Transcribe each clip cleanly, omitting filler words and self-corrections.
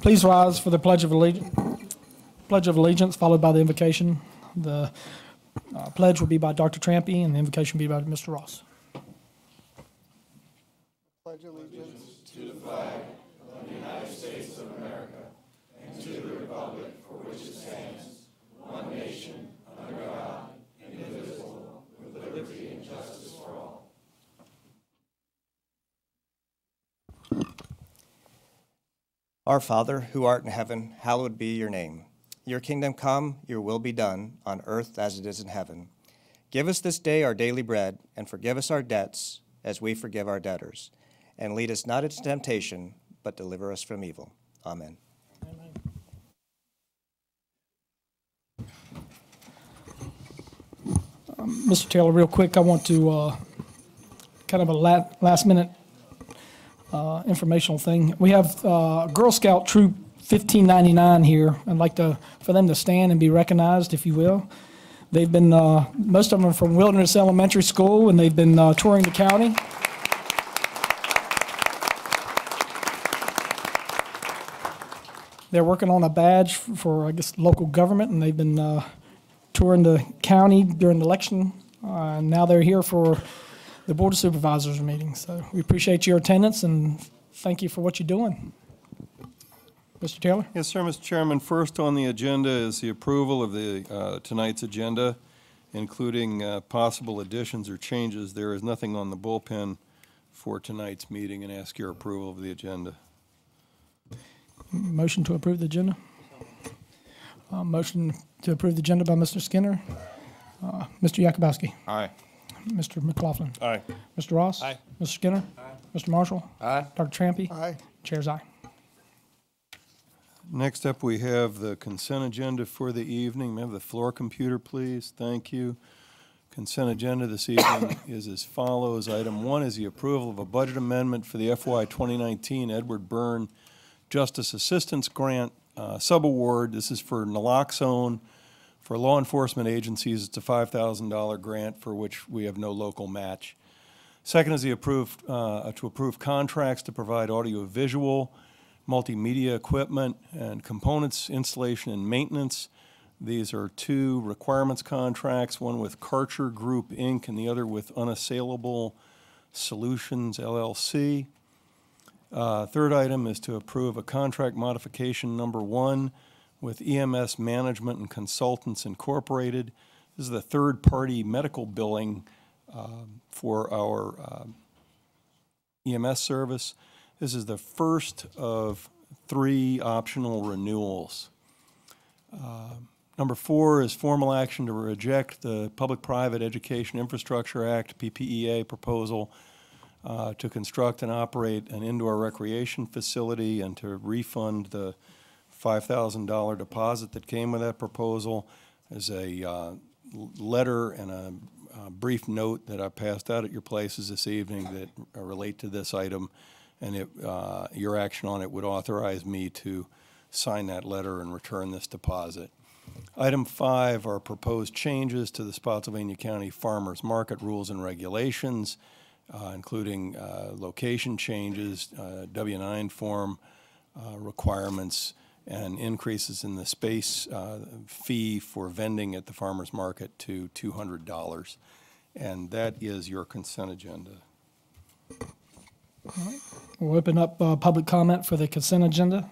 Please rise for the Pledge of Allegiance. Pledge of Allegiance, followed by the invocation. The pledge will be by Dr. Trampy, and the invocation will be by Mr. Ross. Pledge allegiance to the flag of the United States of America and to the republic for which it stands, one nation, under God, indivisible, with liberty and justice for all. Our Father, who art in heaven, hallowed be your name. Your kingdom come, your will be done, on earth as it is in heaven. Give us this day our daily bread, and forgive us our debts, as we forgive our debtors. And lead us not into temptation, but deliver us from evil. Amen. Mr. Taylor, real quick, I want to kind of a last-minute informational thing. We have Girl Scout Troop 1599 here. I'd like for them to stand and be recognized, if you will. They've been, most of them are from Wilderness Elementary School, and they've been touring the county. They're working on a badge for, I guess, local government, and they've been touring the county during the election. And now they're here for the Board of Supervisors meeting. So we appreciate your attendance, and thank you for what you're doing. Mr. Taylor? Yes, sir, Mr. Chairman. First on the agenda is the approval of the tonight's agenda, including possible additions or changes. There is nothing on the bullpen for tonight's meeting, and ask your approval of the agenda. Motion to approve the agenda. Motion to approve the agenda by Mr. Skinner. Mr. Yakubowski. Aye. Mr. McLaughlin. Aye. Mr. Ross. Aye. Mr. Skinner. Aye. Mr. Marshall. Aye. Dr. Trampy. Aye. Chair's aye. Next up, we have the consent agenda for the evening. May I have the floor computer, please? Thank you. Consent agenda this evening is as follows. Item 1 is the approval of a budget amendment for the FY 2019 Edward Byrne Justice Assistance Grant subaward. This is for naloxone for law enforcement agencies. It's a $5,000 grant for which we have no local match. Second is the to approve contracts to provide audiovisual, multimedia equipment and components, installation and maintenance. These are two requirements contracts, one with Karcher Group, Inc., and the other with Unassailable Solutions, LLC. Third item is to approve a contract modification number 1 with EMS Management and Consultants Incorporated. This is the third-party medical billing for our EMS service. This is the first of 3 optional renewals. Number 4 is formal action to reject the Public-Private Education Infrastructure Act, PPEA, proposal to construct and operate an indoor recreation facility and to refund the $5,000 deposit that came with that proposal. There's a letter and a brief note that I passed out at your places this evening that relate to this item, and your action on it would authorize me to sign that letter and return this deposit. Item 5 are proposed changes to the Spotsylvania County Farmers Market rules and regulations, including location changes, W-9 form requirements, and increases in the space fee for vending at the farmers market to $200. And that is your consent agenda. All right. We'll open up public comment for the consent agenda.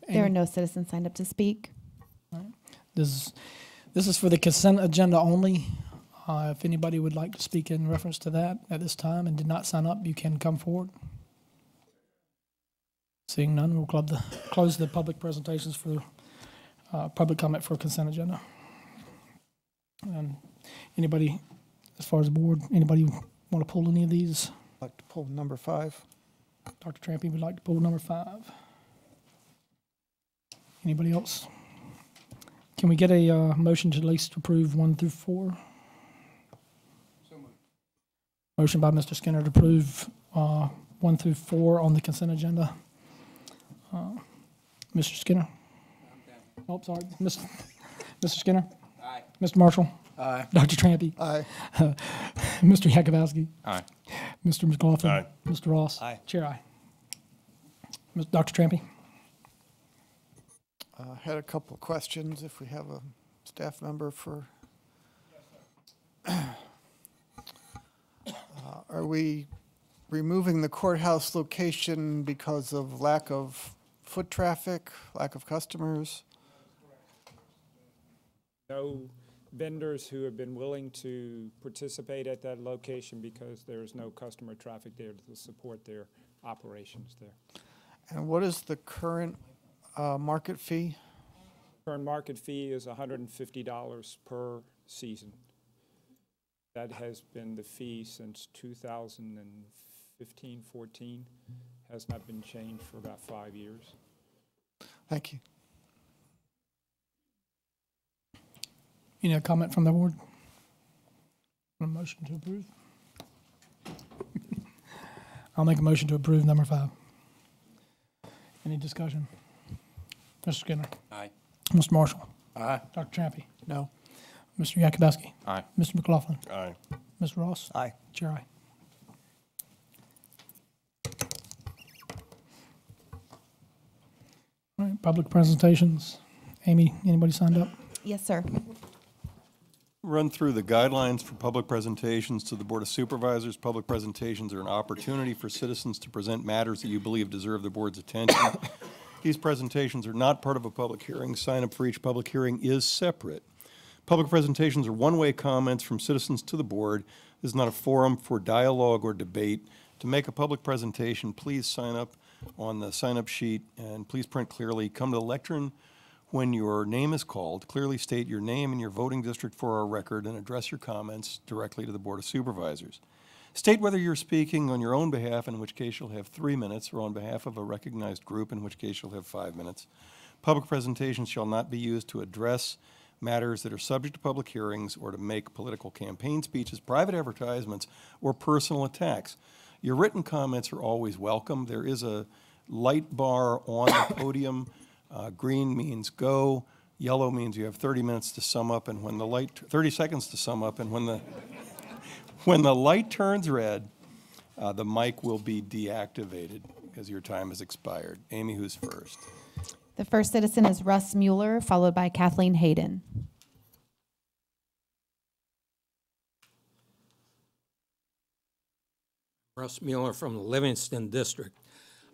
There are no citizens signed up to speak. This is for the consent agenda only. If anybody would like to speak in reference to that at this time and did not sign up, you can come forward. Seeing none, we'll close the public presentations for public comment for consent agenda. Anybody, as far as the board, anybody want to pull any of these? I'd like to pull number 5. Dr. Trampy would like to pull number 5. Anybody else? Can we get a motion to at least approve 1 through 4? So moved. Motion by Mr. Skinner to approve 1 through 4 on the consent agenda. Mr. Skinner? Oh, sorry. Mr. Skinner? Aye. Mr. Marshall? Aye. Dr. Trampy? Aye. Mr. Yakubowski? Aye. Mr. McLaughlin? Aye. Mr. Ross? Aye. Chair, aye. Dr. Trampy? Had a couple of questions, if we have a staff member for. Are we removing the courthouse location because of lack of foot traffic, lack of customers? No vendors who have been willing to participate at that location because there's no customer traffic there to support their operations there. And what is the current market fee? Current market fee is $150 per season. That has been the fee since 2015, 14. Has not been changed for about 5 years. Thank you. Any other comment from the board? A motion to approve? I'll make a motion to approve number 5. Any discussion? Mr. Skinner? Aye. Mr. Marshall? Aye. Dr. Trampy? No. Mr. Yakubowski? Aye. Mr. McLaughlin? Aye. Ms. Ross? Aye. Chair, aye. All right, public presentations. Amy, anybody signed up? Yes, sir. Run through the guidelines for public presentations to the Board of Supervisors. Public presentations are an opportunity for citizens to present matters that you believe deserve the board's attention. These presentations are not part of a public hearing. Sign up for each public hearing is separate. Public presentations are one-way comments from citizens to the board. This is not a forum for dialogue or debate. To make a public presentation, please sign up on the sign-up sheet and please print clearly. Come to the lectern when your name is called. Clearly state your name and your voting district for our record and address your comments directly to the Board of Supervisors. State whether you're speaking on your own behalf, in which case you'll have 3 minutes, or on behalf of a recognized group, in which case you'll have 5 minutes. Public presentations shall not be used to address matters that are subject to public hearings or to make political campaign speeches, private advertisements, or personal attacks. Your written comments are always welcome. There is a light bar on the podium. Green means go. Yellow means you have 30 minutes to sum up, and when the light, 30 seconds to sum up, and when the light turns red, the mic will be deactivated because your time has expired. Amy, who's first? The first citizen is Russ Mueller, followed by Kathleen Hayden. Russ Mueller from the Livingston District.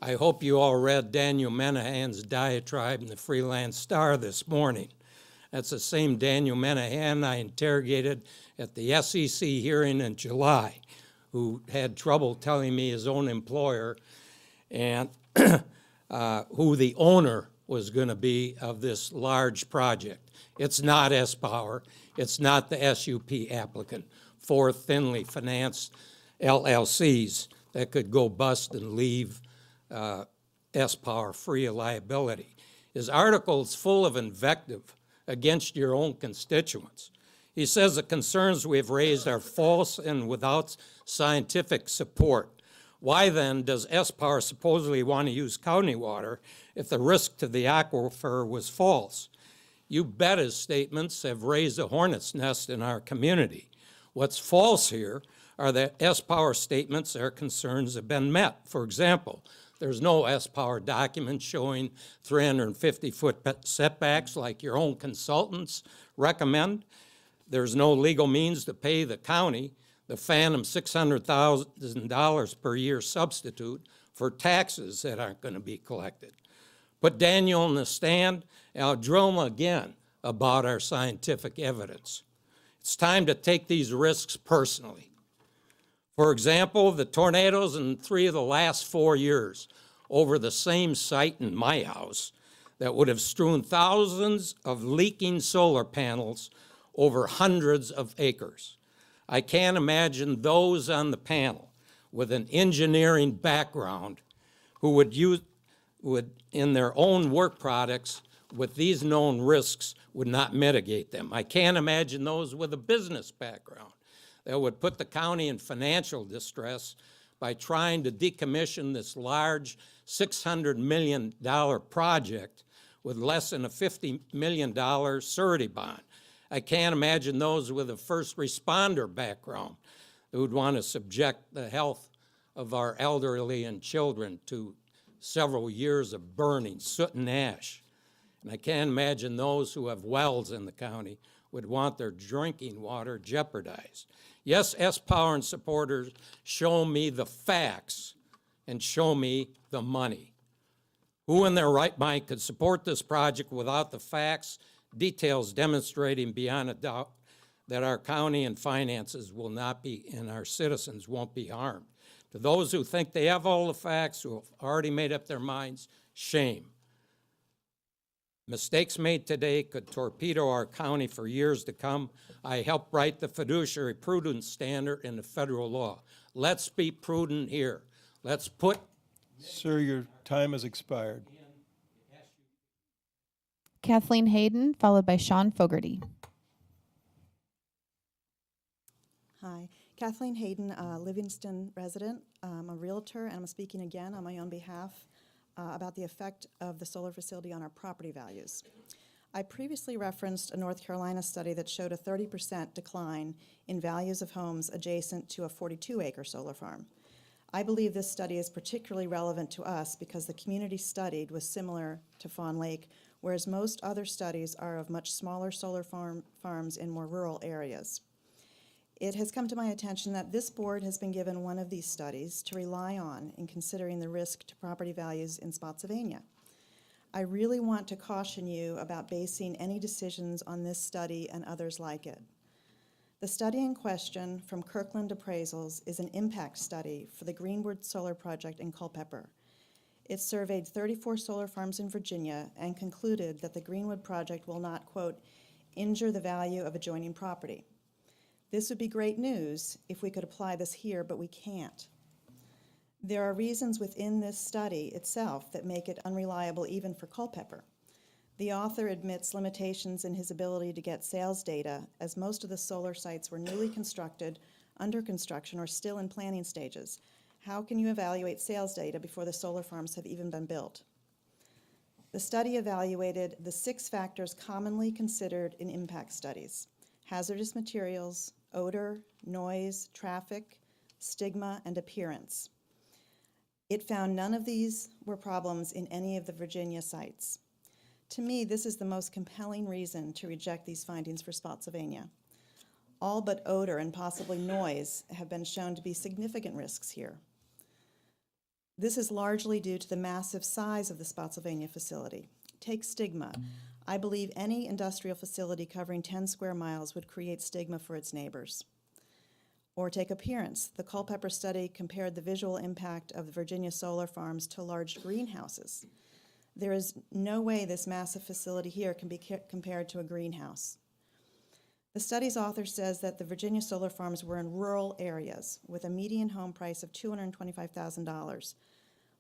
I hope you all read Daniel Menahan's diatribe in the Freelance Star this morning. That's the same Daniel Menahan I interrogated at the SEC hearing in July, who had trouble telling me his own employer and who the owner was going to be of this large project. It's not S-Power. It's not the SUP applicant. 4 thinly financed LLCs that could go bust and leave S-Power free of liability. His article is full of invective against your own constituents. He says the concerns we have raised are false and without scientific support. Why then does S-Power supposedly want to use county water if the risk to the aquifer was false? You bet his statements have raised a hornet's nest in our community. What's false here are that S-Power statements, their concerns have been met. For example, there's no S-Power document showing 350-foot setbacks like your own consultants recommend. There's no legal means to pay the county the phantom $600,000 per year substitute for taxes that aren't going to be collected. Put Daniel on the stand, and I'll drill him again about our scientific evidence. It's time to take these risks personally. For example, the tornadoes in 3 of the last 4 years over the same site in my house that would have strewn thousands of leaking solar panels over hundreds of acres. I can't imagine those on the panel with an engineering background who would in their own work products with these known risks would not mitigate them. I can't imagine those with a business background that would put the county in financial distress by trying to decommission this large $600 million project with less than a $50 million surety bond. I can't imagine those with a first responder background who would want to subject the health of our elderly and children to several years of burning, soot and ash. And I can't imagine those who have wells in the county would want their drinking water jeopardized. Yes, S-Power and supporters, show me the facts and show me the money. Who in their right mind could support this project without the facts, details demonstrating beyond a doubt that our county and finances will not be, and our citizens won't be harmed? To those who think they have all the facts, who have already made up their minds, shame. Mistakes made today could torpedo our county for years to come. I helped write the fiduciary prudence standard in the federal law. Let's be prudent here. Let's put. Sir, your time has expired. Kathleen Hayden, followed by Sean Fogarty. Hi, Kathleen Hayden, Livingston resident. I'm a realtor, and I'm speaking again on my own behalf about the effect of the solar facility on our property values. I previously referenced a North Carolina study that showed a 30% decline in values of homes adjacent to a 42-acre solar farm. I believe this study is particularly relevant to us because the community studied was similar to Fawn Lake, whereas most other studies are of much smaller solar farms in more rural areas. It has come to my attention that this board has been given one of these studies to rely on in considering the risk to property values in Spotsylvania. I really want to caution you about basing any decisions on this study and others like it. The study in question from Kirkland Appraisals is an impact study for the Greenwood Solar Project in Culpeper. It surveyed 34 solar farms in Virginia and concluded that the Greenwood project will not, quote, injure the value of adjoining property. This would be great news if we could apply this here, but we can't. There are reasons within this study itself that make it unreliable even for Culpeper. The author admits limitations in his ability to get sales data, as most of the solar sites were newly constructed, under construction, or still in planning stages. How can you evaluate sales data before the solar farms have even been built? The study evaluated the 6 factors commonly considered in impact studies: hazardous materials, odor, noise, traffic, stigma, and appearance. It found none of these were problems in any of the Virginia sites. To me, this is the most compelling reason to reject these findings for Spotsylvania. All but odor and possibly noise have been shown to be significant risks here. This is largely due to the massive size of the Spotsylvania facility. Take stigma. I believe any industrial facility covering 10 square miles would create stigma for its neighbors. Or take appearance. The Culpeper study compared the visual impact of the Virginia solar farms to large greenhouses. There is no way this massive facility here can be compared to a greenhouse. The study's author says that the Virginia solar farms were in rural areas with a median home price of $225,000.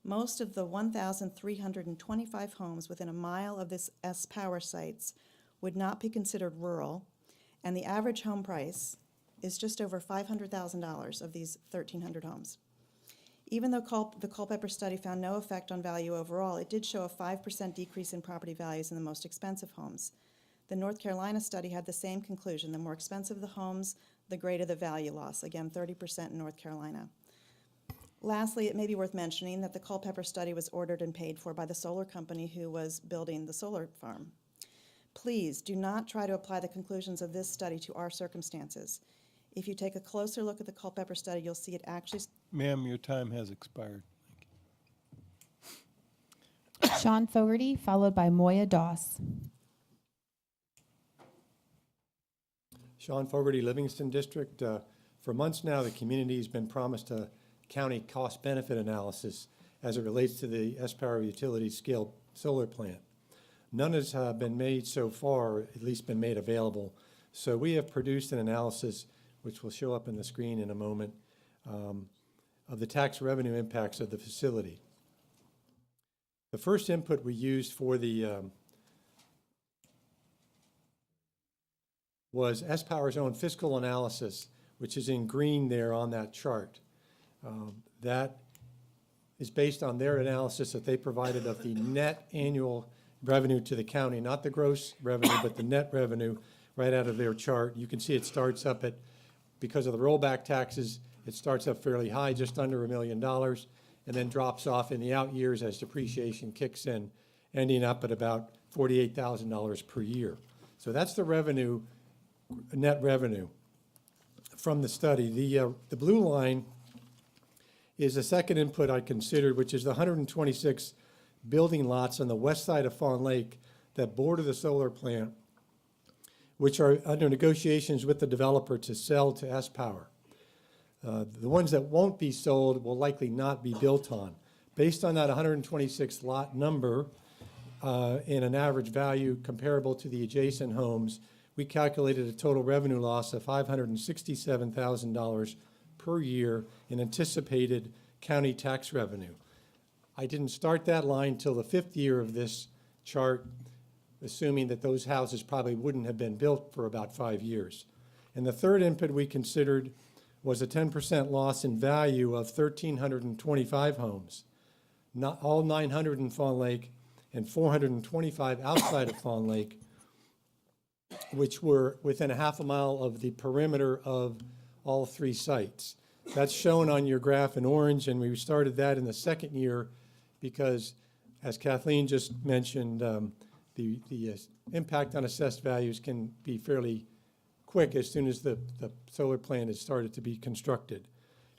Most of the 1,325 homes within a mile of this S-Power sites would not be considered rural, and the average home price is just over $500,000 of these 1,300 homes. Even though the Culpeper study found no effect on value overall, it did show a 5% decrease in property values in the most expensive homes. The North Carolina study had the same conclusion. The more expensive the homes, the greater the value loss. Again, 30% in North Carolina. Lastly, it may be worth mentioning that the Culpeper study was ordered and paid for by the solar company who was building the solar farm. Please do not try to apply the conclusions of this study to our circumstances. If you take a closer look at the Culpeper study, you'll see it actually... Ma'am, your time has expired. Sean Fogarty, followed by Moya Doss. Sean Fogarty, Livingston District. For months now, the community has been promised a county cost-benefit analysis as it relates to the S-Power utility scale solar plant. None has been made so far, at least been made available. So we have produced an analysis, which will show up on the screen in a moment, of the tax revenue impacts of the facility. The first input we used for the was S-Power's own fiscal analysis, which is in green there on that chart. That is based on their analysis that they provided of the net annual revenue to the county, not the gross revenue, but the net revenue right out of their chart. You can see it starts up at, because of the rollback taxes, it starts up fairly high, just under $1 million, and then drops off in the out years as depreciation kicks in, ending up at about $48,000 per year. So that's the revenue, net revenue from the study. The blue line is the second input I considered, which is the 126 building lots on the west side of Fawn Lake that border the solar plant, which are under negotiations with the developer to sell to S-Power. The ones that won't be sold will likely not be built on. Based on that 126 lot number and an average value comparable to the adjacent homes, we calculated a total revenue loss of $567,000 per year in anticipated county tax revenue. I didn't start that line till the 5th year of this chart, assuming that those houses probably wouldn't have been built for about 5 years. And the third input we considered was a 10% loss in value of 1,325 homes, not all 900 in Fawn Lake and 425 outside of Fawn Lake, which were within a half a mile of the perimeter of all 3 sites. That's shown on your graph in orange, and we started that in the 2nd year because, as Kathleen just mentioned, the impact on assessed values can be fairly quick as soon as the solar plant has started to be constructed.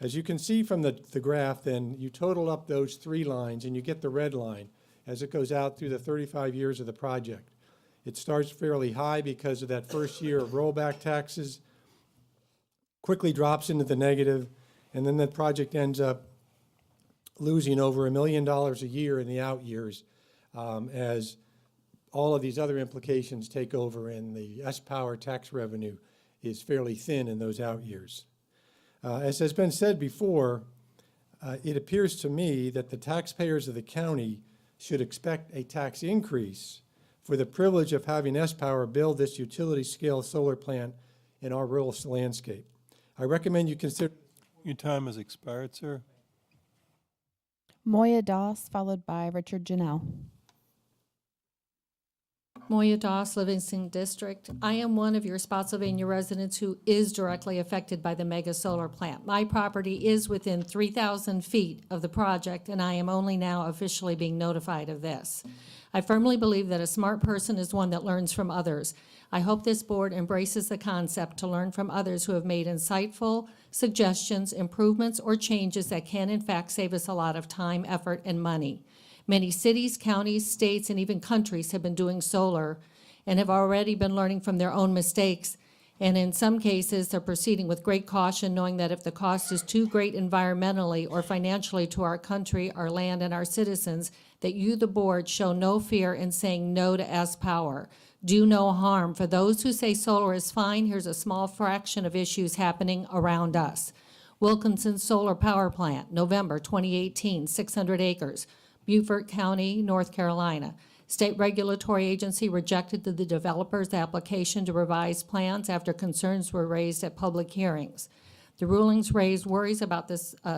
As you can see from the graph, then you total up those 3 lines and you get the red line as it goes out through the 35 years of the project. It starts fairly high because of that first year of rollback taxes, quickly drops into the negative, and then the project ends up losing over $1 million a year in the out years as all of these other implications take over and the S-Power tax revenue is fairly thin in those out years. As has been said before, it appears to me that the taxpayers of the county should expect a tax increase for the privilege of having S-Power build this utility-scale solar plant in our rural landscape. I recommend you consider... Your time has expired, sir. Moya Doss, followed by Richard Janelle. Moya Doss, Livingston District. I am one of your Spotsylvania residents who is directly affected by the mega solar plant. My property is within 3,000 feet of the project, and I am only now officially being notified of this. I firmly believe that a smart person is one that learns from others. I hope this board embraces the concept to learn from others who have made insightful suggestions, improvements, or changes that can in fact save us a lot of time, effort, and money. Many cities, counties, states, and even countries have been doing solar and have already been learning from their own mistakes. And in some cases, they're proceeding with great caution, knowing that if the cost is too great environmentally or financially to our country, our land, and our citizens, that you, the board, show no fear in saying no to S-Power. Do no harm. For those who say solar is fine, here's a small fraction of issues happening around us. Wilkinson Solar Power Plant, November 2018, 600 acres. Beaufort County, North Carolina. State regulatory agency rejected the developer's application to revise plans after concerns were raised at public hearings. The rulings raised worries about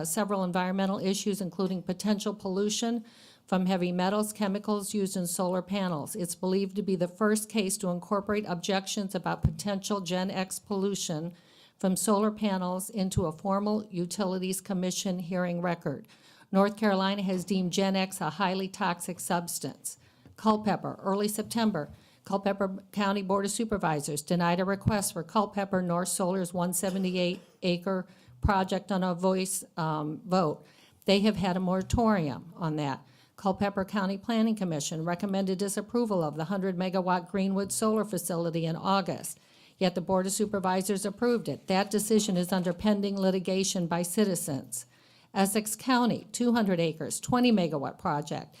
several environmental issues, including potential pollution from heavy metals, chemicals used in solar panels. It's believed to be the first case to incorporate objections about potential Gen X pollution from solar panels into a formal Utilities Commission hearing record. North Carolina has deemed Gen X a highly toxic substance. Culpeper, early September, Culpeper County Board of Supervisors denied a request for Culpeper North Solar's 178-acre project on a voice vote. They have had a moratorium on that. Culpeper County Planning Commission recommended disapproval of the 100-megawatt Greenwood solar facility in August, yet the Board of Supervisors approved it. That decision is under pending litigation by citizens. Essex County, 200 acres, 20-megawatt project.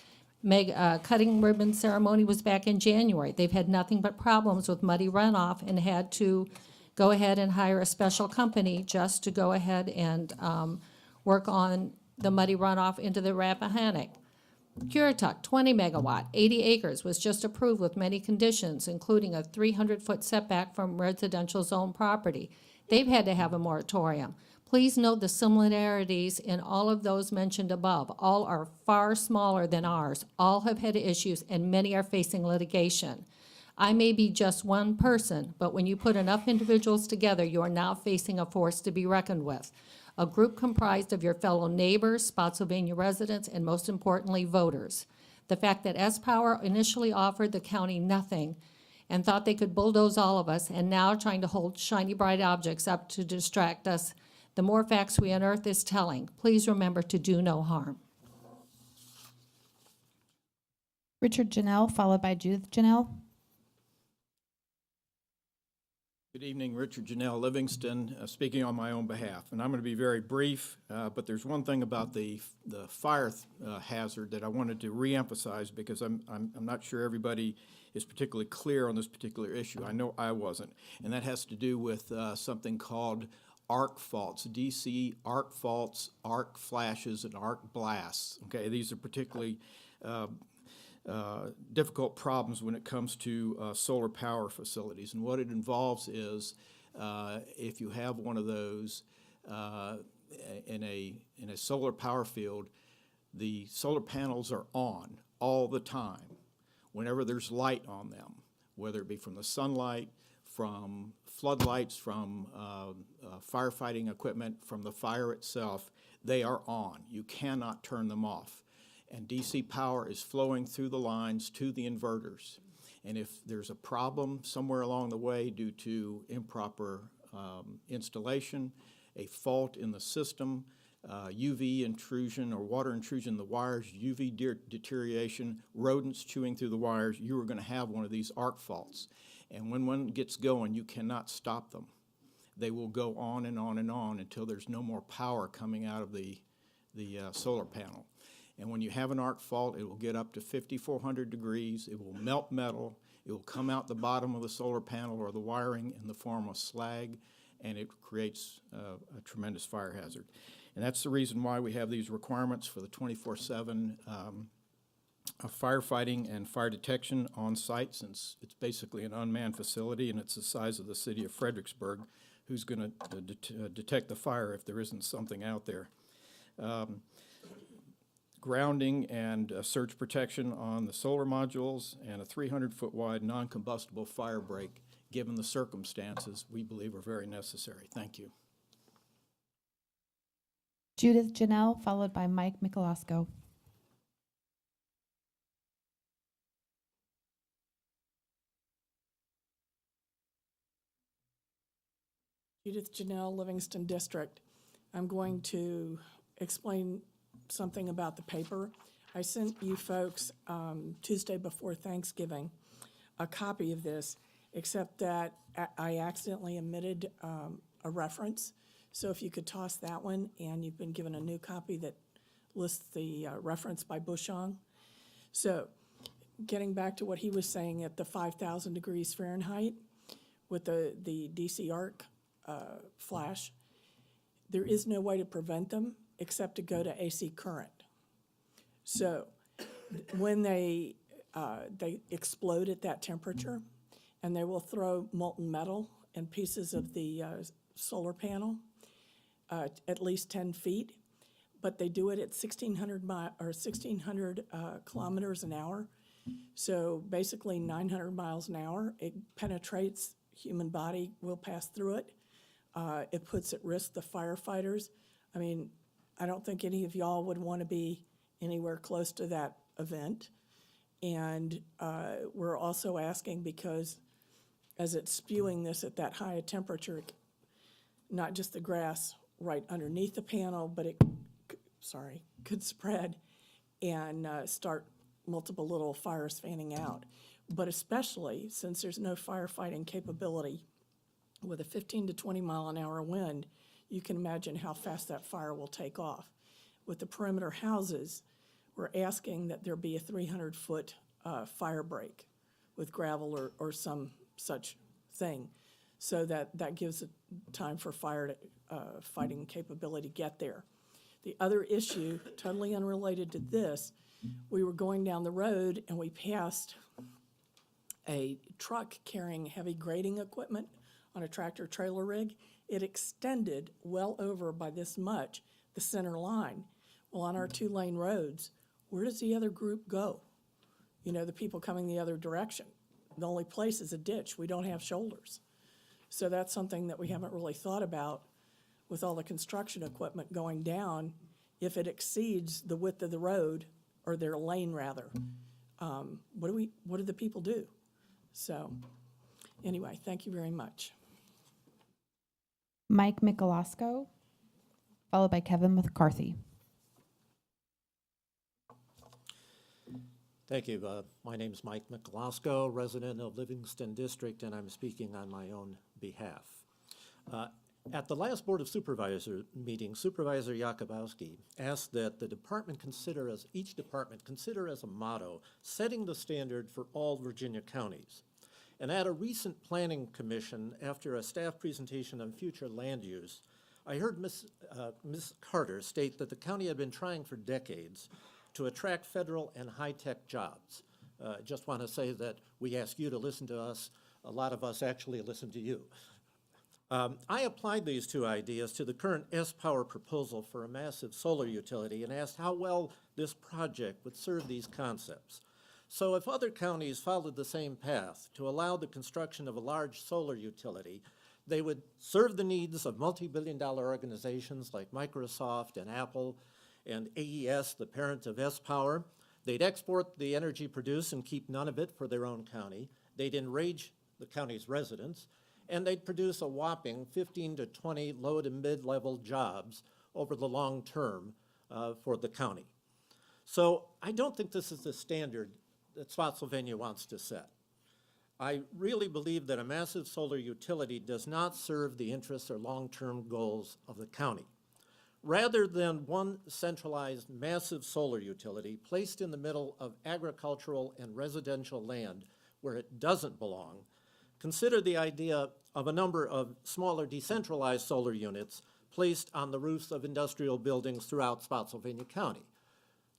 Cutting ribbon ceremony was back in January. They've had nothing but problems with muddy runoff and had to go ahead and hire a special company just to go ahead and work on the muddy runoff into the Rappahannock. Currituck, 20 megawatt, 80 acres, was just approved with many conditions, including a 300-foot setback from residential zone property. They've had to have a moratorium. Please note the similarities in all of those mentioned above. All are far smaller than ours. All have had issues, and many are facing litigation. I may be just one person, but when you put enough individuals together, you are now facing a force to be reckoned with. a group comprised of your fellow neighbors, Spotsylvania residents, and most importantly, voters. The fact that S-Power initially offered the county nothing and thought they could bulldoze all of us, and now trying to hold shiny bright objects up to distract us, the more facts we unearth is telling. Please remember to do no harm. Richard Janelle, followed by Judith Janelle. Good evening, Richard Janelle Livingston, speaking on my own behalf. And I'm going to be very brief, but there's one thing about the fire hazard that I wanted to reemphasize because I'm not sure everybody is particularly clear on this particular issue. I know I wasn't. And that has to do with something called arc faults, DC arc faults, arc flashes, and arc blasts. Okay, these are particularly difficult problems when it comes to solar power facilities. And what it involves is if you have one of those in a solar power field, the solar panels are on all the time whenever there's light on them, whether it be from the sunlight, from floodlights, from firefighting equipment, from the fire itself, they are on. You cannot turn them off. And DC power is flowing through the lines to the inverters. And if there's a problem somewhere along the way due to improper installation, a fault in the system, UV intrusion or water intrusion in the wires, UV deterioration, rodents chewing through the wires, you are going to have one of these arc faults. And when one gets going, you cannot stop them. They will go on and on and on until there's no more power coming out of the solar panel. And when you have an arc fault, it will get up to 5,400 degrees. It will melt metal. It will come out the bottom of the solar panel or the wiring in the form of slag, and it creates a tremendous fire hazard. And that's the reason why we have these requirements for the 24/7 firefighting and fire detection on site, since it's basically an unmanned facility and it's the size of the city of Fredericksburg. Who's going to detect the fire if there isn't something out there? Grounding and surge protection on the solar modules, and a 300-foot wide non-combustible fire break, given the circumstances, we believe are very necessary. Thank you. Judith Janelle, followed by Mike Michalowsko. Judith Janelle, Livingston District. I'm going to explain something about the paper. I sent you folks Tuesday before Thanksgiving a copy of this, except that I accidentally omitted a reference. So if you could toss that one, and you've been given a new copy that lists the reference by Bushong. So getting back to what he was saying at the 5,000 degrees Fahrenheit with the DC arc flash, there is no way to prevent them except to go to AC current. So when they explode at that temperature, and they will throw molten metal and pieces of the solar panel at least 10 feet, but they do it at 1,600 kilometers an hour. So basically 900 miles an hour. It penetrates, human body will pass through it. It puts at risk the firefighters. I mean, I don't think any of y'all would want to be anywhere close to that event. And we're also asking, because as it's spewing this at that high a temperature, not just the grass right underneath the panel, but it, could spread and start multiple little fires fanning out. But especially since there's no firefighting capability with a 15 to 20 mile an hour wind, you can imagine how fast that fire will take off. With the perimeter houses, we're asking that there be a 300-foot fire break with gravel or some such thing, so that gives it time for fire to, fighting capability to get there. The other issue, totally unrelated to this, we were going down the road and we passed a truck carrying heavy grading equipment on a tractor trailer rig. It extended well over by this much the center line. Well, on our 2-lane roads, where does the other group go? You know, the people coming the other direction. The only place is a ditch. We don't have shoulders. So that's something that we haven't really thought about with all the construction equipment going down if it exceeds the width of the road, or their lane rather. What do the people do? So, anyway, thank you very much. Mike Michalowsko, followed by Kevin McCarthy. Thank you. My name is Mike Michalowsko, resident of Livingston District, and I'm speaking on my own behalf. At the last Board of Supervisors meeting, Supervisor Yakubowski asked that the department each department consider as a motto setting the standard for all Virginia counties. And at a recent planning commission, after a staff presentation on future land use, I heard Ms. Carter state that the county had been trying for decades to attract federal and high-tech jobs. Just want to say that we ask you to listen to us. A lot of us actually listen to you. I applied these two ideas to the current S-Power proposal for a massive solar utility and asked how well this project would serve these concepts. So if other counties followed the same path to allow the construction of a large solar utility, they would serve the needs of multi-billion-dollar organizations like Microsoft and Apple and AES, the parent of S-Power. They'd export the energy produced and keep none of it for their own county. They'd enrage the county's residents, and they'd produce a whopping 15 to 20 low to mid-level jobs over the long term for the county. So I don't think this is the standard that Spotsylvania wants to set. I really believe that a massive solar utility does not serve the interests or long-term goals of the county. Rather than one centralized massive solar utility placed in the middle of agricultural and residential land where it doesn't belong, consider the idea of a number of smaller decentralized solar units placed on the roofs of industrial buildings throughout Spotsylvania County.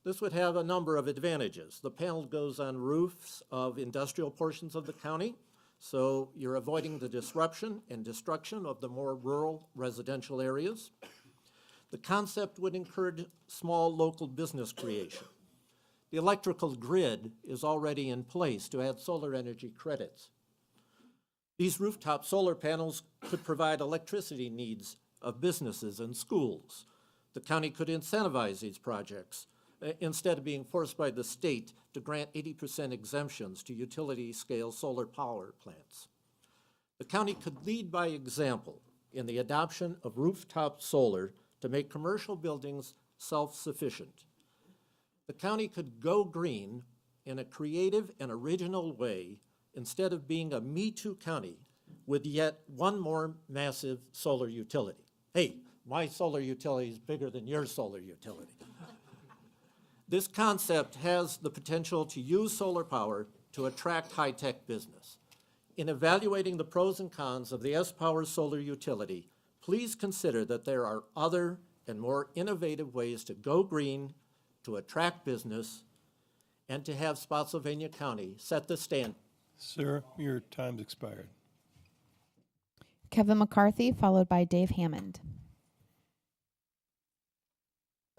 This would have a number of advantages. The panel goes on roofs of industrial portions of the county, so you're avoiding the disruption and destruction of the more rural residential areas. The concept would encourage small local business creation. The electrical grid is already in place to add solar energy credits. These rooftop solar panels could provide electricity needs of businesses and schools. The county could incentivize these projects instead of being forced by the state to grant 80% exemptions to utility-scale solar power plants. The county could lead by example in the adoption of rooftop solar to make commercial buildings self-sufficient. The county could go green in a creative and original way instead of being a Me Too county with yet one more massive solar utility. Hey, my solar utility is bigger than your solar utility. This concept has the potential to use solar power to attract high-tech business. In evaluating the pros and cons of the S-Power solar utility, please consider that there are other and more innovative ways to go green, to attract business, and to have Spotsylvania County set the standard. Sir, your time's expired. Kevin McCarthy, followed by Dave Hammond.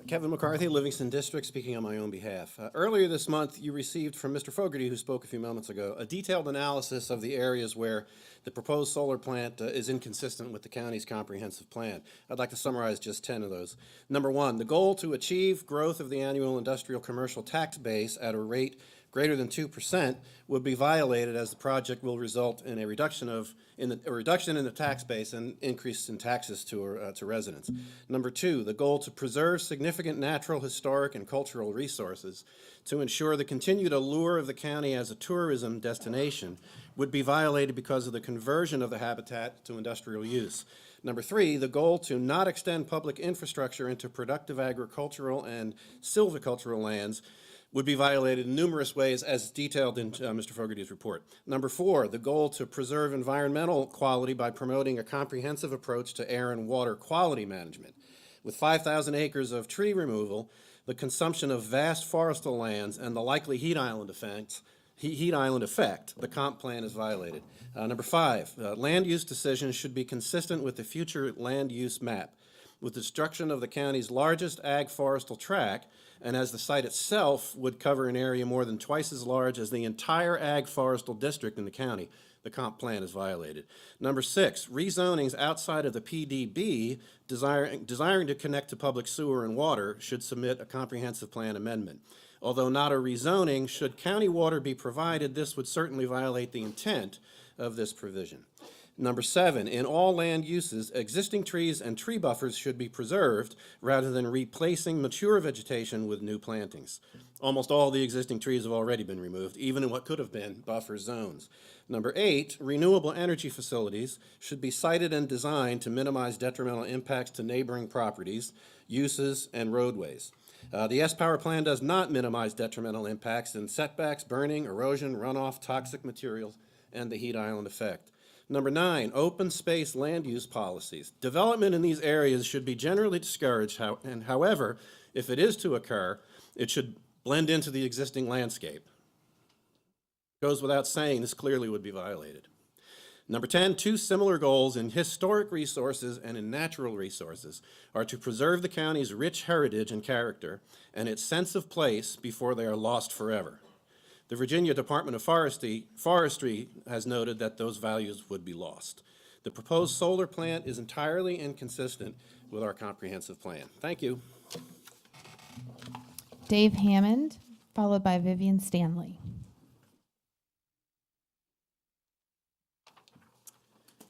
Kevin McCarthy, Livingston District, speaking on my own behalf. Earlier this month, you received from Mr. Fogarty, who spoke a few moments ago, a detailed analysis of the areas where the proposed solar plant is inconsistent with the county's comprehensive plan. I'd like to summarize just 10 of those. Number one, the goal to achieve growth of the annual industrial commercial tax base at a rate greater than 2% would be violated, as the project will result in a reduction in the tax base and increase in taxes to residents. Number two, the goal to preserve significant natural, historic, and cultural resources to ensure the continued allure of the county as a tourism destination would be violated because of the conversion of the habitat to industrial use. Number three, the goal to not extend public infrastructure into productive agricultural and silvicultural lands would be violated in numerous ways, as detailed in Mr. Fogarty's report. Number four, the goal to preserve environmental quality by promoting a comprehensive approach to air and water quality management. With 5,000 acres of tree removal, the consumption of vast forestal lands, and the likely heat island effect, the comp plan is violated. Number five, land use decisions should be consistent with the future land use map. With destruction of the county's largest ag forestal tract, and as the site itself would cover an area more than twice as large as the entire ag forestal district in the county, the comp plan is violated. Number 6, rezonings outside of the PDB desiring to connect to public sewer and water should submit a comprehensive plan amendment. Although not a rezoning, should county water be provided, this would certainly violate the intent of this provision. Number 7, in all land uses, existing trees and tree buffers should be preserved rather than replacing mature vegetation with new plantings. Almost all the existing trees have already been removed, even in what could have been buffer zones. Number 8, renewable energy facilities should be sited and designed to minimize detrimental impacts to neighboring properties, uses, and roadways. The S-Power plan does not minimize detrimental impacts in setbacks, burning, erosion, runoff, toxic materials, and the heat island effect. Number 9, open space land use policies. Development in these areas should be generally discouraged, and however, if it is to occur, it should blend into the existing landscape. Goes without saying, this clearly would be violated. Number 10, 2 similar goals in historic resources and in natural resources are to preserve the county's rich heritage and character and its sense of place before they are lost forever. The Virginia Department of Forestry has noted that those values would be lost. The proposed solar plant is entirely inconsistent with our comprehensive plan. Thank you. Dave Hammond, followed by Vivian Stanley.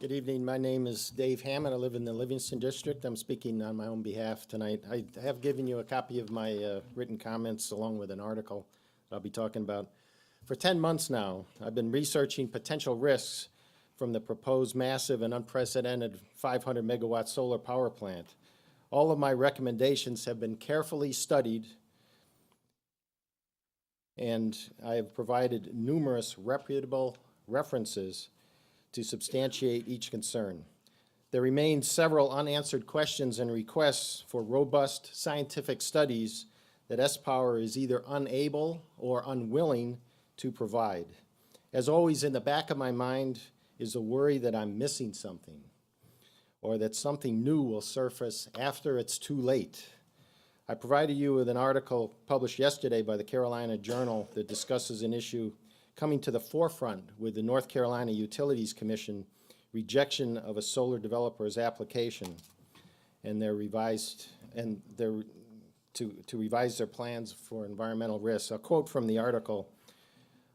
Good evening. My name is Dave Hammond. I live in the Livingston District. I'm speaking on my own behalf tonight. I have given you a copy of my written comments along with an article I'll be talking about. For 10 months now, I've been researching potential risks from the proposed massive and unprecedented 500 megawatt solar power plant. All of my recommendations have been carefully studied, and I have provided numerous reputable references to substantiate each concern. There remain several unanswered questions and requests for robust scientific studies that S-Power is either unable or unwilling to provide. As always, in the back of my mind is a worry that I'm missing something, or that something new will surface after it's too late. I provided you with an article published yesterday by the Carolina Journal that discusses an issue coming to the forefront with the North Carolina Utilities Commission rejection of a solar developer's application and their to revise their plans for environmental risks. A quote from the article: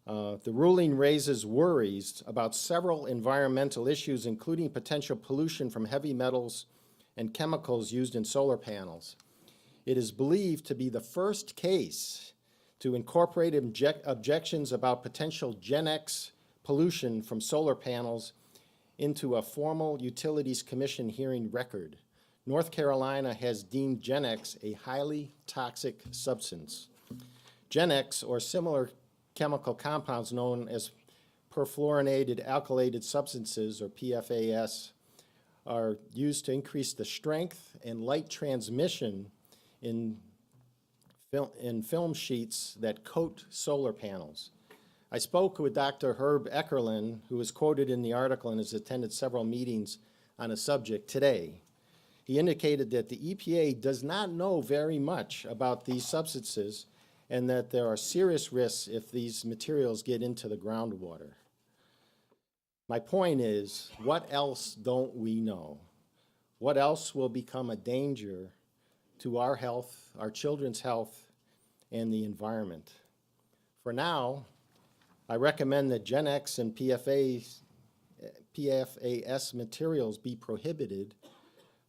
the ruling raises worries about several environmental issues, including potential pollution from heavy metals and chemicals used in solar panels. It is believed to be the first case to incorporate objections about potential Gen X pollution from solar panels into a formal Utilities Commission hearing record. North Carolina has deemed Gen X a highly toxic substance. Gen X, or similar chemical compounds known as perfluorinated alkylated substances, or PFAS, are used to increase the strength and light transmission in film sheets that coat solar panels. I spoke with Dr. Herb Eckerlin, who is quoted in the article and has attended several meetings on the subject today. He indicated that the EPA does not know very much about these substances and that there are serious risks if these materials get into the groundwater. My point is, what else don't we know? What else will become a danger to our health, our children's health, and the environment? For now, I recommend that Gen X and PFAS materials be prohibited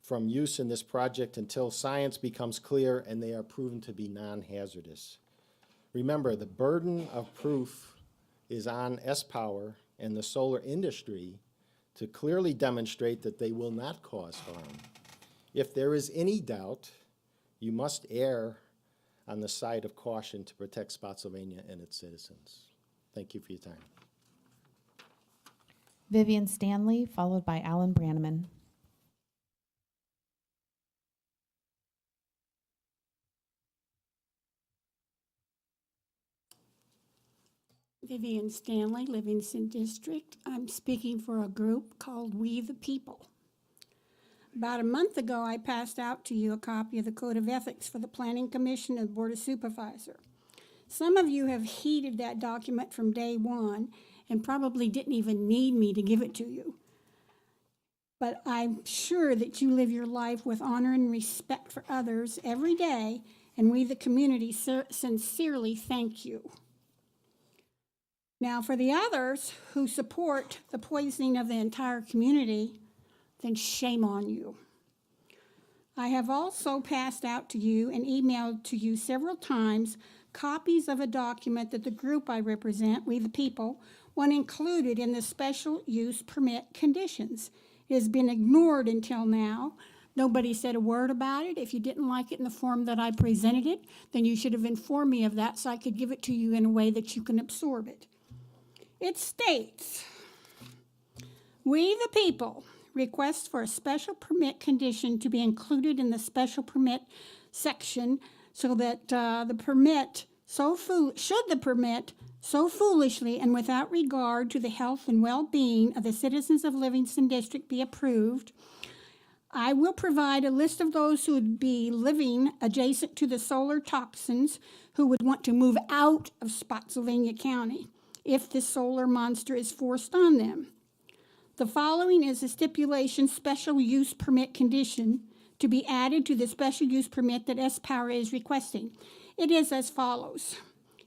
from use in this project until science becomes clear and they are proven to be non-hazardous. Remember, the burden of proof is on S-Power and the solar industry to clearly demonstrate that they will not cause harm. If there is any doubt, you must err on the side of caution to protect Spotsylvania and its citizens. Thank you for your time. Vivian Stanley, followed by Alan Branneman. Vivian Stanley, Livingston District. I'm speaking for a group called We the People. About a month ago, I passed out to you a copy of the Code of Ethics for the Planning Commission and Board of Supervisors. Some of you have heeded that document from day one, and probably didn't even need me to give it to you. But I'm sure that you live your life with honor and respect for others every day, and we, the community, sincerely thank you. Now, for the others who support the poisoning of the entire community, then shame on you. I have also passed out to you and emailed to you several times copies of a document that the group I represent, We the People, want included in the special use permit conditions. It has been ignored until now. Nobody said a word about it. If you didn't like it in the form that I presented it, then you should have informed me of that so I could give it to you in a way that you can absorb it. It states, We the People request for a special permit condition to be included in the special permit section so that should the permit so foolishly and without regard to the health and well-being of the citizens of Livingston District be approved, I will provide a list of those who would be living adjacent to the solar toxins who would want to move out of Spotsylvania County if this solar monster is forced on them. The following is a stipulation special use permit condition to be added to the special use permit that S-Power is requesting. It is as follows.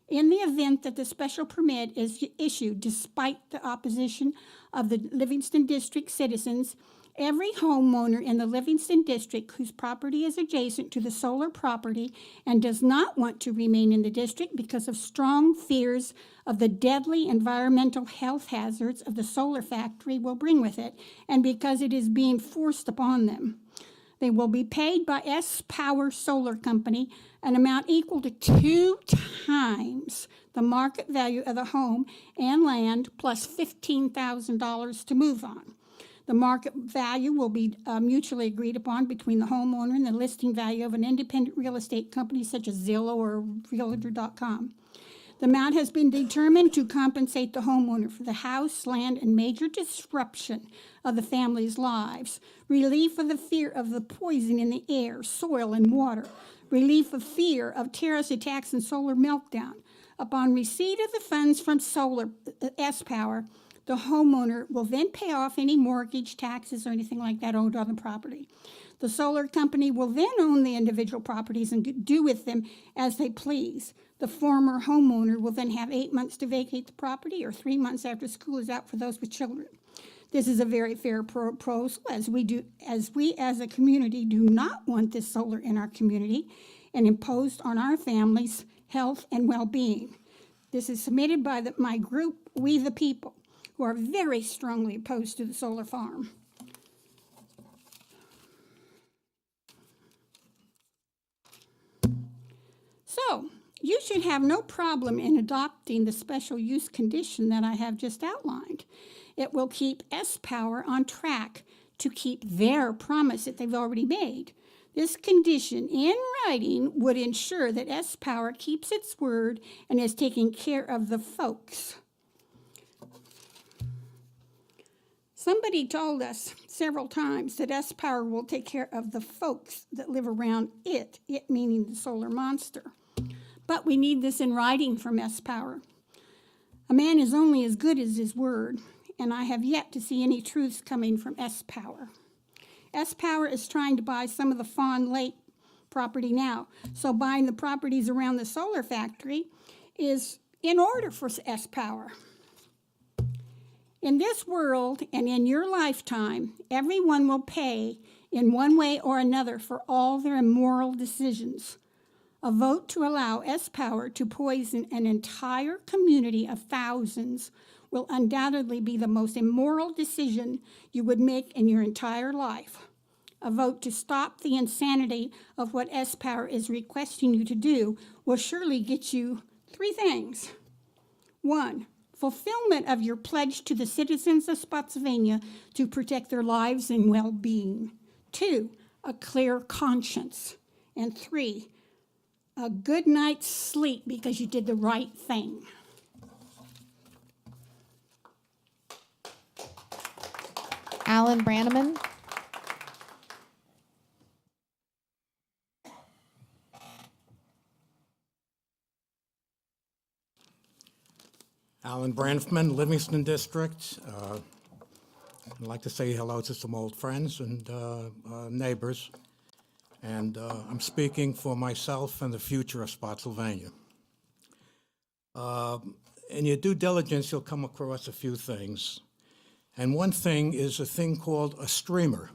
In the event that the special permit is issued despite the opposition of the Livingston District citizens, every homeowner in the Livingston District whose property is adjacent to the solar property and does not want to remain in the district because of strong fears of the deadly environmental health hazards of the solar factory will bring with it, and because it is being forced upon them. They will be paid by S-Power Solar Company an amount equal to 2 times the market value of the home and land plus $15,000 to move on. The market value will be mutually agreed upon between the homeowner and the listing value of an independent real estate company such as Zillow or Realtor.com. The amount has been determined to compensate the homeowner for the house, land, and major disruption of the family's lives, relief of the fear of the poison in the air, soil, and water, relief of fear of terrorist attacks and solar meltdown. Upon receipt of the funds from Solar S-Power, the homeowner will then pay off any mortgage, taxes, or anything like that owed on the property. The solar company will then own the individual properties and do with them as they please. The former homeowner will then have 8 months to vacate the property or 3 months after school is out for those with children. This is a very fair proposal as we as a community do not want this solar in our community and imposed on our families' health and well-being. This is submitted by my group, We the People, who are very strongly opposed to the solar farm. So, you should have no problem in adopting the special use condition that I have just outlined. It will keep S-Power on track to keep their promise that they've already made. This condition in writing would ensure that S-Power keeps its word and is taking care of the folks. Somebody told us several times that S-Power will take care of the folks that live around it meaning the solar monster. But we need this in writing from S-Power. A man is only as good as his word, and I have yet to see any truths coming from S-Power. S-Power is trying to buy some of the Fawn Lake property now, so buying the properties around the solar factory is in order for S-Power. In this world and in your lifetime, everyone will pay in one way or another for all their immoral decisions. A vote to allow S-Power to poison an entire community of thousands will undoubtedly be the most immoral decision you would make in your entire life. A vote to stop the insanity of what S-Power is requesting you to do will surely get you 3 things. 1, fulfillment of your pledge to the citizens of Spotsylvania to protect their lives and well-being. 2, a clear conscience. And 3, a good night's sleep because you did the right thing. Alan Branneman. Alan Branfman, Livingston District. I'd like to say hello to some old friends and neighbors. And I'm speaking for myself and the future of Spotsylvania. In your due diligence, you'll come across a few things. And one thing is a thing called a streamer.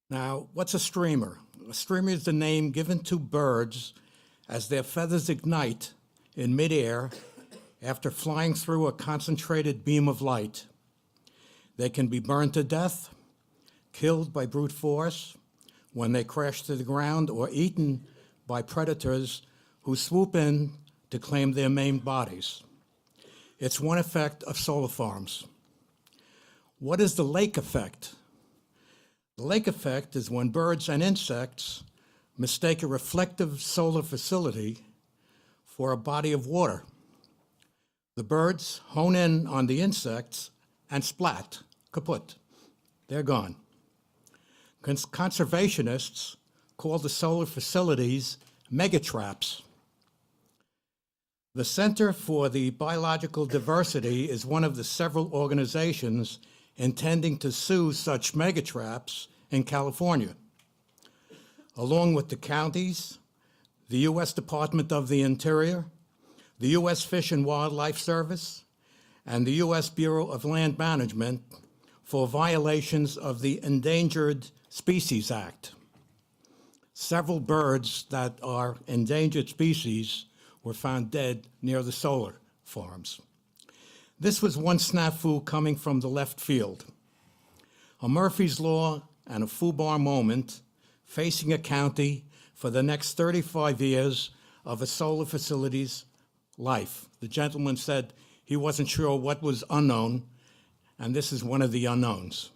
Now, what's a streamer? A streamer is the name given to birds as their feathers ignite in midair after flying through a concentrated beam of light. They can be burned to death, killed by brute force when they crash to the ground, or eaten by predators who swoop in to claim their maimed bodies. It's one effect of solar farms. What is the lake effect? The lake effect is when birds and insects mistake a reflective solar facility for a body of water. The birds hone in on the insects and splat, kaput. They're gone. Conservationists call the solar facilities megatraps. The Center for the Biological Diversity is one of the several organizations intending to sue such megatraps in California. Along with the counties, the U.S. Department of the Interior, the U.S. Fish and Wildlife Service, and the U.S. Bureau of Land Management for violations of the Endangered Species Act. Several birds that are endangered species were found dead near the solar farms. This was one snafu coming from the left field. A Murphy's Law and a FUBAR moment facing a county for the next 35 years of a solar facility's life. The gentleman said he wasn't sure what was unknown, and this is one of the unknowns.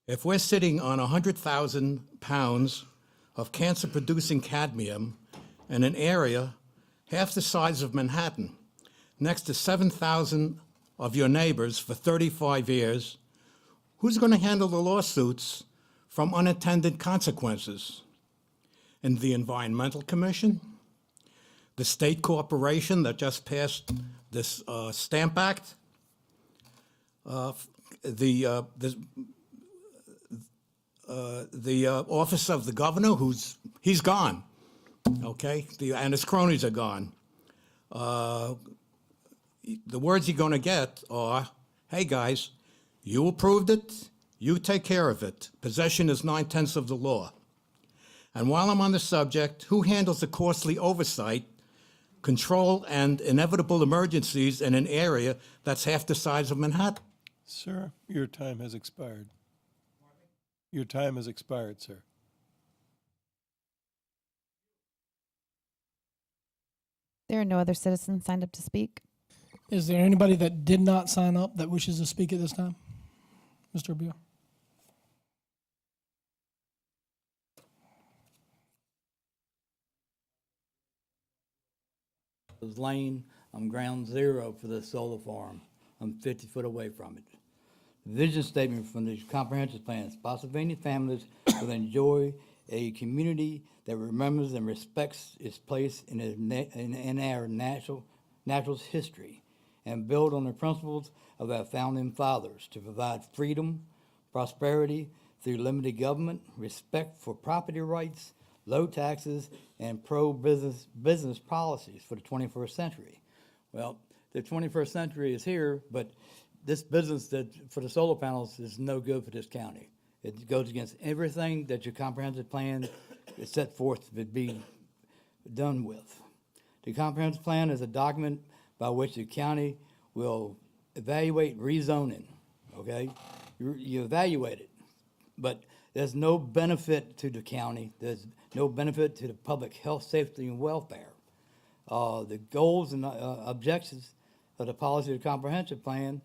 If we're sitting on 100,000 pounds of cancer-producing cadmium in an area half the size of Manhattan, next to 7,000 of your neighbors for 35 years, who's going to handle the lawsuits from unintended consequences? In the Environmental Commission? The state corporation that just passed this Stamp Act? The office of the governor, he's gone, okay? And his cronies are gone. The words you're going to get are, hey guys, you approved it, you take care of it. Possession is 9/10 of the law. And while I'm on the subject, who handles the costly oversight, control, and inevitable emergencies in an area that's half the size of Manhattan? Sir, your time has expired. Your time has expired, sir. There are no other citizens signed up to speak. Is there anybody that did not sign up that wishes to speak at this time? Mr. Beal? Lane, I'm ground zero for the solar farm. I'm 50 foot away from it. Vision statement from the comprehensive plan: Spotsylvania families will enjoy a community that remembers and respects its place in our natural history, and build on the principles of our founding fathers to provide freedom, prosperity through limited government, respect for property rights, low taxes, and pro-business policies for the 21st century. Well, the 21st century is here, but this business that for the solar panels is no good for this county. It goes against everything that your comprehensive plan is set forth to be done with. The comprehensive plan is a document by which the county will evaluate rezoning, okay? You evaluate it, but there's no benefit to the county. There's no benefit to the public health, safety, and welfare. The goals and objectives of the policy of the comprehensive plan,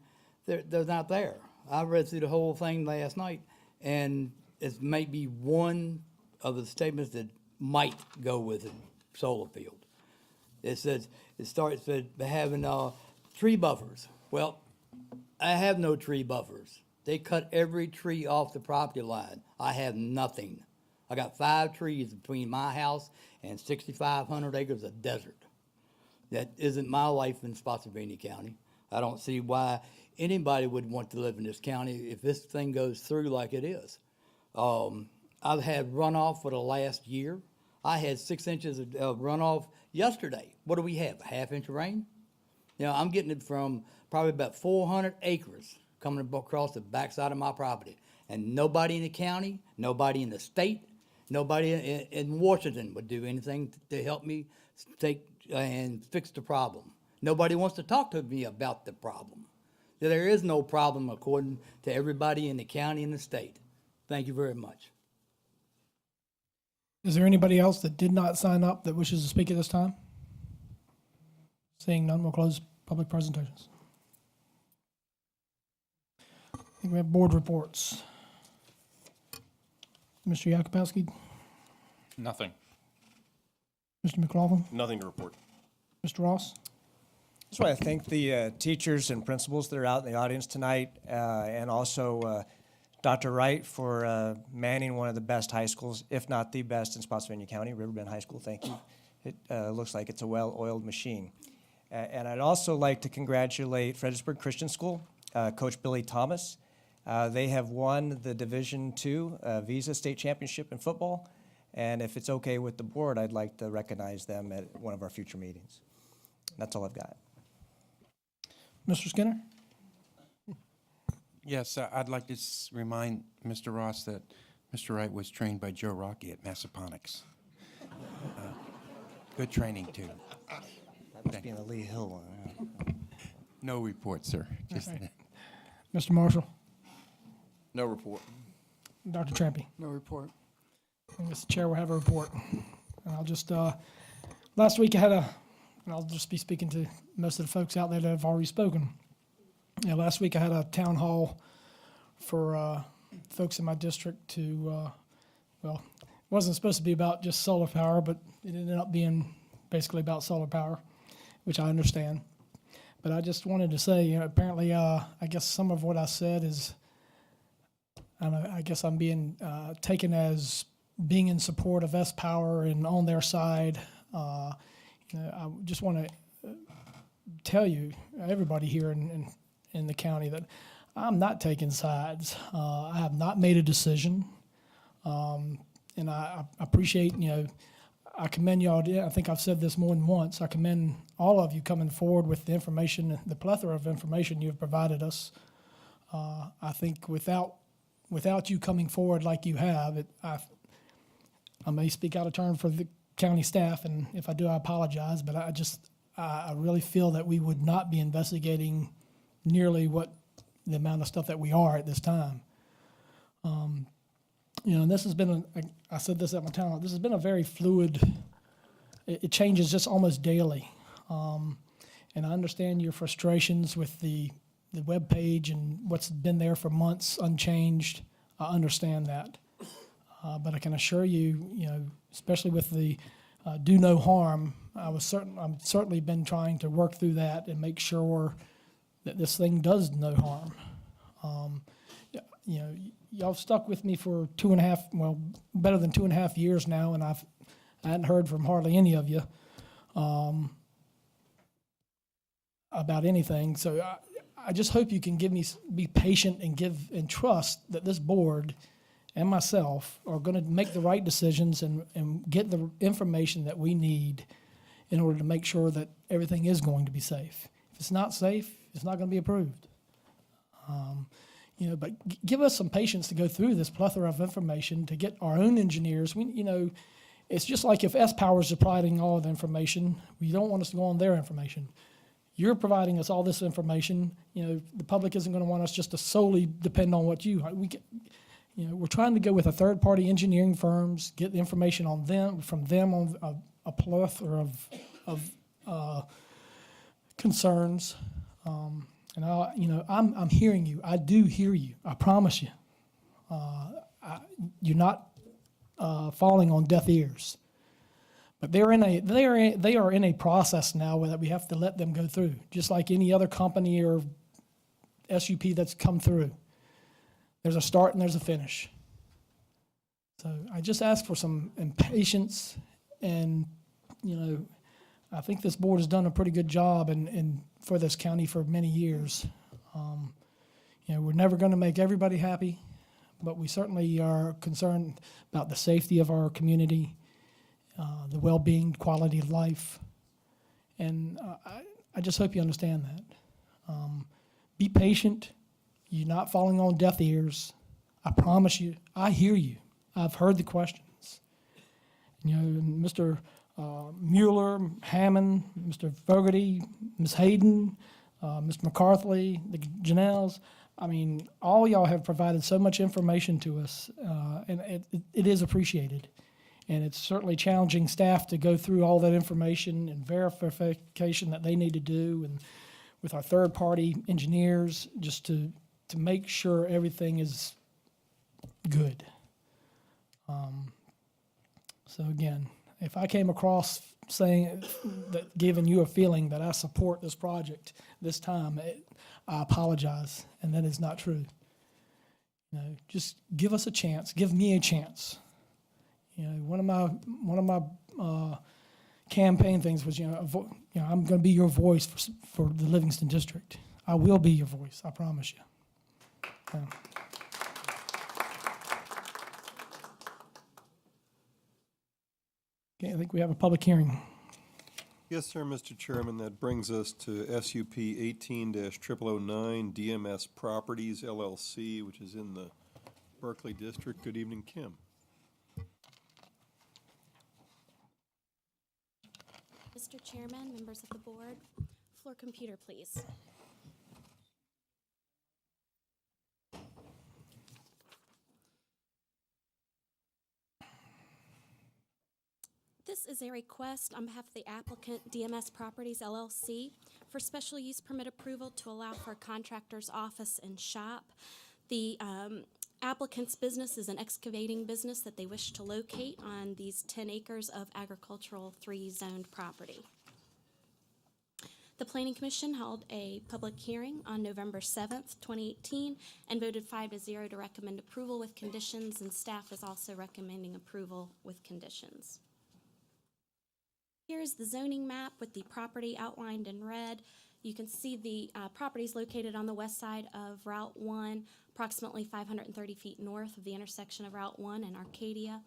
they're not there. I read through the whole thing last night, and it's maybe one of the statements that might go with a solar field. It says, it starts with having tree buffers. Well, I have no tree buffers. They cut every tree off the property line. I have nothing. I got 5 trees between my house and 6,500 acres of desert. That isn't my life in Spotsylvania County. I don't see why anybody would want to live in this county if this thing goes through like it is. I've had runoff for the last year. I had 6 inches of runoff yesterday. What do we have, a half-inch of rain? You know, I'm getting it from probably about 400 acres coming across the backside of my property. And nobody in the county, nobody in the state, nobody in Washington would do anything to help me take and fix the problem. Nobody wants to talk to me about the problem. There is no problem according to everybody in the county and the state. Thank you very much. Is there anybody else that did not sign up that wishes to speak at this time? Seeing none, we'll close public presentations. I think we have board reports. Mr. Yakubowski? Nothing. Mr. McLaughlin? Nothing to report. Mr. Ross? Just want to thank the teachers and principals that are out in the audience tonight, and also Dr. Wright for manning one of the best high schools, if not the best in Spotsylvania County, Riverbend High School. Thank you. It looks like it's a well-oiled machine. And I'd also like to congratulate Fredericksburg Christian School, Coach Billy Thomas. They have won the Division II Visa State Championship in football, and if it's okay with the board, I'd like to recognize them at one of our future meetings. That's all I've got. Mr. Skinner? Yes, I'd like to remind Mr. Ross that Mr. Wright was trained by Joe Rocky at Massaponax. Good training, too. That must be in the Lee Hill one. No report, sir. Just Okay. Mr. Marshall? No report. Dr. Trampy? No report. And Mr. Chair will have a report. And I'll just, last week I had and I'll just be speaking to most of the folks out there that have already spoken. You know, last week I had a town hall for folks in my district to, well, it wasn't supposed to be about just solar power, but it ended up being basically about solar power, which I understand. But I just wanted to say, you know, apparently, I guess some of what I said is, I guess I'm being taken as being in support of S-Power and on their side. You know, I just want to tell you, everybody here in the county, that I'm not taking sides. I have not made a decision, and I appreciate, you know, I commend y'all. I think I've said this more than once. I commend all of you coming forward with the information, the plethora of information you've provided us. I think without you coming forward like you have, I may speak out of turn for the county staff, and if I do, I apologize, but I really feel that we would not be investigating nearly what the amount of stuff that we are at this time. You know, and this has been, I said this at my town hall, this has been a very fluid, it changes just almost daily. And I understand your frustrations with the webpage and what's been there for months unchanged. I understand that. But I can assure you, you know, especially with the do no harm, I've certainly been trying to work through that and make sure that this thing does no harm. You know, y'all stuck with me for better than 2.5 years now, and I hadn't heard from hardly any of you about anything. So I just hope you can be patient and trust that this board and myself are going to make the right decisions and get the information that we need in order to make sure that everything is going to be safe. If it's not safe, it's not going to be approved. You know, but give us some patience to go through this plethora of information to get our own engineers. You know, it's just like if S-Power is providing all the information, we don't want us to go on their information. You're providing us all this information. You know, the public isn't going to want us just to solely depend on what you know, we're trying to go with a third-party engineering firms, get the information from them on a plethora of concerns. And you know, I'm hearing you. I do hear you. I promise you. You're not falling on deaf ears. But they are in a process now that we have to let them go through, just like any other company or SUP that's come through. There's a start and there's a finish. So I just ask for some patience, and you know, I think this board has done a pretty good job for this county for many years. We're never going to make everybody happy, but we certainly are concerned about the safety of our community, the well-being, quality of life, and I just hope you understand that. Be patient. You're not falling on deaf ears. I promise you, I hear you. I've heard the questions. Mr. Mueller, Hammond, Mr. Fogarty, Ms. Hayden, Mr. McCarthy, the Janelles. I mean, all y'all have provided so much information to us, and it is appreciated. And it's certainly challenging staff to go through all that information and verification that they need to do, and with our third-party engineers, just to make sure everything is good. So again, if I came across saying that, giving you a feeling that I support this project this time, I apologize, and that is not true. Just give us a chance. Give me a chance. One of my campaign things was, I'm going to be your voice for the Livingston District. I will be your voice. I promise you. Okay, I think we have a public hearing. Yes, sir, Mr. Chairman. That brings us to SUP 18-0009 DMS Properties LLC, which is in the Berkeley District. Good evening, Kim. Mr. Chairman, members of the board, floor computer, please. This is a request on behalf of the applicant, DMS Properties LLC, for special use permit approval to allow for a contractor's office and shop. The applicant's business is an excavating business that they wish to locate on these 10 acres of agricultural 3-zoned property. The Planning Commission held a public hearing on November 7th, 2018, and voted 5-0 to recommend approval with conditions, and staff is also recommending approval with conditions. Here is the zoning map with the property outlined in red. You can see the property is located on the west side of Route 1, approximately 530 feet north of the intersection of Route 1 and Arcadia.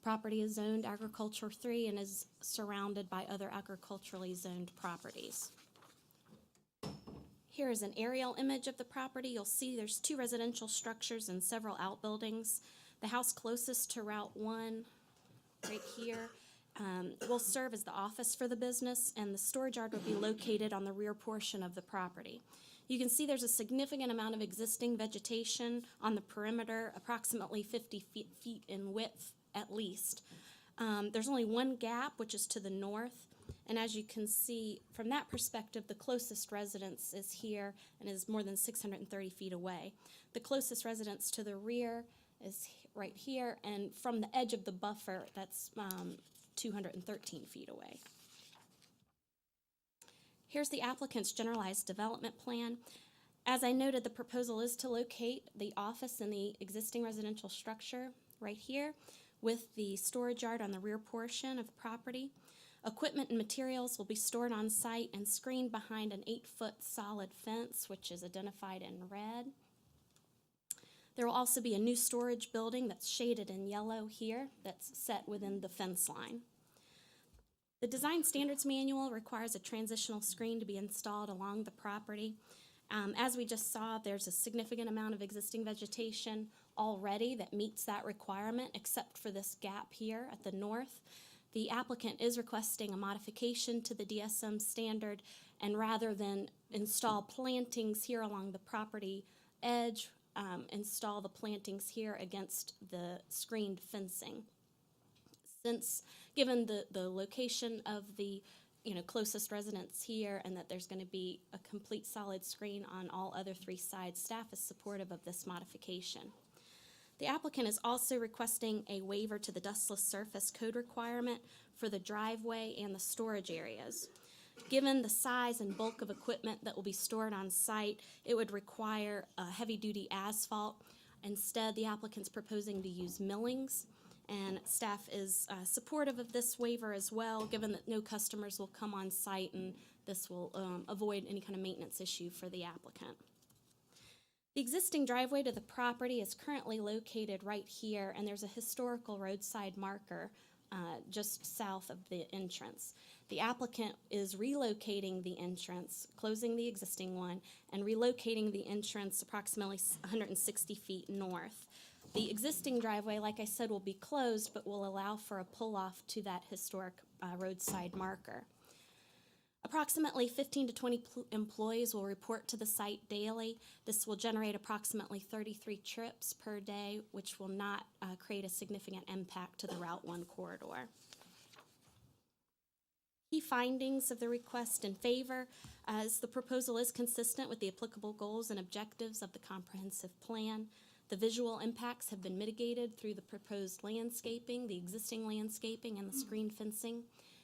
Property is zoned Agriculture 3 and is surrounded by other agriculturally zoned properties. Here is an aerial image of the property. You'll see there's 2 residential structures and several outbuildings. The house closest to Route 1, right here, will serve as the office for the business, and the storage yard will be located on the rear portion of the property. You can see there's a significant amount of existing vegetation on the perimeter, approximately 50 feet in width at least. There's only one gap, which is to the north, and as you can see from that perspective, the closest residence is here and is more than 630 feet away. The closest residence to the rear is right here, and from the edge of the buffer, that's 213 feet away. Here's the applicant's generalized development plan. As I noted, the proposal is to locate the office in the existing residential structure right here with the storage yard on the rear portion of the property. Equipment and materials will be stored on site and screened behind an 8-foot solid fence, which is identified in red. There will also be a new storage building that's shaded in yellow here that's set within the fence line. The Design Standards Manual requires a transitional screen to be installed along the property. As we just saw, there's a significant amount of existing vegetation already that meets that requirement, except for this gap here at the north. The applicant is requesting a modification to the DSM standard, and rather than install plantings here along the property edge, install the plantings here against the screened fencing. Since, given the location of the closest residence here and that there's going to be a complete solid screen on all other 3 sides, staff is supportive of this modification. The applicant is also requesting a waiver to the dustless surface code requirement for the driveway and the storage areas. Given the size and bulk of equipment that will be stored on site, it would require a heavy-duty asphalt. Instead, the applicant's proposing to use millings. And staff is supportive of this waiver as well, given that no customers will come on site, and this will avoid any kind of maintenance issue for the applicant. The existing driveway to the property is currently located right here, and there's a historical roadside marker just south of the entrance. The applicant is relocating the entrance, closing the existing one, and relocating the entrance approximately 160 feet north. The existing driveway, like I said, will be closed, but will allow for a pull-off to that historic roadside marker. Approximately 15 to 20 employees will report to the site daily. This will generate approximately 33 trips per day, which will not create a significant impact to the Route 1 corridor. Key findings of the request in favor, as the proposal is consistent with the applicable goals and objectives of the comprehensive plan. The visual impacts have been mitigated through the proposed landscaping, the existing landscaping, and the screen fencing.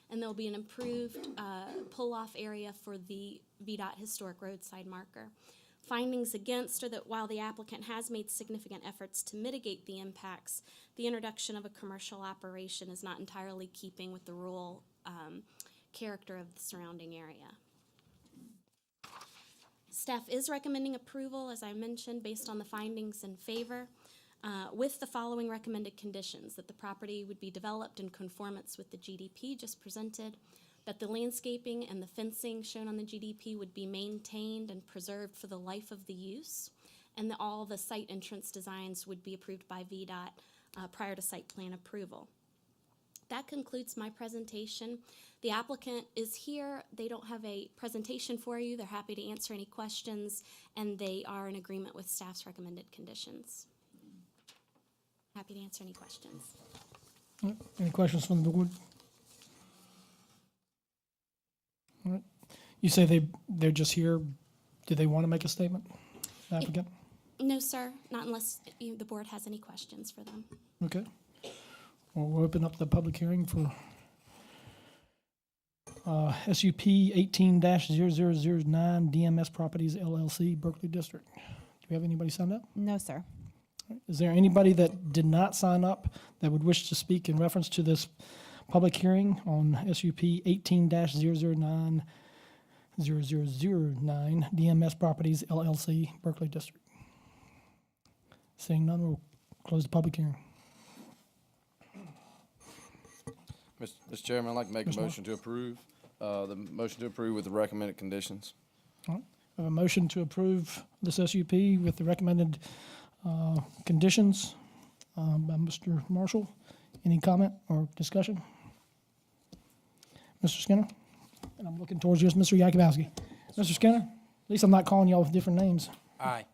And there'll be an improved pull-off area for the VDOT historic roadside marker. Findings against are that while the applicant has made significant efforts to mitigate the impacts, the introduction of a commercial operation is not entirely keeping with the rural character of the surrounding area. Staff is recommending approval, as I mentioned, based on the findings in favor. With the following recommended conditions: that the property would be developed in conformance with the GDP just presented, that the landscaping and the fencing shown on the GDP would be maintained and preserved for the life of the use, and that all the site entrance designs would be approved by VDOT prior to site plan approval. That concludes my presentation. The applicant is here. They don't have a presentation for you. They're happy to answer any questions, and they are in agreement with staff's recommended conditions. Happy to answer any questions. Any questions from the board? All right. You say they're just here. Do they want to make a statement, the applicant? No, sir, not unless the board has any questions for them. Okay. Well, we'll open up the public hearing for SUP 18-0009 DMS Properties LLC, Berkeley District. Do we have anybody signed up? No, sir. Is there anybody that did not sign up that would wish to speak in reference to this public hearing on SUP 18-0009 DMS Properties LLC, Berkeley District? Seeing none, we'll close the public hearing. Mr. Chairman, I'd like to make a motion to approve. The motion to approve with the recommended conditions. All right. I have a motion to approve this SUP with the recommended conditions by Mr. Marshall. Any comment or discussion? Mr. Skinner? And I'm looking towards you, Mr. Yakubowski. Mr. Skinner? At least I'm not calling y'all with different names. Aye.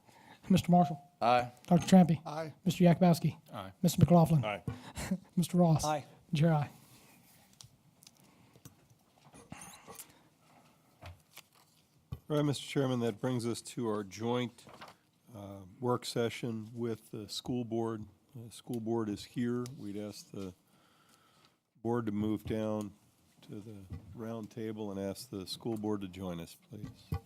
Mr. Marshall? Aye. Dr. Trampy? Aye. Mr. Yakubowski? Aye. Mr. McLaughlin? Aye. Mr. Ross? Aye. Chair, aye. All right, Mr. Chairman, that brings us to our joint work session with the school board. The school board is here. We'd ask the board to move down to the round table and ask the school board to join us, please.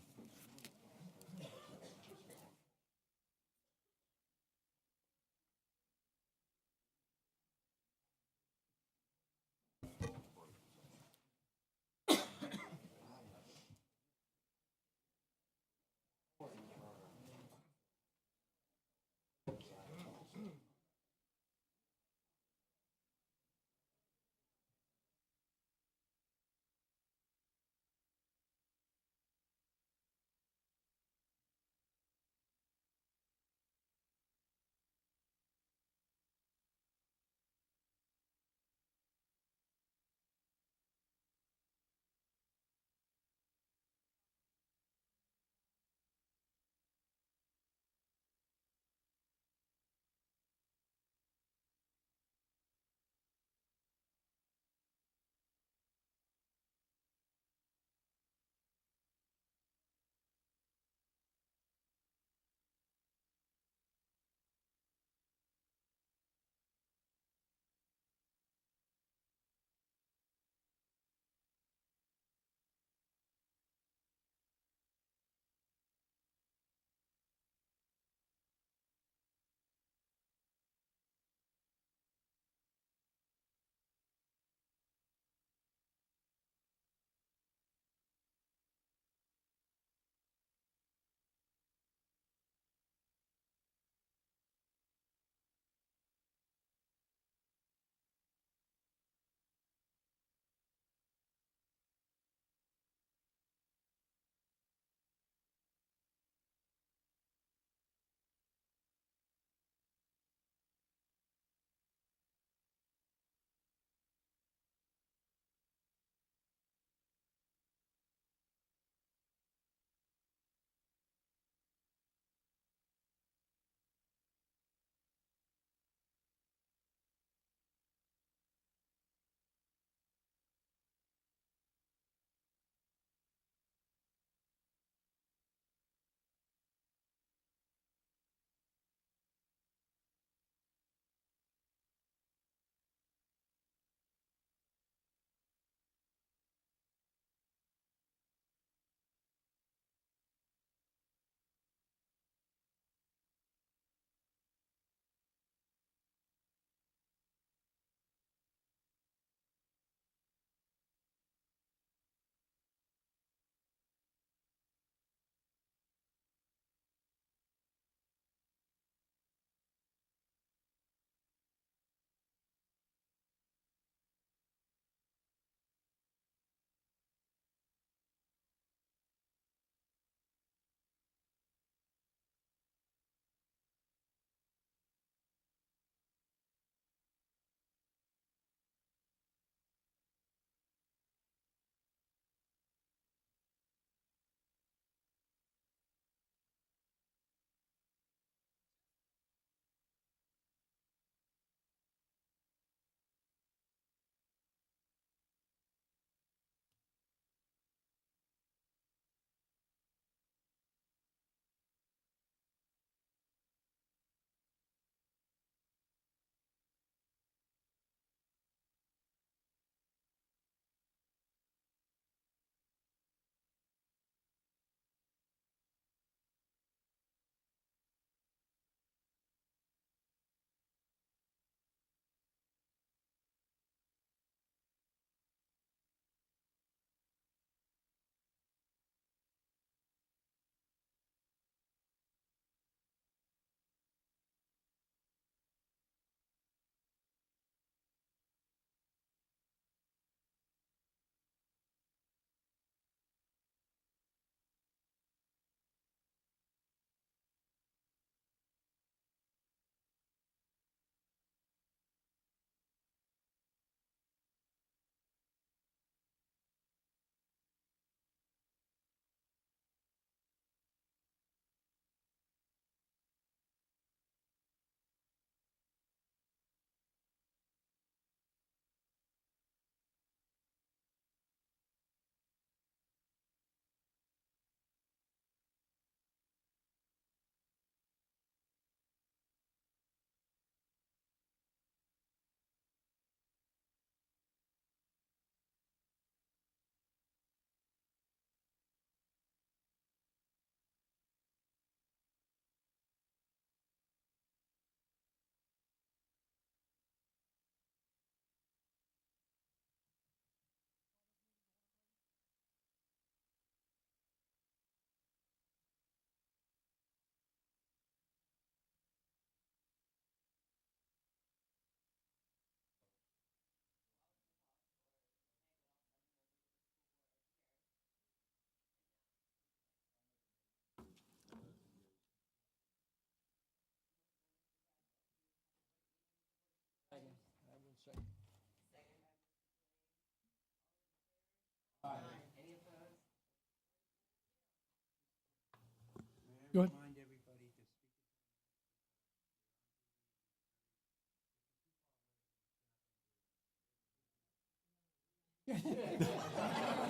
Go ahead.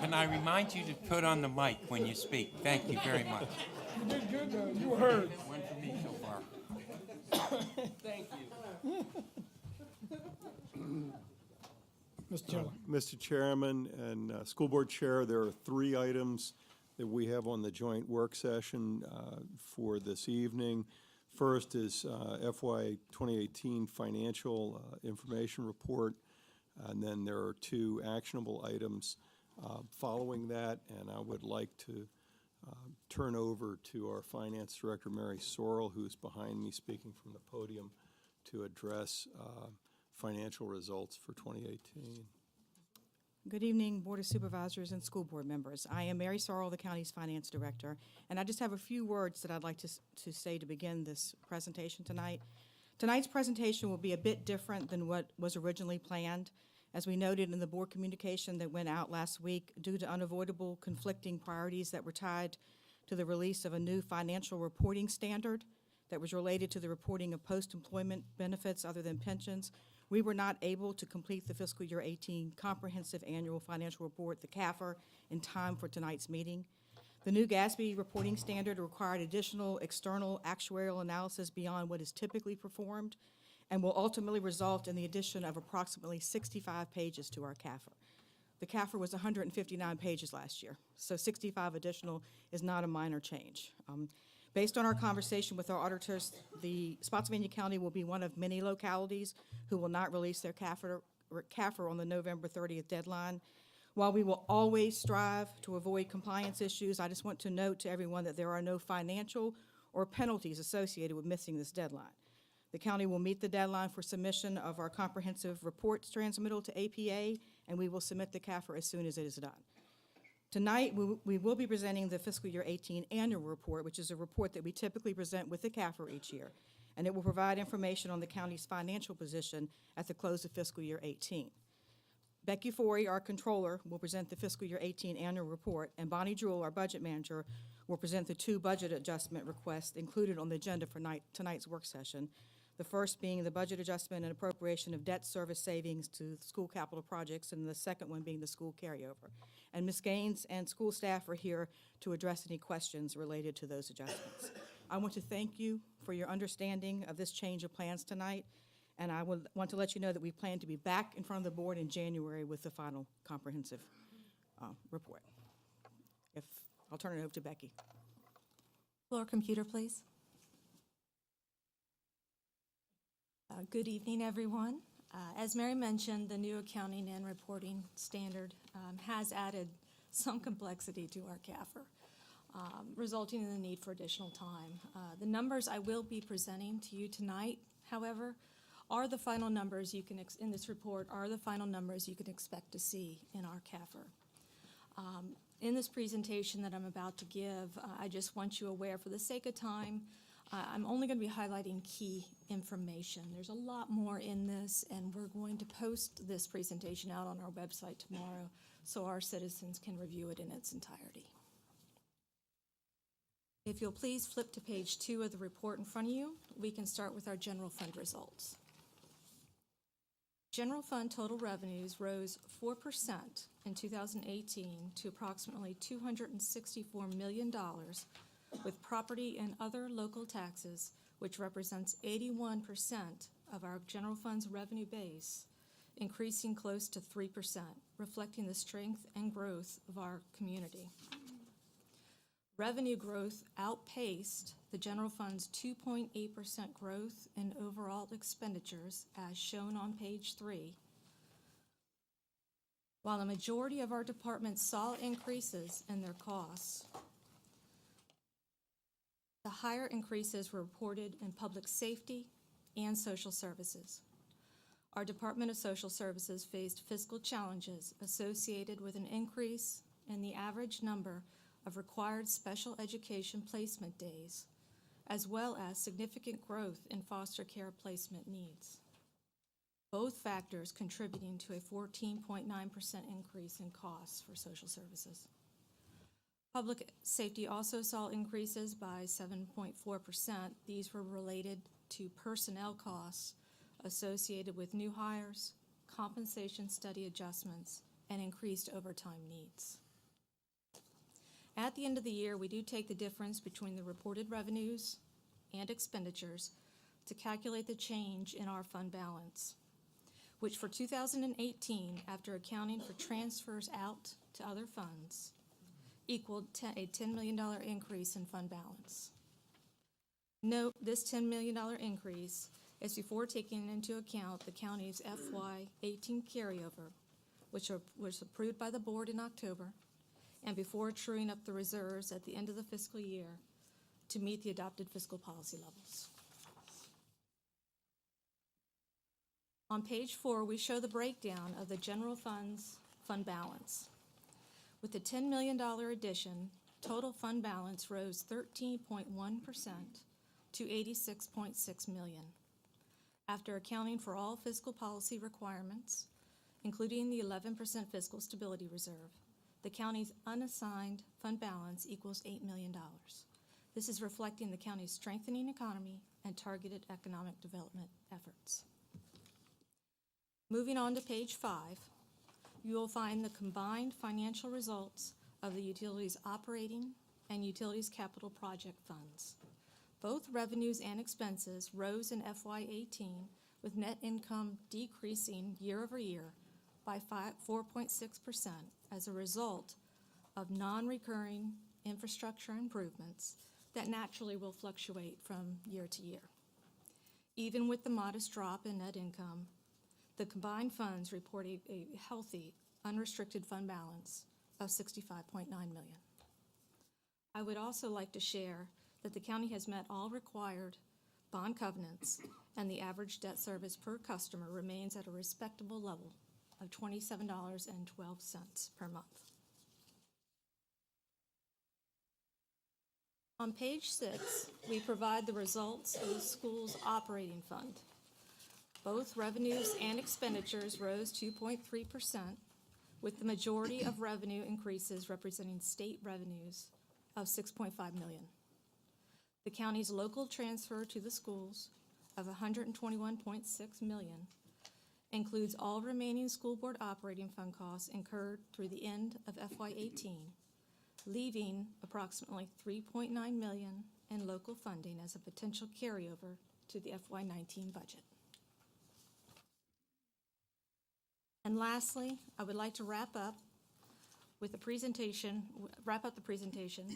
Can I remind you to put on the mic when you speak? Thank you very much. You did good, though. You were heard. One for me so far. Thank you. Mr. Tiller. Mr. Chairman and School Board Chair, there are 3 items that we have on the joint work session for this evening. First is FY 2018 financial information report, and then there are 2 actionable items following that, and I would like to turn over to our Finance Director, Mary Sorrell, who's behind me speaking from the podium, to address financial results for 2018. Good evening, Board of Supervisors and school board members. I am Mary Sorrell, the county's finance director, and I just have a few words that I'd like to say to begin this presentation tonight. Tonight's presentation will be a bit different than what was originally planned. As we noted in the board communication that went out last week, due to unavoidable conflicting priorities that were tied to the release of a new financial reporting standard that was related to the reporting of post-employment benefits other than pensions, we were not able to complete the fiscal year 18 comprehensive annual financial report, the CAFR, in time for tonight's meeting. The new GASB reporting standard required additional external actuarial analysis beyond what is typically performed and will ultimately result in the addition of approximately 65 pages to our CAFR. The CAFR was 159 pages last year, so 65 additional is not a minor change. Based on our conversation with our auditors, the Spotsylvania County will be one of many localities who will not release their CAFR on the November 30th deadline. While we will always strive to avoid compliance issues, I just want to note to everyone that there are no financial or penalties associated with missing this deadline. The county will meet the deadline for submission of our comprehensive reports transmittal to APA, and we will submit the CAFR as soon as it is done. Tonight, we will be presenting the fiscal year 18 annual report, which is a report that we typically present with the CAFR each year, and it will provide information on the county's financial position at the close of fiscal year 18. Becky Forey, our controller, will present the fiscal year 18 annual report, and Bonnie Jewell, our budget manager, will present the 2 budget adjustment requests included on the agenda for tonight's work session. The first being the budget adjustment and appropriation of debt service savings to school capital projects, and the second one being the school carryover. And Ms. Gaines and school staff are here to address any questions related to those adjustments. I want to thank you for your understanding of this change of plans tonight, and I would want to let you know that we plan to be back in front of the board in January with the final comprehensive report. I'll turn it over to Becky. Floor computer, please. Good evening, everyone. As Mary mentioned, the new accounting and reporting standard has added some complexity to our CAFR, resulting in the need for additional time. The numbers I will be presenting to you tonight, however, are the final numbers you can, in this report, are the final numbers you can expect to see in our CAFR. In this presentation that I'm about to give, I just want you aware, for the sake of time, I'm only going to be highlighting key information. There's a lot more in this, and we're going to post this presentation out on our website tomorrow so our citizens can review it in its entirety. If you'll please flip to page 2 of the report in front of you, we can start with our general fund results. General fund total revenues rose 4% in 2018 to approximately $264 million, with property and other local taxes, which represents 81% of our general fund's revenue base, increasing close to 3%, reflecting the strength and growth of our community. Revenue growth outpaced the general fund's 2.8% growth in overall expenditures, as shown on page 3. While a majority of our departments saw increases in their costs, the higher increases were reported in public safety and social services. Our Department of Social Services faced fiscal challenges associated with an increase in the average number of required special education placement days, as well as significant growth in foster care placement needs, both factors contributing to a 14.9% increase in costs for social services. Public safety also saw increases by 7.4%. These were related to personnel costs associated with new hires, compensation study adjustments, and increased overtime needs. At the end of the year, we do take the difference between the reported revenues and expenditures to calculate the change in our fund balance, which for 2018, after accounting for transfers out to other funds, equaled a $10 million increase in fund balance. Note, this $10 million increase is before taking into account the county's FY18 carryover, which was approved by the board in October, and before truing up the reserves at the end of the fiscal year to meet the adopted fiscal policy levels. On page 4, we show the breakdown of the general fund's fund balance. With the $10 million addition, total fund balance rose 13.1% to $86.6 million. After accounting for all fiscal policy requirements, including the 11% fiscal stability reserve, the county's unassigned fund balance equals $8 million. This is reflecting the county's strengthening economy and targeted economic development efforts. Moving on to page 5, you will find the combined financial results of the utilities operating and utilities capital project funds. Both revenues and expenses rose in FY18, with net income decreasing year over year by 4.6% as a result of non-recurring infrastructure improvements that naturally will fluctuate from year to year. Even with the modest drop in net income, the combined funds report a healthy unrestricted fund balance of $65.9 million. I would also like to share that the county has met all required bond covenants, and the average debt service per customer remains at a respectable level of $27.12 per month. On page 6, we provide the results of the school's operating fund. Both revenues and expenditures rose 2.3%, with the majority of revenue increases representing state revenues of $6.5 million. The county's local transfer to the schools of $121.6 million includes all remaining school board operating fund costs incurred through the end of FY18, leaving approximately $3.9 million in local funding as a potential carryover to the FY19 budget. And lastly, I would like to wrap up the presentation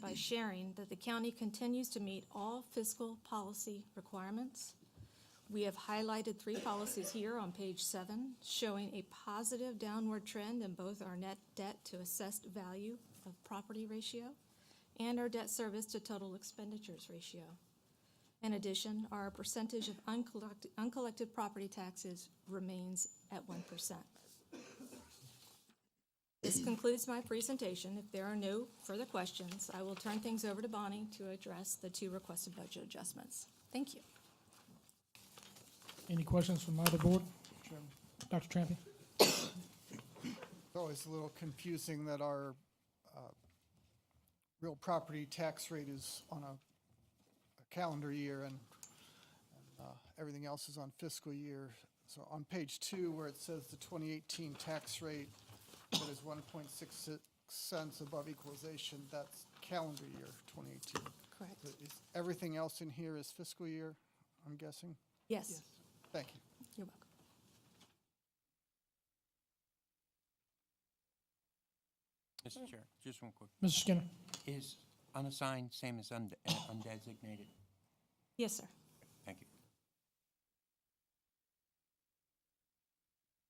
by sharing that the county continues to meet all fiscal policy requirements. We have highlighted 3 policies here on page 7, showing a positive downward trend in both our net debt to assessed value of property ratio and our debt service to total expenditures ratio. In addition, our percentage of uncollected property taxes remains at 1%. This concludes my presentation. If there are no further questions, I will turn things over to Bonnie to address the 2 requested budget adjustments. Thank you. Any questions from either board? Dr. Trampy? It's always a little confusing that our real property tax rate is on a calendar year and everything else is on fiscal year. So on page 2, where it says the 2018 tax rate that is 1.66 cents above equalization, that's calendar year 2018. Correct. So everything else in here is fiscal year, I'm guessing? Yes. Thank you. You're welcome. Mr. Chair, just one quick. Mr. Skinner? Is unassigned same as undesignated? Yes, sir. Thank you.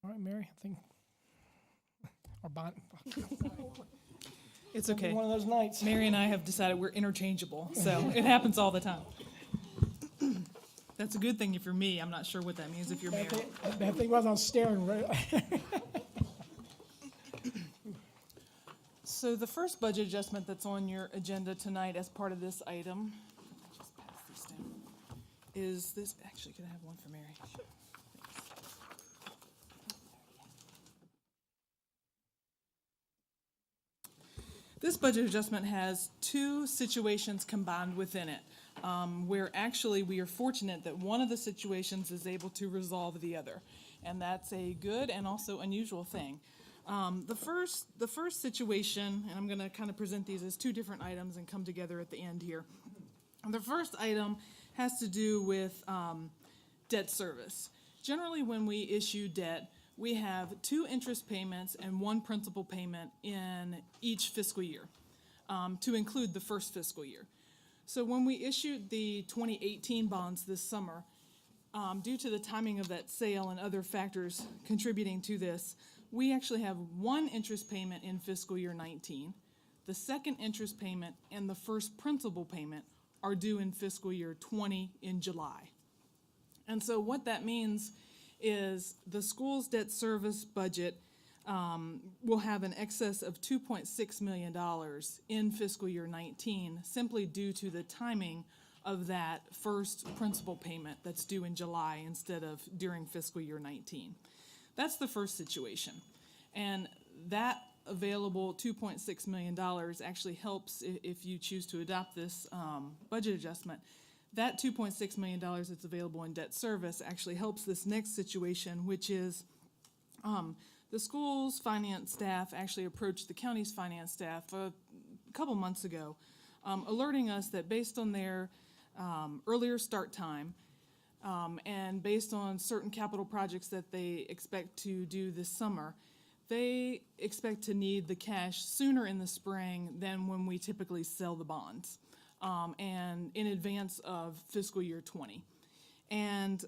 All right, Mary, I think. Or Bonnie. It's okay. One of those nights. Mary and I have decided we're interchangeable, so it happens all the time. That's a good thing if you're me. I'm not sure what that means if you're Mary. That thing was on staring right. So the first budget adjustment that's on your agenda tonight as part of this item, just pass this down, is this, actually, can I have one for Mary? This budget adjustment has two situations combined within it, where actually we are fortunate that one of the situations is able to resolve the other. And that's a good and also unusual thing. The first situation, and I'm going to kind of present these as two different items and come together at the end here. The first item has to do with debt service. Generally, when we issue debt, we have two interest payments and one principal payment in each fiscal year, to include the first fiscal year. So when we issued the 2018 bonds this summer, due to the timing of that sale and other factors contributing to this, we actually have one interest payment in fiscal year 19. The second interest payment and the first principal payment are due in fiscal year 20 in July. And so what that means is the school's debt service budget will have an excess of $2.6 million in fiscal year 19, simply due to the timing of that first principal payment that's due in July instead of during fiscal year 19. That's the first situation. And that available $2.6 million actually helps if you choose to adopt this budget adjustment. That $2.6 million that's available in debt service actually helps this next situation, which is the school's finance staff actually approached the county's finance staff a couple months ago, alerting us that based on their earlier start time and based on certain capital projects that they expect to do this summer, they expect to need the cash sooner in the spring than when we typically sell the bonds, and in advance of fiscal year 20. And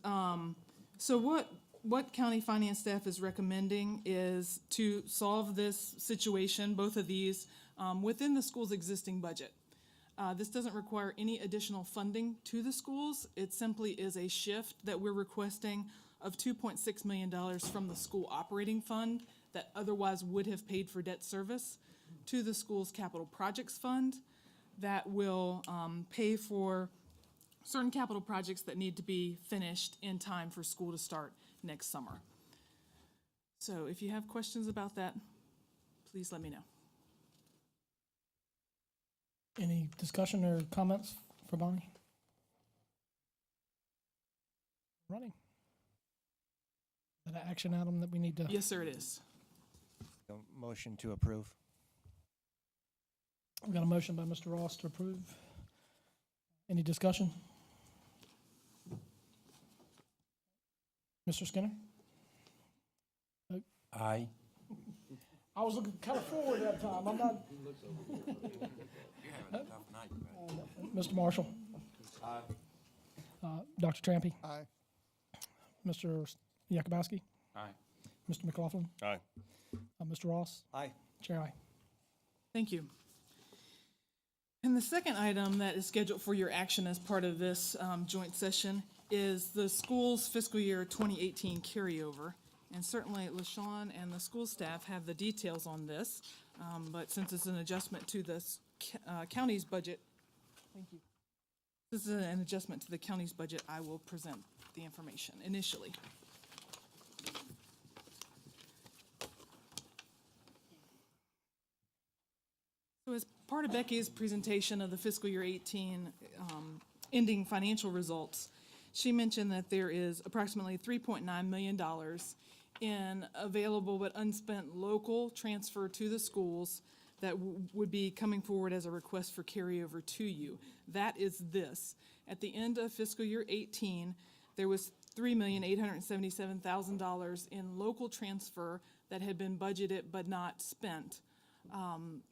so what county finance staff is recommending is to solve this situation, both of these, within the school's existing budget. This doesn't require any additional funding to the schools. It simply is a shift that we're requesting of $2.6 million from the school operating fund that otherwise would have paid for debt service to the school's capital projects fund that will pay for certain capital projects that need to be finished in time for school to start next summer. So if you have questions about that, please let me know. Any discussion or comments for Bonnie? Running. Is that an action item that we need to? Yes, sir, it is. Motion to approve. We've got a motion by Mr. Ross to approve. Any discussion? Mr. Skinner? Aye. I was looking kind of forward that time. I'm not. You're having a tough night. Mr. Marshall? Aye. Dr. Trampy? Aye. Mr. Yakubowski? Aye. Mr. McLaughlin? Aye. Mr. Ross? Aye. Chair, aye. Thank you. And the second item that is scheduled for your action as part of this joint session is the school's fiscal year 2018 carryover. And certainly LaShawn and the school staff have the details on this, but since it's an adjustment to the county's budget, thank you. This is an adjustment to the county's budget. I will present the information initially. So as part of Becky's presentation of the fiscal year 18 ending financial results, she mentioned that there is approximately $3.9 million in available but unspent local transfer to the schools that would be coming forward as a request for carryover to you. That is this. At the end of fiscal year 18, there was $3,877,000 in local transfer that had been budgeted but not spent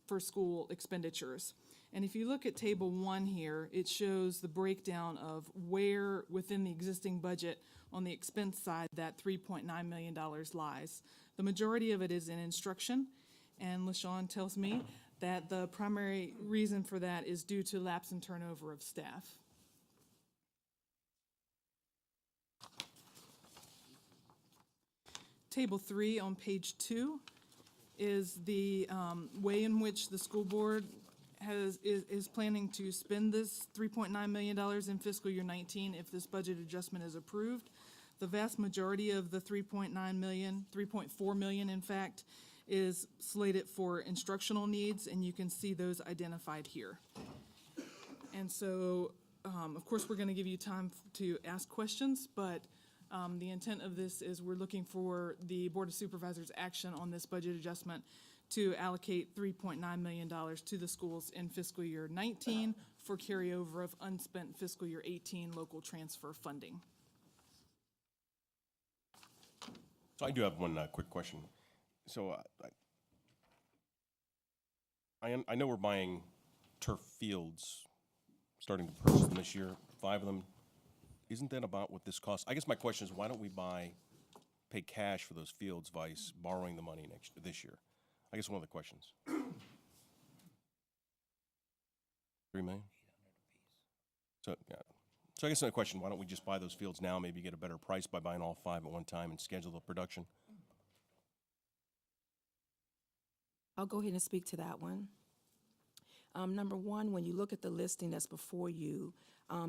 for school expenditures. And if you look at table 1 here, it shows the breakdown of where within the existing budget on the expense side that $3.9 million lies. The majority of it is in instruction, and LaShawn tells me that the primary reason for that is due to lapse and turnover of staff. Table 3 on page 2 is the way in which the school board is planning to spend this $3.9 million in fiscal year 19 if this budget adjustment is approved. The vast majority of the $3.9 million, $3.4 million in fact, is slated for instructional needs, and you can see those identified here. And so, of course, we're going to give you time to ask questions, but the intent of this is we're looking for the Board of Supervisors' action on this budget adjustment to allocate $3.9 million to the schools in fiscal year 19 for carryover of unspent fiscal year 18 local transfer funding. So I do have one quick question. So I know we're buying turf fields, starting to purchase them this year, 5 of them. Isn't that about what this costs? I guess my question is, why don't we pay cash for those fields vice borrowing the money this year? I guess one of the questions. $3 million? So, yeah. So I guess another question, why don't we just buy those fields now, maybe get a better price by buying all 5 at one time and schedule the production? I'll go ahead and speak to that one. Number one, when you look at the listing that's before you,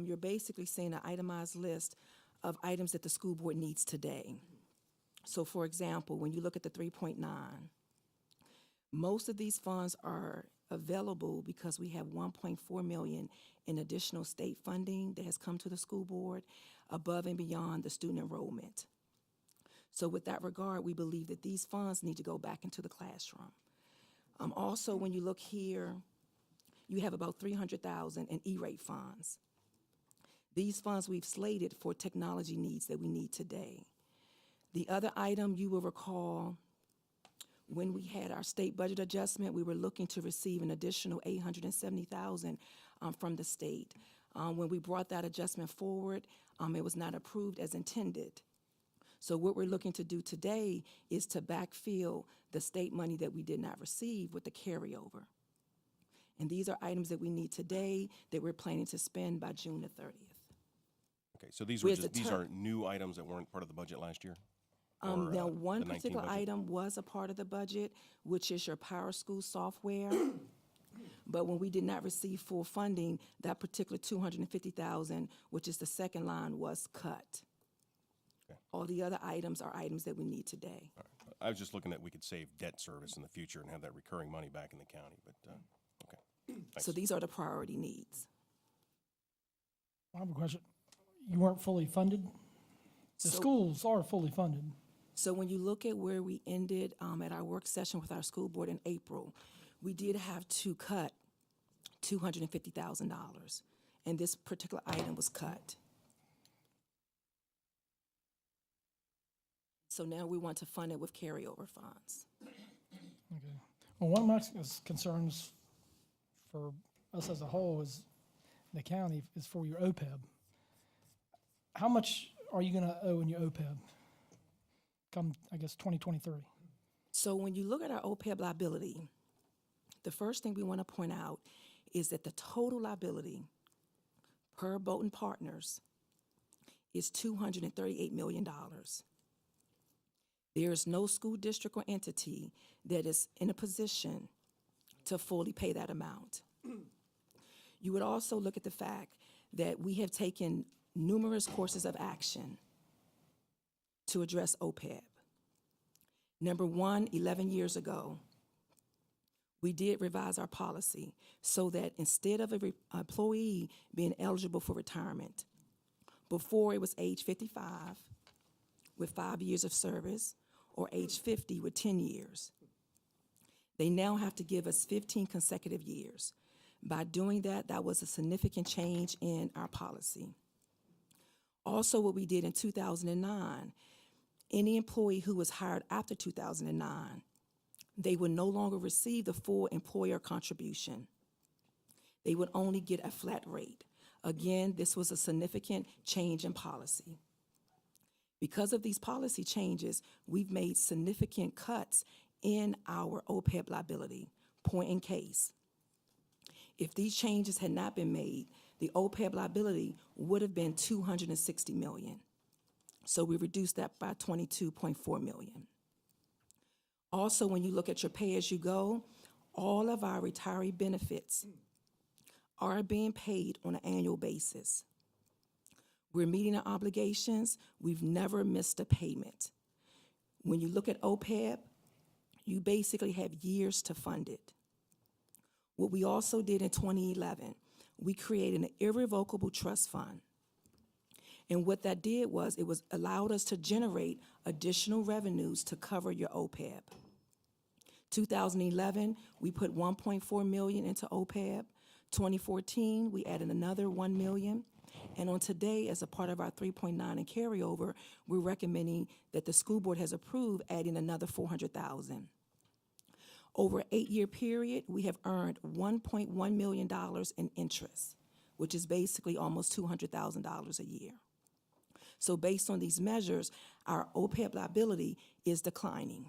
you're basically seeing an itemized list of items that the school board needs today. So for example, when you look at the 3.9, most of these funds are available because we have 1.4 million in additional state funding that has come to the school board above and beyond the student enrollment. So with that regard, we believe that these funds need to go back into the classroom. Also, when you look here, you have about $300,000 in E-rate funds. These funds we've slated for technology needs that we need today. The other item you will recall, when we had our state budget adjustment, we were looking to receive an additional $870,000 from the state. When we brought that adjustment forward, it was not approved as intended. So what we're looking to do today is to backfill the state money that we did not receive with the carryover. And these are items that we need today that we're planning to spend by June the 30th. Okay, so these are new items that weren't part of the budget last year? Now, one the 19 particular budget? item was a part of the budget, which is your Power School software. But when we did not receive full funding, that particular $250,000, which is the second line, was cut. Okay. All the other items are items that we need today. All right. I was just looking at we could save debt service in the future and have that recurring money back in the county, but, okay. Thanks. So these are the priority needs. I have a question. You weren't fully funded? The schools are fully funded. So when you look at where we ended at our work session with our school board in April, we did have to cut $250,000, and this particular item was cut. So now we want to fund it with carryover funds. Okay. Well, one of my concerns for us as a whole is the county is for your OPEB. How much are you going to owe in your OPEB come, I guess, 2023? So when you look at our OPEB liability, the first thing we want to point out is that the total liability per Bolton Partners is $238 million. There is no school district or entity that is in a position to fully pay that amount. You would also look at the fact that we have taken numerous courses of action to address OPEB. Number one, 11 years ago, we did revise our policy so that instead of an employee being eligible for retirement, before it was age 55 with 5 years of service or age 50 with 10 years, they now have to give us 15 consecutive years. By doing that, that was a significant change in our policy. Also, what we did in 2009, any employee who was hired after 2009, they would no longer receive the full employer contribution. They would only get a flat rate. Again, this was a significant change in policy. Because of these policy changes, we've made significant cuts in our OPEB liability. Point in case, if these changes had not been made, the OPEB liability would have been $260 million. So we reduced that by $22.4 million. Also, when you look at your pay-as-you-go, all of our retiree benefits are being paid on an annual basis. We're meeting our obligations. We've never missed a payment. When you look at OPEB, You basically have years to fund it. What we also did in 2011, we created an irrevocable trust fund. And what that did was it allowed us to generate additional revenues to cover your OPEB. 2011, we put $1.4 million into OPEB. 2014, we added another $1 million. And on today, as a part of our 3.9 in carryover, we're recommending that the school board has approved adding another $400,000. Over an 8-year period, we have earned $1.1 million in interest, which is basically almost $200,000 a year. So based on these measures, our OPEB liability is declining.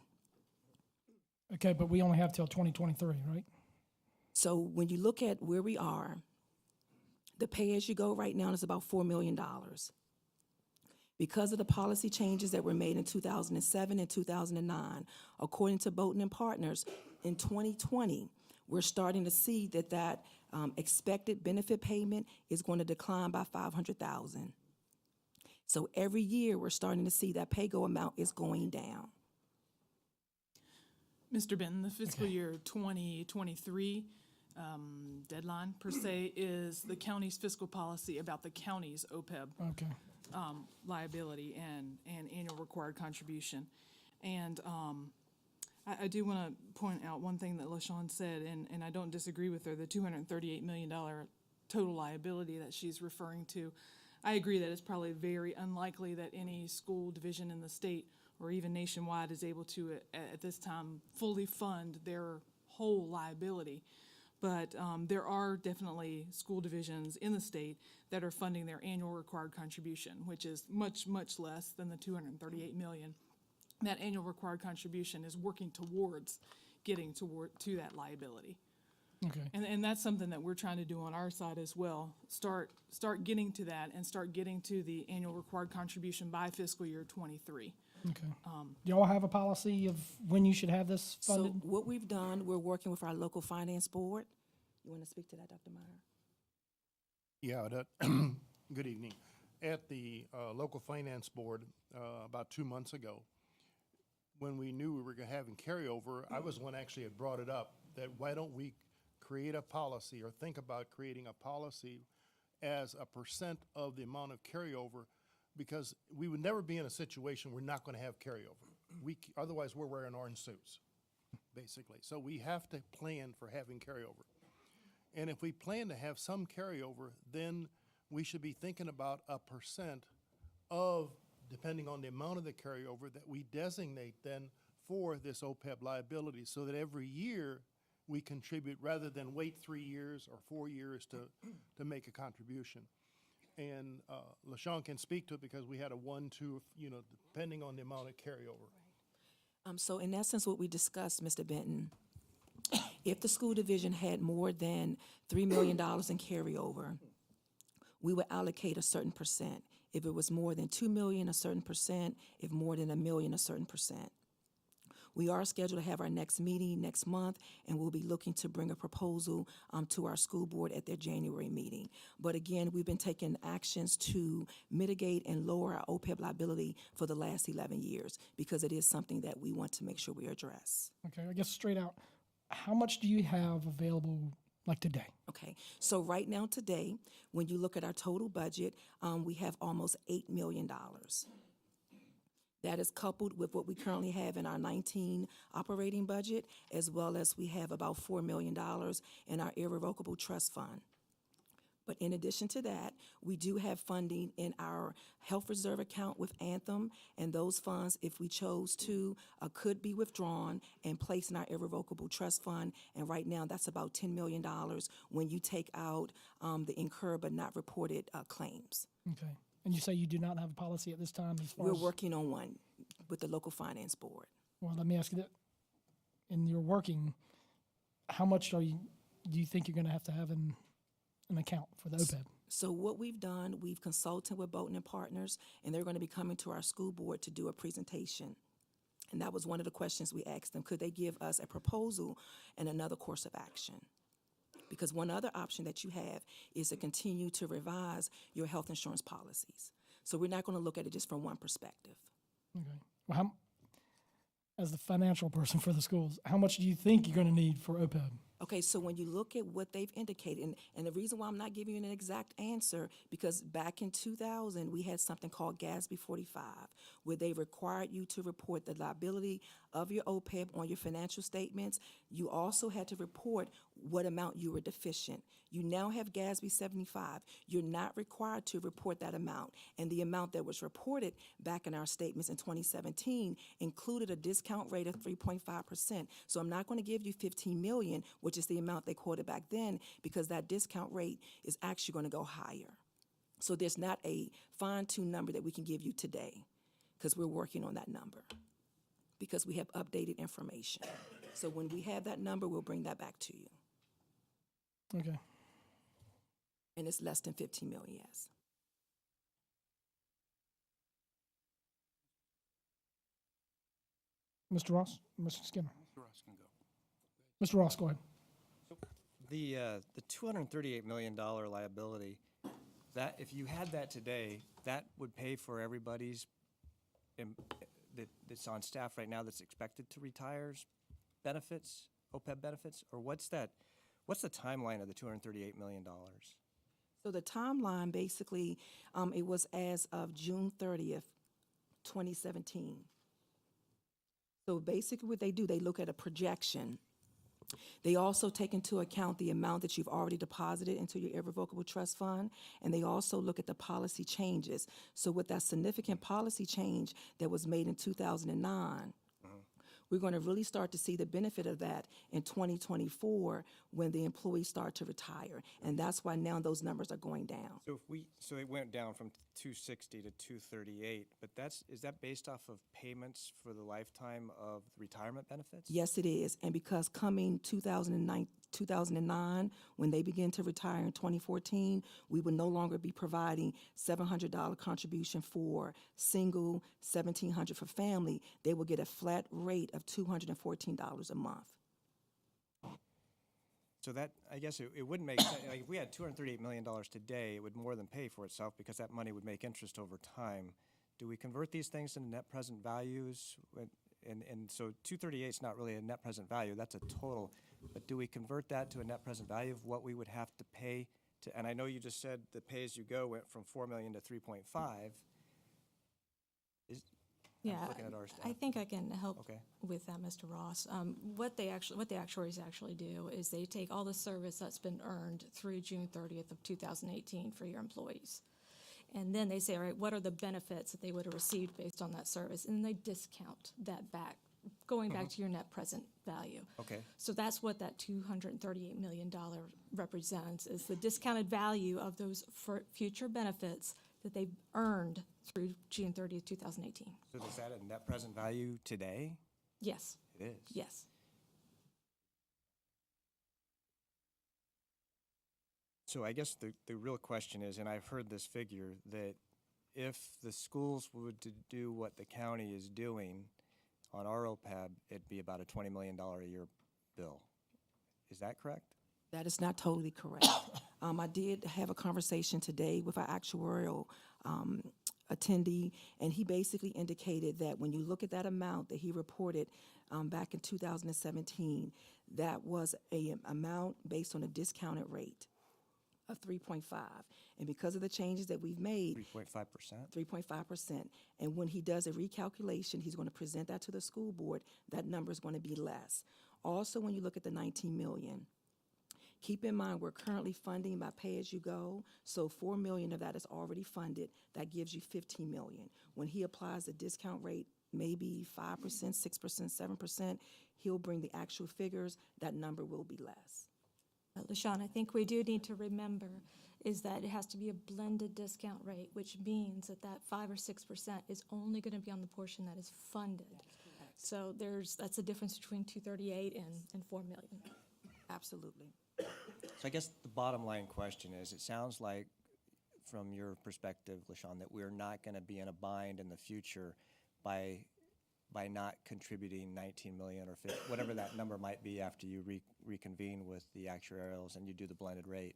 Okay, but we only have till 2023, right? So when you look at where we are, the pay-as-you-go right now is about $4 million. Because of the policy changes that were made in 2007 and 2009, according to Bolton and Partners, in 2020, we're starting to see that expected benefit payment is going to decline by $500,000. So every year, we're starting to see that pay-go amount is going down. Mr. Benton, the fiscal year 2023 deadline, per se, is the county's fiscal policy about the county's OPEB liability and annual required contribution. And I do want to point out one thing that LaShawn said, and I don't disagree with her, the $238 million total liability that she's referring to. I agree that it's probably very unlikely that any school division in the state or even nationwide is able to, at this time, fully fund their whole liability. But there are definitely school divisions in the state that are funding their annual required contribution, which is much, much less than the $238 million. That annual required contribution is working towards getting to that liability. Okay. And that's something that we're trying to do on our side as well. Start getting to that and start getting to the annual required contribution by fiscal year 23. Okay. Do y'all have a policy of when you should have this funded? So what we've done, we're working with our local finance board. You want to speak to that, Dr. Meyer? Yeah, good evening. At the local finance board about 2 months ago, when we knew we were having carryover, I was one actually had brought it up that why don't we create a policy or think about creating a policy as a percent of the amount of carryover, because we would never be in a situation we're not going to have carryover. Otherwise, we're wearing orange suits, basically. So we have to plan for having carryover. And if we plan to have some carryover, then we should be thinking about a percent of, depending on the amount of the carryover, that we designate then for this OPEB liability, so that every year we contribute rather than wait 3 years or 4 years to make a contribution. And LaShawn can speak to it because we had a 1, 2, depending on the amount of carryover. So in essence, what we discussed, Mr. Benton, if the school division had more than $3 million in carryover, we would allocate a certain percent. If it was more than $2 million, a certain percent. If more than $1 million, a certain percent. We are scheduled to have our next meeting next month, and we'll be looking to bring a proposal to our school board at their January meeting. But again, we've been taking actions to mitigate and lower our OPEB liability for the last 11 years, because it is something that we want to make sure we address. Okay, I guess straight out, how much do you have available like today? Okay, so right now today, when you look at our total budget, we have almost $8 million. That is coupled with what we currently have in our 19 operating budget, as well as we have about $4 million in our irrevocable trust fund. But in addition to that, we do have funding in our health reserve account with Anthem, and those funds, if we chose to, could be withdrawn and placed in our irrevocable trust fund. And right now, that's about $10 million when you take out the incurred but not reported claims. Okay. And you say you do not have a policy at this time as far We're as... working on one with the local finance board. Well, let me ask you that. In your working, how much do you think you're going to have in an account for the OPEB? So what we've done, we've consulted with Bolton and Partners, and they're going to be coming to our school board to do a presentation. And that was one of the questions we asked them. Could they give us a proposal and another course of action? Because one other option that you have is to continue to revise your health insurance policies. So we're not going to look at it just from one perspective. Okay. Well, as the financial person for the schools, how much do you think you're going to need for OPEB? Okay, so when you look at what they've indicated, and the reason why I'm not giving you an exact answer, because back in 2000, we had something called GASB 45, where they required you to report the liability of your OPEB on your financial statements. You also had to report what amount you were deficient. You now have GASB 75. You're not required to report that amount. And the amount that was reported back in our statements in 2017 included a discount rate of 3.5%. So I'm not going to give you $15 million, which is the amount they quoted back then, because that discount rate is actually going to go higher. So there's not a fine-tuned number that we can give you today, because we're working on that number, because we have updated information. So when we have that number, we'll bring that back to you. Okay. And it's less than 15 million, yes. Mr. Ross? Mr. Skinner? Mr. Ross can go. Mr. Ross, go ahead. The $238 million liability, that if you had that today, that would pay for everybody's that's on staff right now that's expected to retire's benefits, OPEB benefits, or what's the timeline of the $238 million? So the timeline, basically, it was as of June 30th, 2017. So basically what they do, they look at a projection. They also take into account the amount that you've already deposited into your irrevocable trust fund, and they also look at the policy changes. So with that significant policy change that was made in 2009, we're going to really start to see the benefit of that in 2024 when the employees start to retire. And that's why now those numbers are going down. So it went down from 260 to 238, but is that based off of payments for the lifetime of the retirement benefits? Yes, it is. And because coming 2009, when they begin to retire in 2014, we will no longer be providing $700 contribution for single, $1,700 for family. They will get a flat rate of $214 a month. So that, I guess it wouldn't make sense. Like if we had $238 million today, it would more than pay for itself because that money would make interest over time. Do we convert these things into net present values? And so 238 is not really a net present value, that's a total. But do we convert that to a net present value of what we would have to pay to, and I know you just said the pay-as-you-go went from 4 million to 3.5. Yeah, I think I can help Okay. with that, Mr. Ross. What the actuaries actually do is they take all the service that's been earned through June 30th of 2018 for your employees. And then they say, all right, what are the benefits that they would have received based on that service? And they discount that back, going back to your net present value. Okay. So that's what that $238 million represents, is the discounted value of those future benefits that they've earned through June 30th, 2018. So is that a net present value today? Yes. It is? Yes. So I guess the real question is, and I've heard this figure, that if the schools were to do what the county is doing on our OPEB, it'd be about a $20 million a year bill. Is that correct? That is not totally correct. I did have a conversation today with our actuarial attendee, and he basically indicated that when you look at that amount that he reported back in 2017, that was an amount based on a discounted rate of 3.5. And because of the changes that we've made, 3.5%? 3.5%. And when he does a recalculation, he's going to present that to the school board, that number is going to be less. Also, when you look at the 19 million, keep in mind we're currently funding by pay-as-you-go, so 4 million of that is already funded. That gives you 15 million. When he applies the discount rate, maybe 5%, 6%, 7%, he'll bring the actual figures. That number will be less. LaShawn, I think we do need to remember is that it has to be a blended discount rate, which means that that 5 or 6% is only going to be on the portion that is funded. So that's the difference between 238 and 4 million. Absolutely. So I guess the bottom line question is, it sounds like from your perspective, LaShawn, that we're not going to be in a bind in the future by not contributing 19 million or 50, whatever that number might be after you reconvene with the actuarials and you do the blended rate.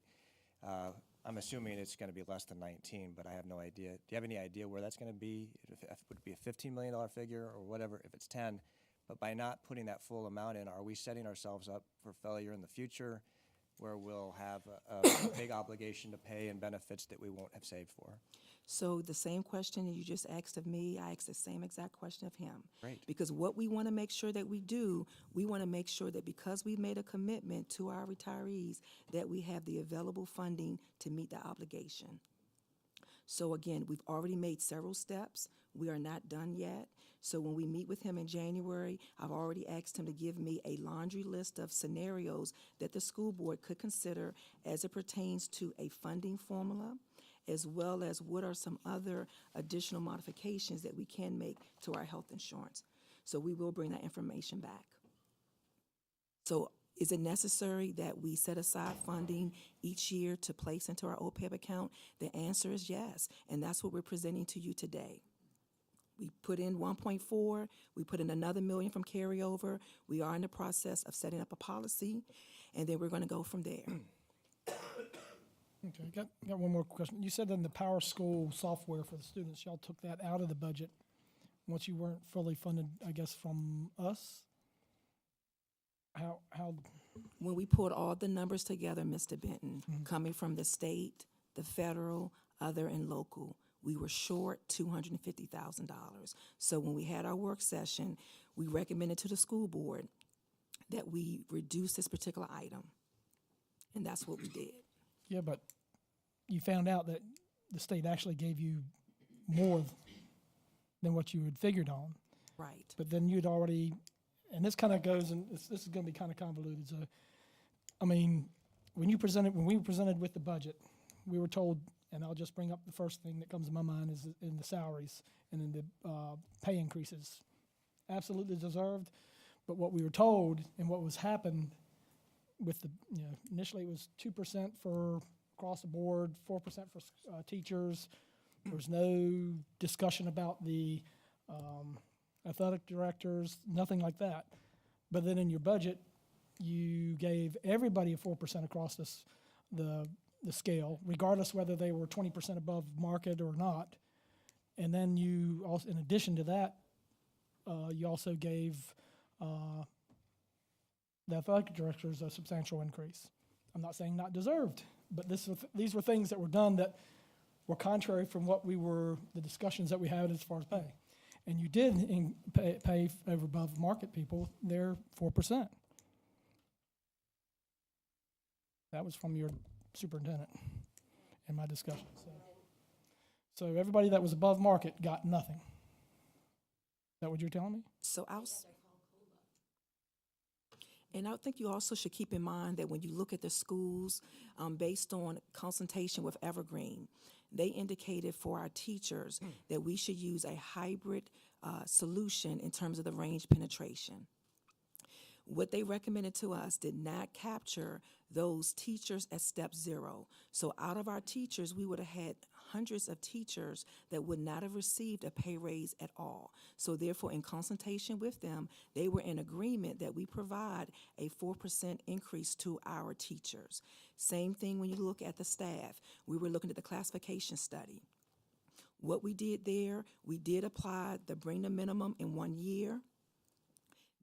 I'm assuming it's going to be less than 19, but I have no idea. Do you have any idea where that's going to be? If it would be a $15 million figure or whatever, if it's 10, But by not putting that full amount in, are we setting ourselves up for failure in the future where we'll have a big obligation to pay and benefits that we won't have saved for? So the same question that you just asked of me, I asked the same exact question of him. Great. Because what we want to make sure that we do, we want to make sure that because we've made a commitment to our retirees, that we have the available funding to meet the obligation. So again, we've already made several steps. We are not done yet. So when we meet with him in January, I've already asked him to give me a laundry list of scenarios that the school board could consider as it pertains to a funding formula, as well as what are some other additional modifications that we can make to our health insurance. So we will bring that information back. So is it necessary that we set aside funding each year to place into our OPEB account? The answer is yes, and that's what we're presenting to you today. We put in 1.4, we put in another $1 million from carryover. We are in the process of setting up a policy, and then we're going to go from there. Okay, got one more question. You said in the Power School software for the students, y'all took that out of the budget once you weren't fully funded, I guess, from us? How? When we pulled all the numbers together, Mr. Benton, coming from the state, the federal, other, and local, we were short $250,000. So when we had our work session, we recommended to the school board that we reduce this particular item, and that's what we did. Yeah, but you found out that the state actually gave you more than what you had figured on. Right. But then you'd already, and this kind of goes, and this is going to be kind of convoluted. So, I mean, when we presented with the budget, we were told, and I'll just bring up the first thing that comes to my mind is in the salaries and in the pay increases. Absolutely deserved, but what we were told and what was happened with the, initially it was 2% for across the board, 4% for teachers. There was no discussion about the athletic directors, nothing like that. But then in your budget, you gave everybody a 4% across the scale, regardless whether they were 20% above market or not. And then you also, in addition to that, you also gave the athletic directors a substantial increase. I'm not saying not deserved, but these were things that were done that were contrary from what the discussions that we had as far as pay. And you did pay over above market people their 4%. That was from your superintendent in my discussion. So everybody that was above market got nothing. Is that what you're telling me? So and I think you also should keep in mind that when you look at the schools, based on consultation with Evergreen, they indicated for our teachers that we should use a hybrid solution in terms of the range penetration. What they recommended to us did not capture those teachers at step 0. So out of our teachers, we would have had hundreds of teachers that would not have received a pay raise at all. So therefore, in consultation with them, they were in agreement that we provide a 4% increase to our teachers. Same thing when you look at the staff. We were looking at the classification study. What we did there, we did apply the bring the minimum in 1 year.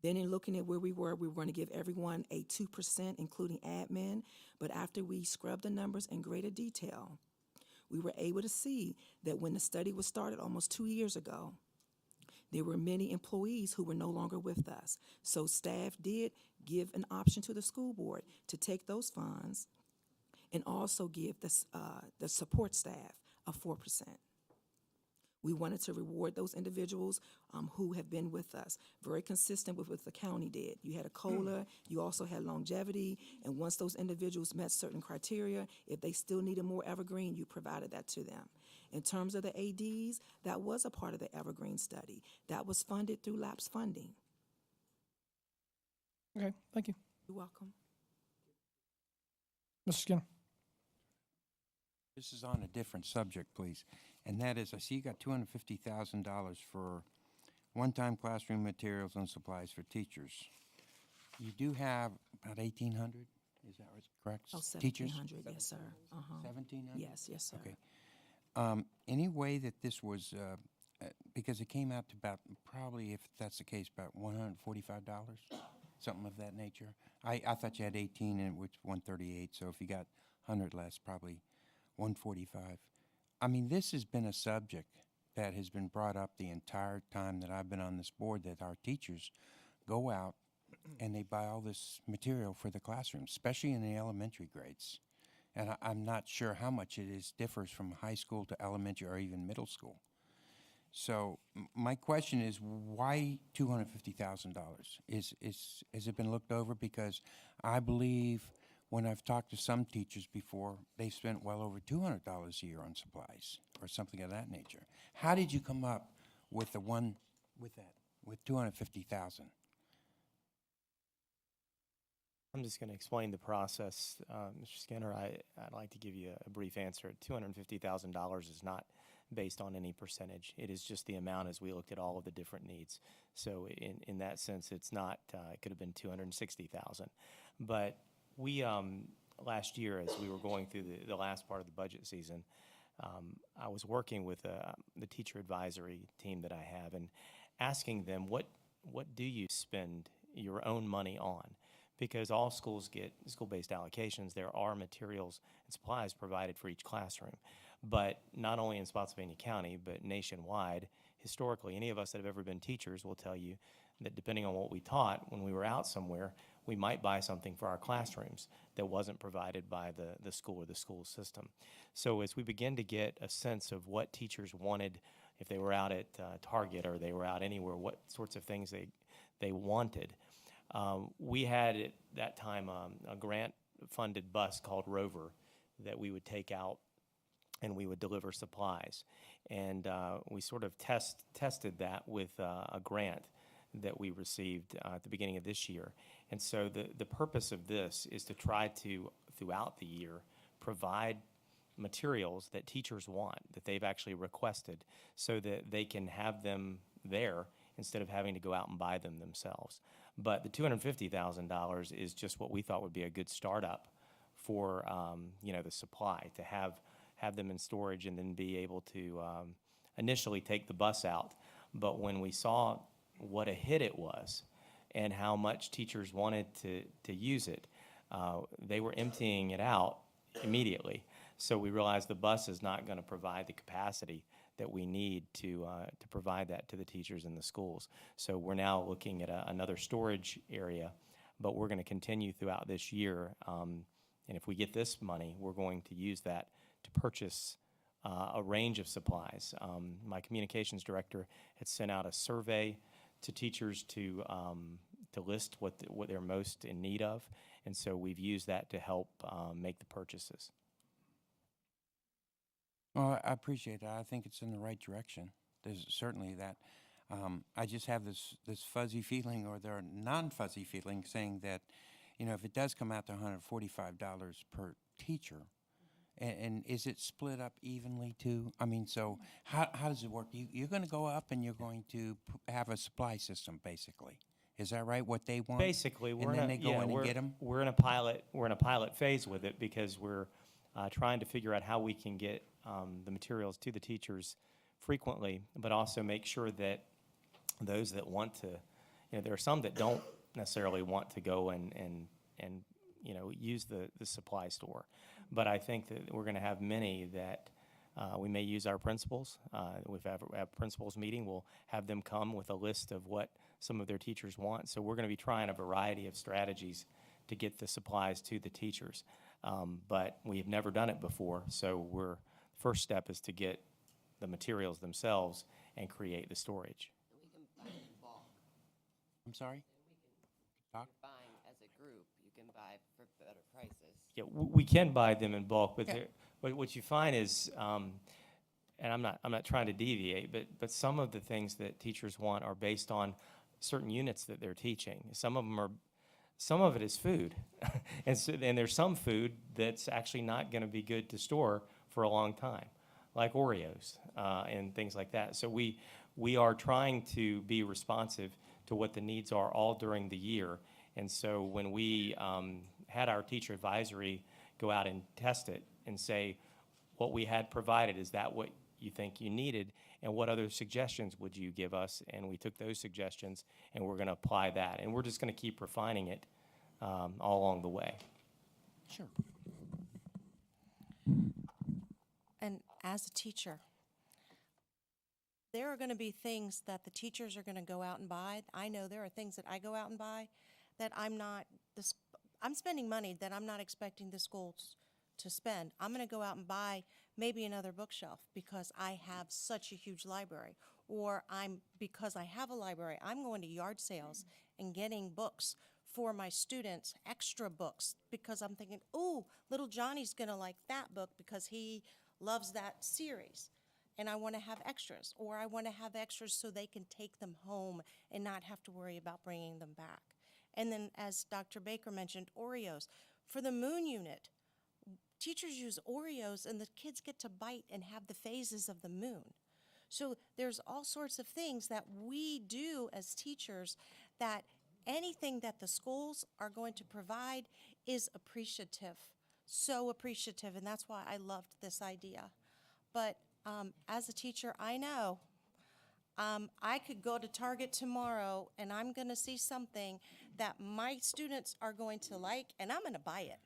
Then in looking at where we were going to give everyone a 2%, including admin. But after we scrubbed the numbers in greater detail, we were able to see that when the study was started almost 2 years ago, there were many employees who were no longer with us. So staff did give an option to the school board to take those funds and also give the support staff a 4%. We wanted to reward those individuals who have been with us, very consistent with what the county did. You had a COLA, you also had longevity, and once those individuals met certain criteria, if they still needed more Evergreen, you provided that to them. In terms of the ADs, that was a part of the Evergreen study. That was funded through LAPS funding. Okay, thank you. You're welcome. Mr. Skinner. This is on a different subject, please. And that is, I see you got $250,000 for one-time classroom materials and supplies for teachers. You do have about 1,800, is that correct? Oh, 1,700, yes, sir. 1,700? Yes, sir. Okay. Any way that this was because it came out to about, probably if that's the case, about $145, something of that nature. I thought you had 18 and which 138, so if you got 100 less, probably 145. I mean, this has been a subject that has been brought up the entire time that I've been on this board, that our teachers go out and they buy all this material for the classroom, especially in the elementary grades. And I'm not sure how much it is differs from high school to elementary or even middle school. So my question is, why $250,000? Has it been looked over? Because I believe when I've talked to some teachers before, they've spent well over $200 a year on supplies or something of that nature. How did you come up with with $250,000? I'm just going to explain the process, Mr. Skinner. I'd like to give you a brief answer. $250,000 is not based on any percentage. It is just the amount as we looked at all of the different needs. So in that sense, it's not, it could have been $260,000. But we, last year, as we were going through the last part of the budget season, I was working with the teacher advisory team that I have and asking them, what do you spend your own money on? Because all schools get school-based allocations. There are materials and supplies provided for each classroom. But not only in Spotsylvania County, but nationwide, historically, any of us that have ever been teachers will tell you that depending on what we taught, when we were out somewhere, we might buy something for our classrooms that wasn't provided by the school or the school system. So as we begin to get a sense of what teachers wanted, if they were out at Target or they were out anywhere, what sorts of things they wanted, we had at that time a grant-funded bus called Rover that we would take out and we would deliver supplies. And we sort of tested that with a grant that we received at the beginning of this year. And so the purpose of this is to try to, throughout the year, provide materials that teachers want, that they've actually requested, so that they can have them there instead of having to go out and buy them themselves. But the $250,000 is just what we thought would be a good startup for the supply, to have them in storage and then be able to initially take the bus out. But when we saw what a hit it was and how much teachers wanted to use it, they were emptying it out immediately. So we realized the bus is not going to provide the capacity that we need to provide that to the teachers in the schools. So we're now looking at another storage area, but we're going to continue throughout this year. And if we get this money, we're going to use that to purchase a range of supplies. My communications director had sent out a survey to teachers to list what they're most in need of, and so we've used that to help make the purchases. Well, I appreciate that. I think it's in the right direction. There's certainly that. I just have this fuzzy feeling, or there are non-fuzzy feeling, saying that, if it does come out to $145 per teacher, and is it split up evenly too? I mean, so how does it work? You're going to go up and you're going to have a supply system, basically. Is that right? What they want? Basically, and then they go in and get them. We're in a pilot phase with it because we're trying to figure out how we can get the materials to the teachers frequently, but also make sure that those that want to, there are some that don't necessarily want to go and use the supply store. But I think that we're going to have many that we may use our principals. If we have a principals meeting, we'll have them come with a list of what some of their teachers want. So we're going to be trying a variety of strategies to get the supplies to the teachers. But we've never done it before, so first step is to get the materials themselves and create the storage. We can buy in bulk. I'm sorry? You're buying as a group, you can buy for better prices. Yeah, we can buy them in bulk, but what you find is, and I'm not trying to deviate, but some of the things that teachers want are based on certain units that they're teaching. Some of it is food, and there's some food that's actually not going to be good to store for a long time, like Oreos and things like that. So we are trying to be responsive to what the needs are all during the year. And so when we had our teacher advisory go out and test it and say, what we had provided, is that what you think you needed, and what other suggestions would you give us? And we took those suggestions, and we're going to apply that. And we're just going to keep refining it all along the way. Sure. And as a teacher, there are going to be things that the teachers are going to go out and buy. I know there are things that I go out and buy that I'm spending money that I'm not expecting the schools to spend. I'm going to go out and buy maybe another bookshelf because I have such a huge library, or because I have a library, I'm going to yard sales and getting books for my students, extra books, because I'm thinking, ooh, little Johnny's going to like that book because he loves that series. And I want to have extras, or I want to have extras so they can take them home and not have to worry about bringing them back. And then, as Dr. Baker mentioned, Oreos. For the Moon Unit, teachers use Oreos and the kids get to bite and have the phases of the moon. So there's all sorts of things that we do as teachers that anything that the schools are going to provide is appreciative, so appreciative, and that's why I loved this idea. But as a teacher, I know I could go to Target tomorrow and I'm going to see something that my students are going to like, and I'm going to buy it.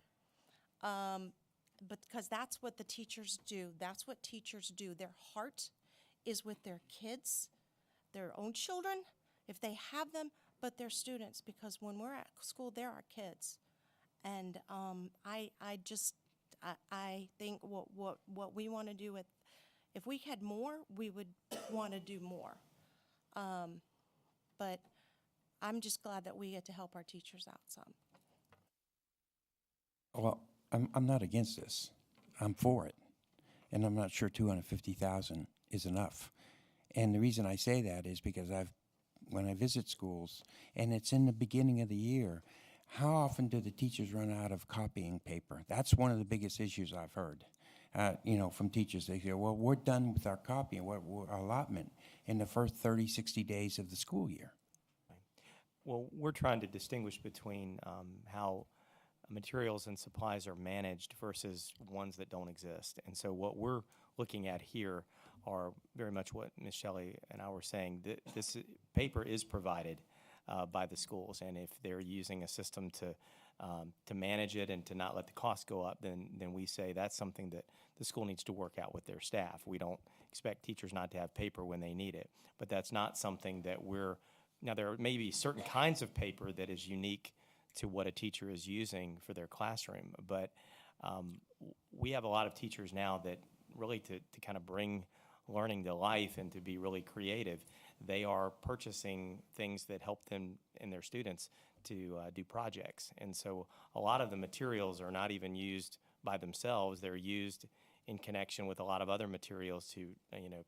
But because that's what the teachers do. That's what teachers do. Their heart is with their kids, their own children, if they have them, but their students, because when we're at school, they're our kids. And I think what we want to do with, if we had more, we would want to do more. But I'm just glad that we get to help our teachers out some. Well, I'm not against this. I'm for it. And I'm not sure 250,000 is enough. And the reason I say that is because when I visit schools, and it's in the beginning of the year, how often do the teachers run out of copying paper? That's one of the biggest issues I've heard. From teachers. They say, well, we're done with our copying, our allotment in the first 30, 60 days of the school year. Well, we're trying to distinguish between how materials and supplies are managed versus ones that don't exist. And so what we're looking at here are very much what Ms. Shelley and I were saying. This paper is provided by the schools, and if they're using a system to manage it and to not let the cost go up, then we say that's something that the school needs to work out with their staff. We don't expect teachers not to have paper when they need it, but that's not something that now there may be certain kinds of paper that is unique to what a teacher is using for their classroom, but we have a lot of teachers now that really to kind of bring learning to life and to be really creative, they are purchasing things that help them and their students to do projects. And so a lot of the materials are not even used by themselves. They're used in connection with a lot of other materials to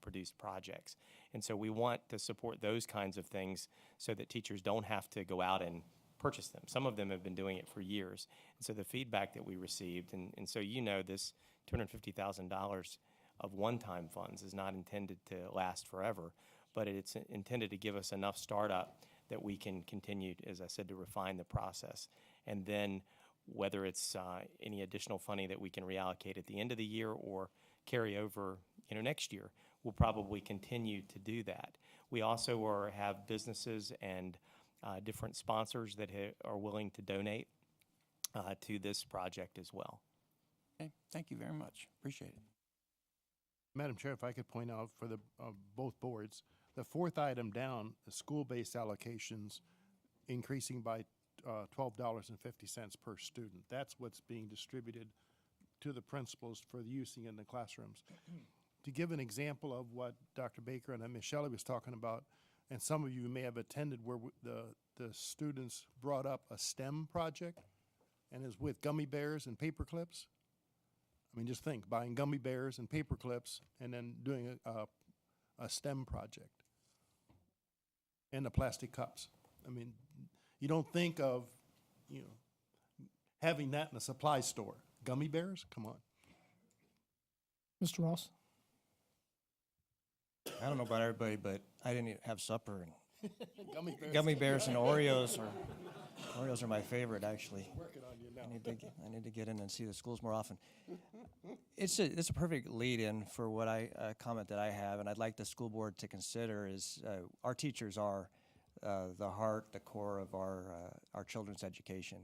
produce projects. And so we want to support those kinds of things so that teachers don't have to go out and purchase them. Some of them have been doing it for years. And so the feedback that we received, and so this $250,000 of one-time funds is not intended to last forever, but it's intended to give us enough startup that we can continue, as I said, to refine the process. And then whether it's any additional funding that we can reallocate at the end of the year or carry over next year, we'll probably continue to do that. We also have businesses and different sponsors that are willing to donate to this project as well. Okay, thank you very much. Appreciate it. Madam Chair, if I could point out for the both boards, the fourth item down, the school-based allocations increasing by $12.50 per student. That's what's being distributed to the principals for using in the classrooms. To give an example of what Dr. Baker and Ms. Shelley was talking about, and some of you may have attended where the students brought up a STEM project, and is with gummy bears and paper clips. I mean, just think, buying gummy bears and paper clips and then doing a STEM project. And the plastic cups. I mean, you don't think of, having that in a supply store. Gummy bears? Come on. Mr. Ross? I don't know about everybody, but I didn't have supper, and Gummy bears. gummy bears and Oreos are Orioles are my favorite, actually. Working on you now. I need to get in and see the schools more often. It's a perfect lead-in for what comment that I have, and I'd like the school board to consider is our teachers are the heart, the core of our children's education.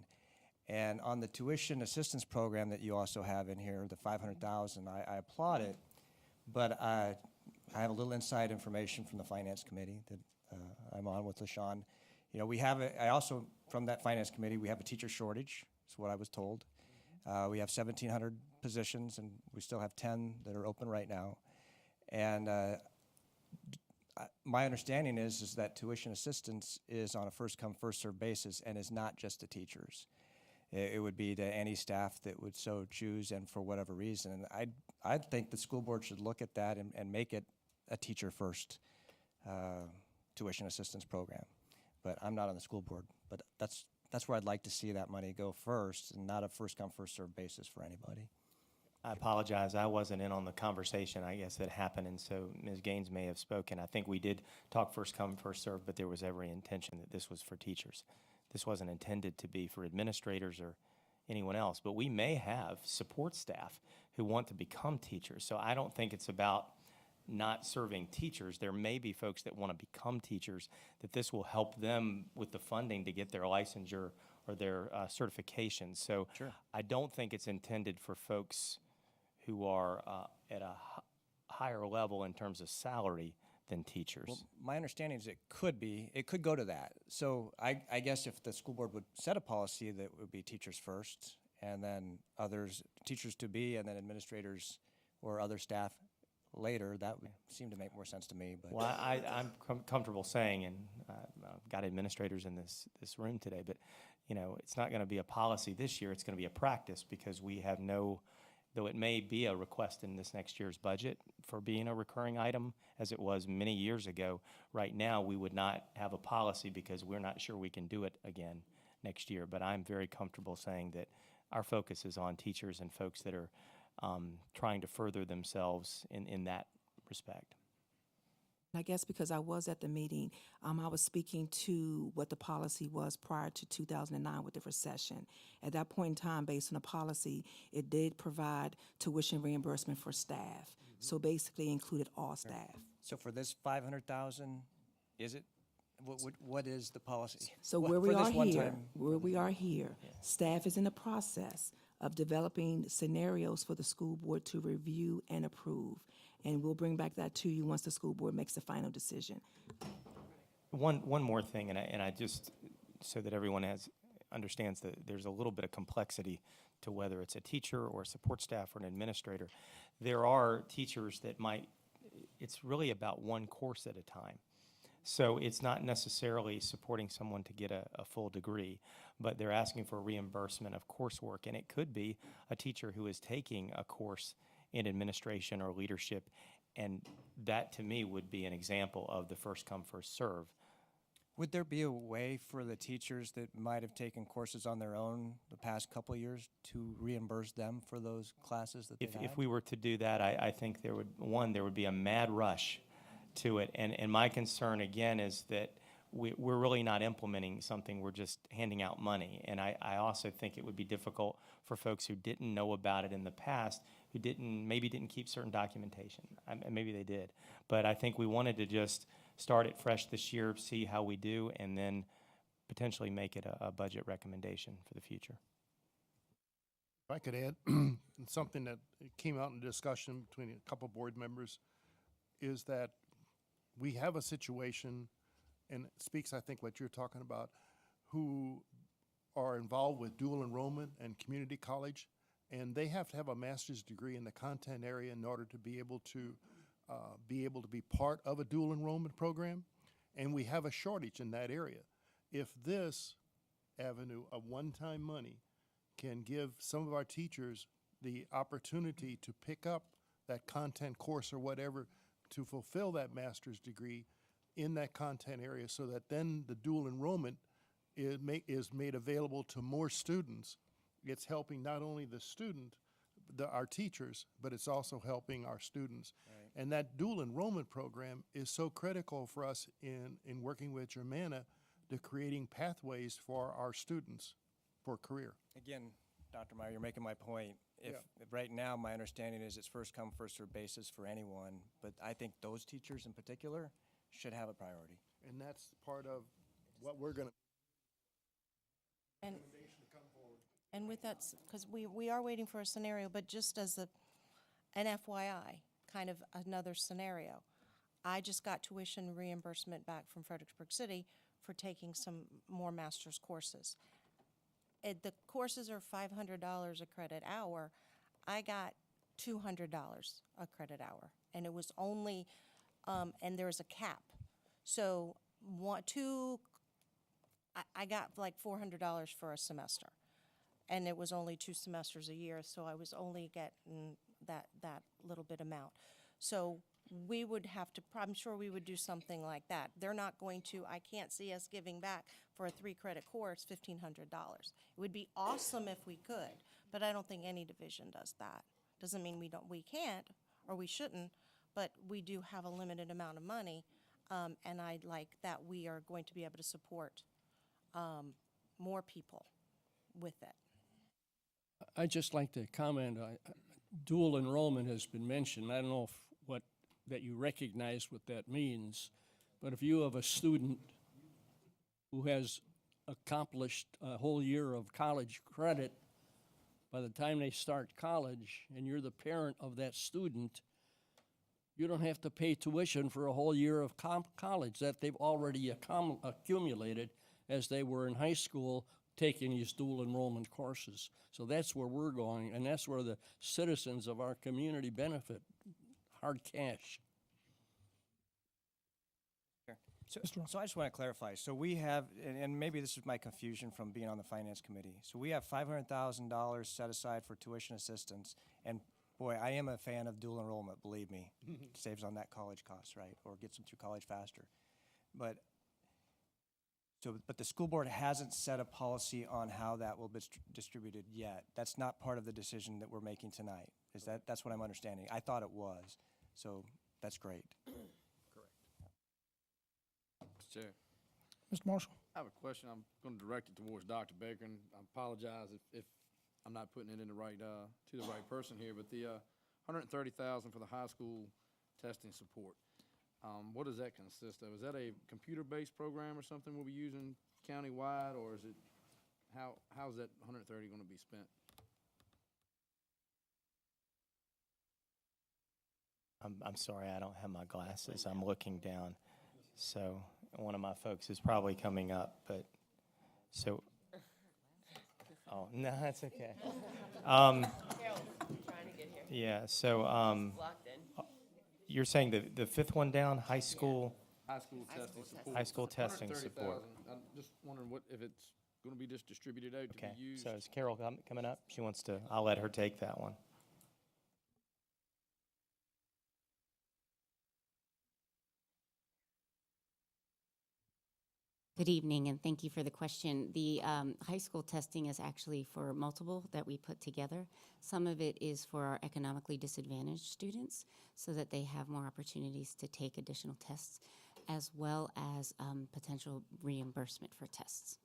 And on the tuition assistance program that you also have in here, the $500,000, I applaud it, but I have a little inside information from the finance committee that I'm on with LaShawn. You know, I also, from that finance committee, we have a teacher shortage, is what I was told. We have 1,700 positions, and we still have 10 that are open right now. And my understanding is that tuition assistance is on a first-come, first-served basis and is not just to teachers. It would be to any staff that would so choose and for whatever reason. And I think the school board should look at that and make it a teacher-first tuition assistance program. But I'm not on the school board. But that's where I'd like to see that money go first, and not a first-come, first-served basis for anybody. I apologize. I wasn't in on the conversation, I guess, that happened, and so Ms. Gaines may have spoken. I think we did talk first come, first served, but there was every intention that this was for teachers. This wasn't intended to be for administrators or anyone else, but we may have support staff who want to become teachers. So I don't think it's about not serving teachers. There may be folks that want to become teachers, that this will help them with the funding to get their licensure or their certification. So Sure. I don't think it's intended for folks who are at a higher level in terms of salary than teachers. Well, my understanding is it could go to that. So I guess if the school board would set a policy that would be teachers first, and then others, teachers to be, and then administrators or other staff later, that would seem to make more sense to me. But Well, I'm comfortable saying, and I've got administrators in this room today, but you know, it's not going to be a policy this year. It's going to be a practice, because we have no, though it may be a request in this next year's budget for being a recurring item, as it was many years ago. Right now, we would not have a policy because we're not sure we can do it again next year. But I'm very comfortable saying that our focus is on teachers and folks that are trying to further themselves in that respect. I guess because I was at the meeting, I was speaking to what the policy was prior to 2009 with the recession. At that point in time, based on the policy, it did provide tuition reimbursement for staff. So basically included all staff. so for this 500,000, is it? What is the policy? So What- where we for this are one here, time- staff is in the process of developing scenarios for the school board to review and approve. And we'll bring back that to you once the school board makes the final decision. One more thing, and I just, so that everyone understands that there's a little bit of complexity to whether it's a teacher or a support staff or an administrator. There are teachers that it's really about one course at a time. So it's not necessarily supporting someone to get a full degree, but they're asking for reimbursement of coursework. And it could be a teacher who is taking a course in administration or leadership, and that to me would be an example of the first come, first serve. Would there be a way for the teachers that might have taken courses on their own the past couple of years to reimburse them for those classes that they've had? If we were to do that, I think there would be a mad rush to it. And my concern, again, is that we're really not implementing something, we're just handing out money. And I also think it would be difficult for folks who didn't know about it in the past, who maybe didn't keep certain documentation. Maybe they did. But I think we wanted to just start it fresh this year, see how we do, and then potentially make it a budget recommendation for the future. If I could add something that came out in discussion between a couple board members, is that we have a situation, and it speaks, I think, what you're talking about, who are involved with dual enrollment and community college, and they have to have a master's degree in the content area in order to be able to be part of a dual enrollment program, and we have a shortage in that area. If this avenue of one-time money can give some of our teachers the opportunity to pick up that content course or whatever to fulfill that master's degree in that content area, so that then the dual enrollment is made available to more students, it's helping not only the student, our teachers, but it's also helping our students. Right. And that dual enrollment program is so critical for us in working with Germanna to creating pathways for our students for career. Again, Dr. Meyer, you're making my point. If right now, my understanding is it's first come, first served basis for anyone, but I think those teachers in particular should have a priority. And that's part of what we're going to. And with that, because we are waiting for a scenario, but just as an FYI, kind of another scenario, I just got tuition reimbursement back from Fredericksburg City for taking some more master's courses. The courses are $500 a credit hour. I got $200 a credit hour, and it was only, and there's a cap. So I got like $400 for a semester, and it was only 2 semesters a year, so I was only getting that little bit amount. So we would have to, I'm sure we would do something like that. They're not going to, I can't see us giving back for a 3-credit course $1,500. It would be awesome if we could, but I don't think any division does that. Doesn't mean we can't or we shouldn't, but we do have a limited amount of money, and I'd like that we are going to be able to support more people with it. I'd just like to comment, dual enrollment has been mentioned. I don't know that you recognize what that means, but if you have a student who has accomplished a whole year of college credit, by the time they start college and you're the parent of that student, you don't have to pay tuition for a whole year of college that they've already accumulated as they were in high school taking these dual enrollment courses. So that's where we're going, and that's where the citizens of our community benefit. Hard cash. So I just want to clarify. So we have, and maybe this is my confusion from being on the Finance Committee. So we have $500,000 set aside for tuition assistance, and boy, I am a fan of dual enrollment, believe me. It saves on that college cost, right, or gets them through college faster. But the school board hasn't set a policy on how that will be distributed yet. That's not part of the decision that we're making tonight. That's what I'm understanding. I thought it was. So that's great. Correct. Mr. Chair. Mr. Marshall. I have a question. I'm going to direct it towards Dr. Baker, and I apologize if I'm not putting it in the right to the right person here. But the $130,000 for the high school testing support. What does that consist of? Is that a computer-based program or something we'll be using countywide, or is it how's that $130 going to be spent? I'm sorry, I don't have my glasses. I'm looking down. So one of my folks is probably coming up, but so. Oh, no, that's okay. Trying to get here. Yeah, so Locked in. you're saying the fifth one down, high school? High school testing support. High school testing support. I'm just wondering if it's going to be just distributed out to Okay, be used. so is Carol coming up? She wants to, I'll let her take that one. Good evening, and thank you for the question. The high school testing is actually for multiple that we put together. Some of it is for our economically disadvantaged students so that they have more opportunities to take additional tests, as well as potential reimbursement for tests.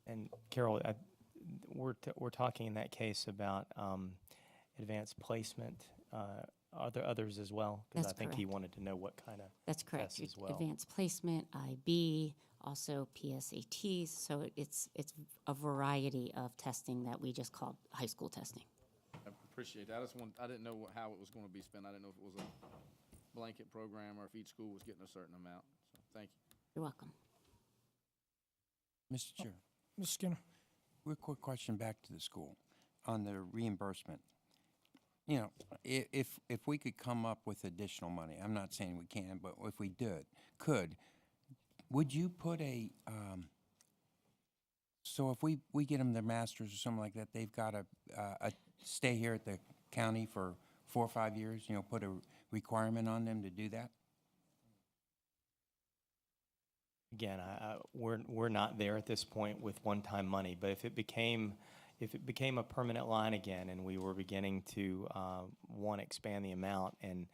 And Carol, we're talking in that case about advanced placement. Are there others as well? Because I think he wanted to know what kind of That's correct. tests as well. Advanced placement, IB, also PSATs. So it's a variety of testing that we just call high school testing. I appreciate that. I didn't know how it was going to be spent. I didn't know if it was a blanket program or if each school was getting a certain amount. So thank you. You're welcome. Mr. Chair. Mr. Skinner. Real quick question back to the school on the reimbursement. You know, if we could come up with additional money, I'm not saying we can, but if we could, would you put a, so if we get them their masters or something like that, they've got to stay here at the county for 4 or 5 years, put a requirement on them to do that? Again, we're not there at this point with one-time money, but if it became a permanent line again and we were beginning to want to expand the amount and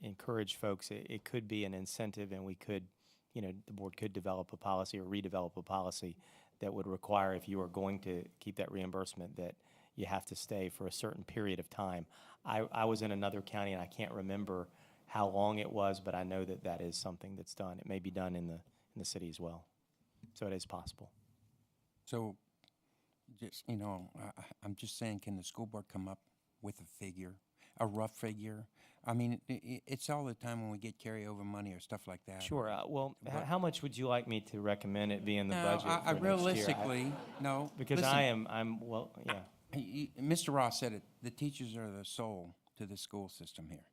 encourage folks, it could be an incentive, and we could the board could develop a policy or redevelop a policy that would require, if you are going to keep that reimbursement, that you have to stay for a certain period of time. I was in another county, and I can't remember how long it was, but I know that that is something that's done. It may be done in the city as well. So it is possible. So, just, I'm just saying, can the school board come up with a figure, a rough figure? I mean, it's all the time when we get carryover money or stuff like that. Sure. How much would you like me to recommend it be in the budget for next year? Realistically, no. Because Listen, yeah. Mr. Ross said it, the teachers are the soul to the school system here.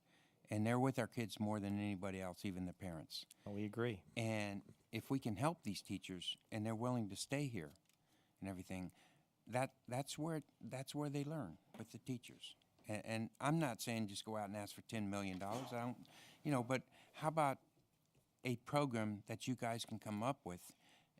And they're with our kids more than anybody else, even the parents. We agree. And if we can help these teachers and they're willing to stay here and everything, that's where they learn, with the teachers. And I'm not saying just go out and ask for $10 million. I don't, but how about a program that you guys can come up with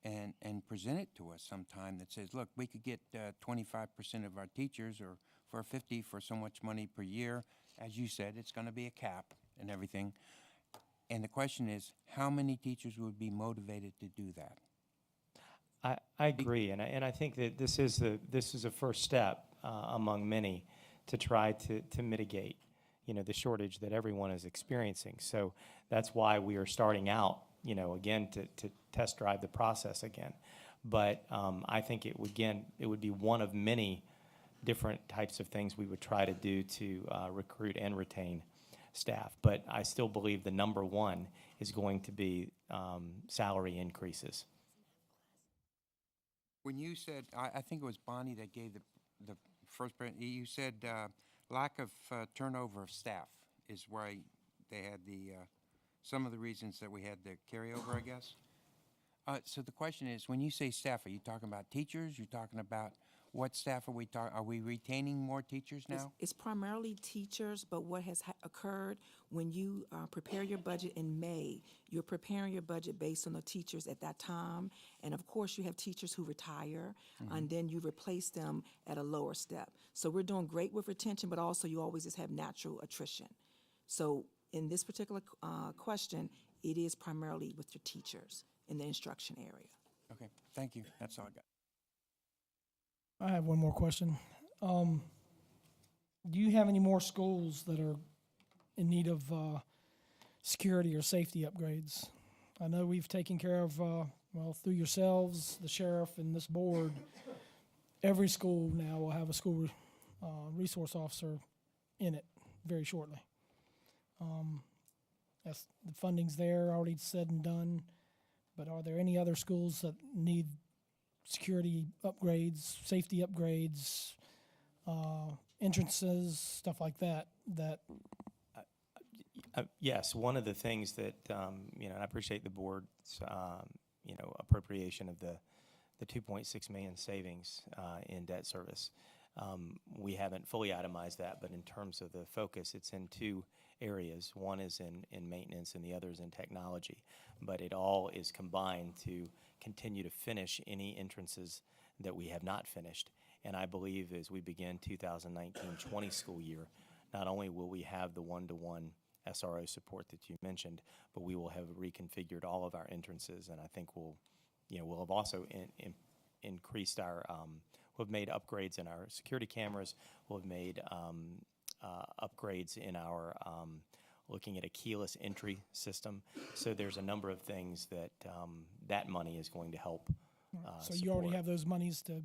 and present it to us sometime that says, look, we could get 25% of our teachers, or for 50 for so much money per year. As you said, it's going to be a cap and everything. And the question is, how many teachers would be motivated to do that? I agree, and I think that this is a first step among many to try to mitigate, the shortage that everyone is experiencing. So that's why we are starting out, again, to test drive the process again. But I think it would be one of many different types of things we would try to do to recruit and retain staff. But I still believe the number one is going to be salary increases. When you said, I think it was Bonnie that gave the first, you said lack of turnover of staff is why they had some of the reasons that we had the carryover, I guess. So the question is, when you say staff, are you talking about teachers? You're talking about what staff are we talking? Are we retaining more teachers now? It's primarily teachers, but what has occurred when you prepare your budget in May, you're preparing your budget based on the teachers at that time. And of course, you have teachers who retire, and then you replace them at a lower step. So we're doing great with retention, but also you always just have natural attrition. So in this particular question, it is primarily with your teachers in the instruction area. Okay, thank you. That's all I got. I have one more question. Do you have any more schools that are in need of security or safety upgrades? I know we've taken care of, through yourselves, the sheriff, and this board, every school now will have a school resource officer in it very shortly. The funding's there, already said and done, but are there any other schools that need security upgrades, safety upgrades, entrances, stuff like that? Yes, one of the things that and I appreciate the board's appropriation of the 2.6 million savings in debt service. We haven't fully itemized that, but in terms of the focus, it's in two areas. One is in maintenance, and the other is in technology. But it all is combined to continue to finish any entrances that we have not finished. And I believe as we begin 2019-20 school year, not only will we have the one-to-one SRO support that you mentioned, but we will have reconfigured all of our entrances, and I think we'll have also increased our, we'll have made upgrades in our security cameras. We'll have made upgrades in our looking at a keyless entry system. So there's a number of things that that money is going to help So you already have those monies to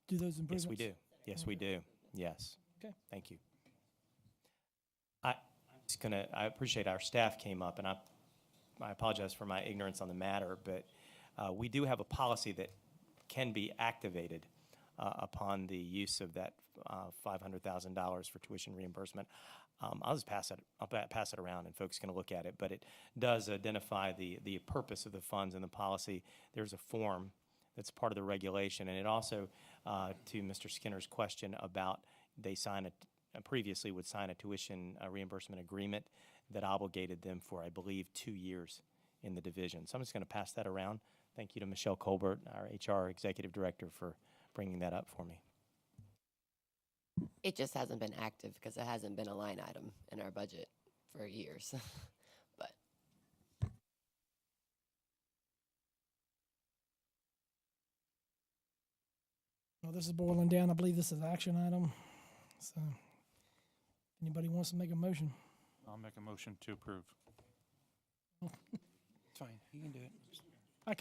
do those improvements? Yes, we do. Yes, we do. Yes. Okay. Thank you. I appreciate our staff came up, and I apologize for my ignorance on the matter, but we do have a policy that can be activated upon the use of that $500,000 for tuition reimbursement. I'll just pass it around, and folks can look at it. But it does identify the purpose of the funds and the policy. There's a form that's part of the regulation, and it also, to Mr. Skinner's question about they previously would sign a tuition reimbursement agreement that obligated them for, I believe, 2 years in the division. So I'm just going to pass that around. Thank you to Michelle Colbert, our HR Executive Director, for bringing that up for me. It just hasn't been active because it hasn't been a line item in our budget for years. But This is boiling down. I believe this is an action item. So, anybody wants to make a motion? I'll make a motion to approve. It's fine, you can do it. I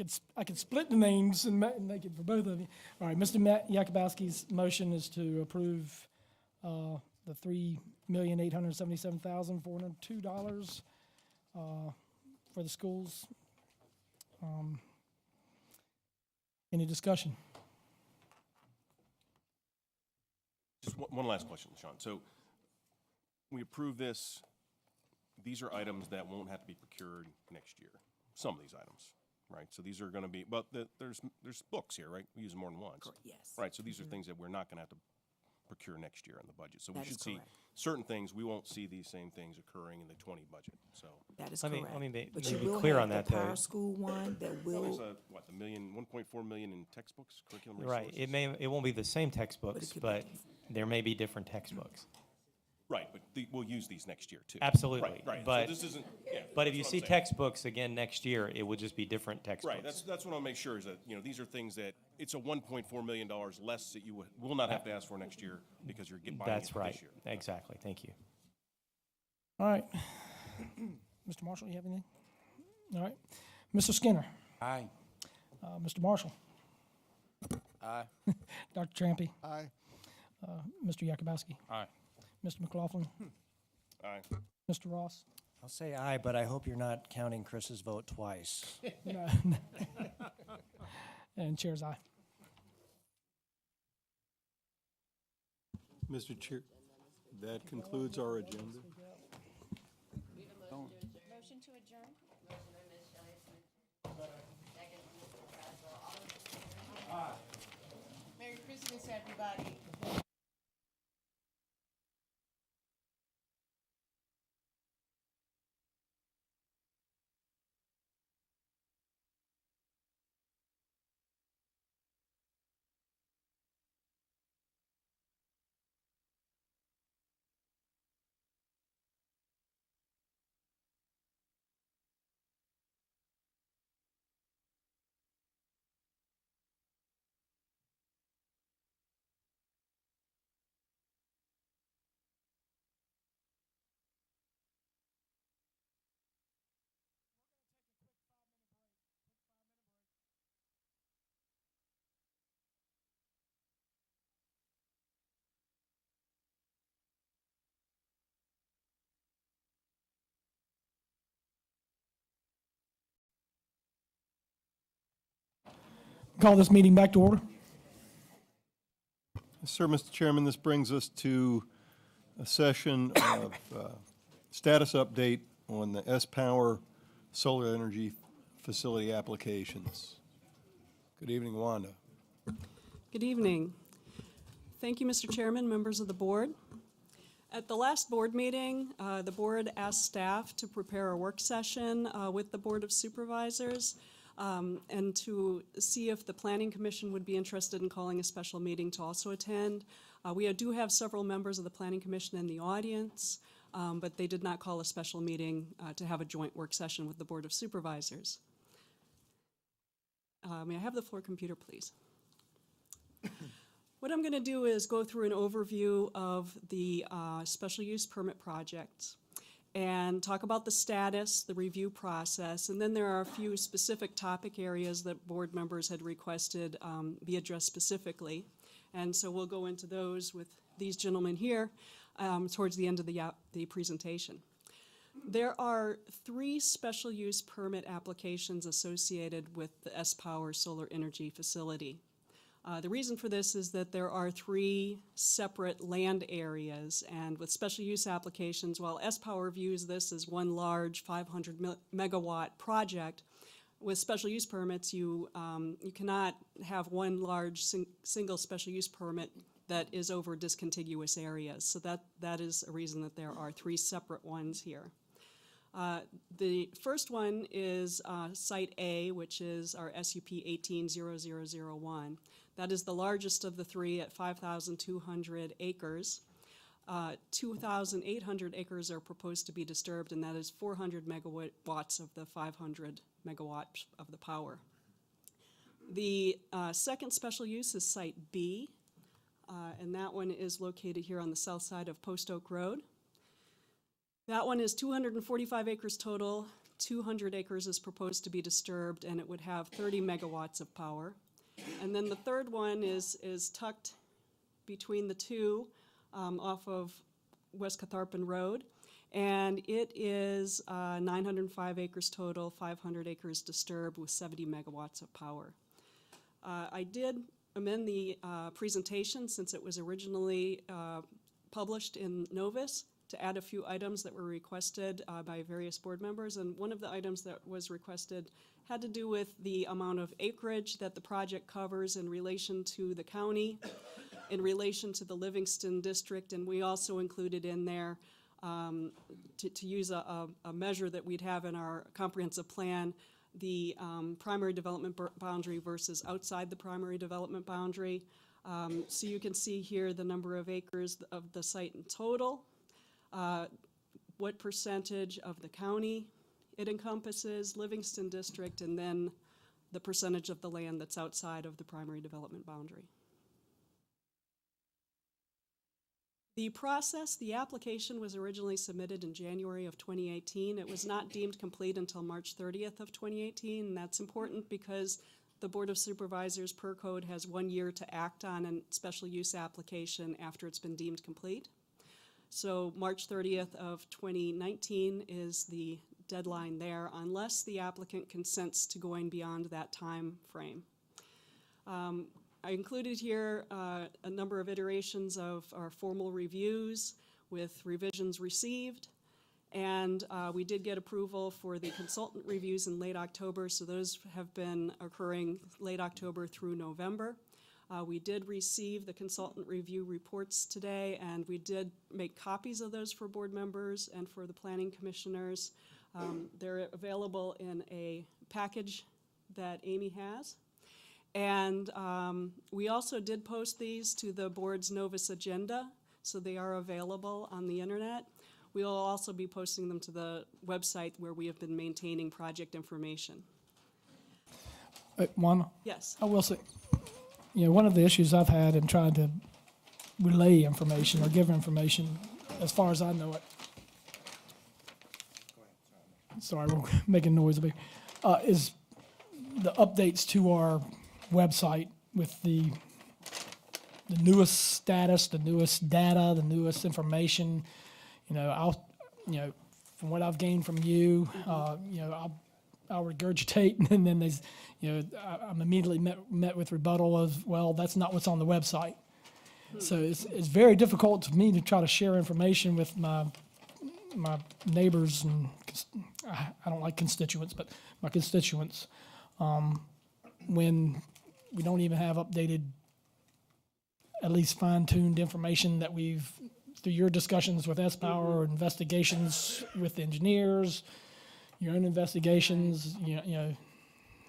could split the names and make it for both of you. All right, Mr. Yakubowski's motion is to approve the $3,877,402 for the schools. Any discussion? Just one last question, Sean. So we approve this. These are items that won't have to be procured next year. Some of these items, right? So these are going to be, but there's books here, right? We use them more than once. Yes. Right, so these are things that we're not going to have to procure next year in the budget. So we That is should see correct. certain things, we won't see these same things occurring in the 20 budget, so. That is Let me- correct. let me be- But let you me be will clear have on the that, though. Power School one that There's will, a, what, the 1.4 million in textbooks, curriculum Right, resources? it won't be the same textbooks, but there may be different textbooks. Right, but we'll use these next year too. Absolutely. Right, right. But, So this isn't, yeah. but if that's you what I'm see saying. textbooks again next year, it will just be different textbooks. Right, that's what I'll make sure is that, these are things that, it's a $1.4 million less that you will not have to ask for next year because you're buying it That's for right. this year. Exactly. Thank you. All right. Mr. Marshall, you have anything? All right. Mr. Skinner? Aye. Mr. Marshall? Aye. Dr. Trampy? Aye. Mr. Yakubowski? Aye. Mr. McLaughlin? Aye. Mr. Ross? I'll say aye, but I hope you're not counting Chris's vote twice. No. And chair's aye. Mr. Chair, that concludes our agenda. Motion to adjourn? Merry Christmas, everybody. Call this meeting back to order. Sir, Mr. Chairman, this brings us to a session of status update on the S-Power solar energy facility applications. Good evening, Wanda. Good evening. Thank you, Mr. Chairman, members of the board. At the last board meeting, the board asked staff to prepare a work session with the Board of Supervisors and to see if the Planning Commission would be interested in calling a special meeting to also attend. We do have several members of the Planning Commission in the audience, but they did not call a special meeting to have a joint work session with the Board of Supervisors. May I have the floor computer, please? What I'm going to do is go through an overview of the special use permit project and talk about the status, the review process, and then there are a few specific topic areas that board members had requested be addressed specifically. And so we'll go into those with these gentlemen here towards the end of the presentation. There are 3 special use permit applications associated with the S-Power solar energy facility. The reason for this is that there are 3 separate land areas, and with special use applications, while S-Power views this as one large 500 megawatt project, with special use permits, you cannot have one large single special use permit that is over discontiguous areas. So that is a reason that there are 3 separate ones here. The first one is Site A, which is our SUP 180001. That is the largest of the 3 at 5,200 acres. 2,800 acres are proposed to be disturbed, and that is 400 megawatts of the 500 megawatts of the power. The second special use is Site B, and that one is located here on the south side of Post Oak Road. That one is 245 acres total. 200 acres is proposed to be disturbed, and it would have 30 megawatts of power. And then the third one is tucked between the two off of West Catharpin Road, and it is 905 acres total, 500 acres disturbed with 70 megawatts of power. I did amend the presentation since it was originally published in Novus to add a few items that were requested by various board members, and one of the items that was requested had to do with the amount of acreage that the project covers in relation to the county, in relation to the Livingston district, and we also included in there to use a measure that we'd have in our comprehensive plan, the primary development boundary versus outside the primary development boundary. So you can see here the number of acres of the site in total, what percentage of the county it encompasses, Livingston district, and then the percentage of the land that's outside of the primary development boundary. The process, the application was originally submitted in January of 2018. It was not deemed complete until March 30th of 2018, and that's important because the Board of Supervisors per code has 1 year to act on a special use application after it's been deemed complete. So March 30th of 2019 is the deadline there, unless the applicant consents to going beyond that time frame. I included here a number of iterations of our formal reviews with revisions received, and we did get approval for the consultant reviews in late October, so those have been occurring late October through November. We did receive the consultant review reports today, and we did make copies of those for board members and for the planning commissioners. They're available in a package that Amy has. And we also did post these to the board's Novus agenda, so they are available on the internet. We will also be posting them to the website where we have been maintaining project information. One? Yes. I will say, one of the issues I've had in trying to relay information or give information, as far as I know it, sorry, we're making noise a bit, is the updates to our website with the newest status, the newest data, the newest information. From what I've gained from you, I'll regurgitate, and then there's, I'm immediately met with rebuttal of, well, that's not what's on the website. So it's very difficult to me to try to share information with my neighbors and I don't like constituents, but my constituents, when we don't even have updated, at least fine-tuned information that we've, through your discussions with S-Power, investigations with engineers, your own investigations,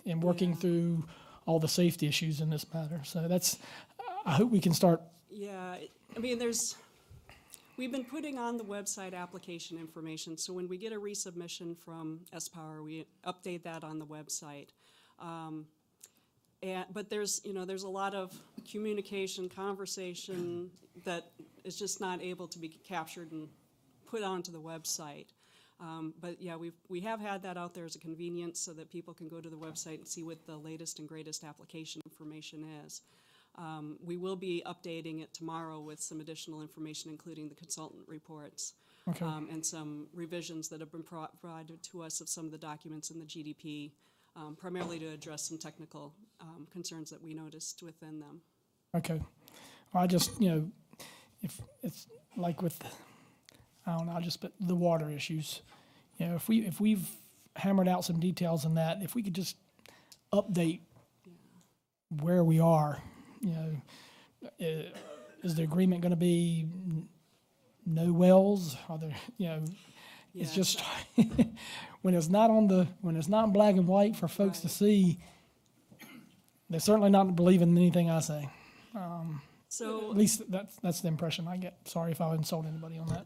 and working through all the safety issues in this matter. So I hope we can start. Yeah, we've been putting on the website application information, so when we get a resubmission from S-Power, we update that on the website. But there's a lot of communication, conversation that is just not able to be captured and put onto the website. But yeah, we have had that out there as a convenience so that people can go to the website and see what the latest and greatest application information is. We will be updating it tomorrow with some additional information, including the consultant reports. Okay. And some revisions that have been provided to us of some of the documents in the GDP, primarily to address some technical concerns that we noticed within them. Okay. Well, I just, if it's like with, I don't know, but the water issues, if we've hammered out some details in that, if we could just update where we are, is the agreement going to be no wells? Are there, it's just when it's not in black and white for folks to see, they're certainly not believing anything I say. So at least that's the impression I get. Sorry if I insult anybody on that.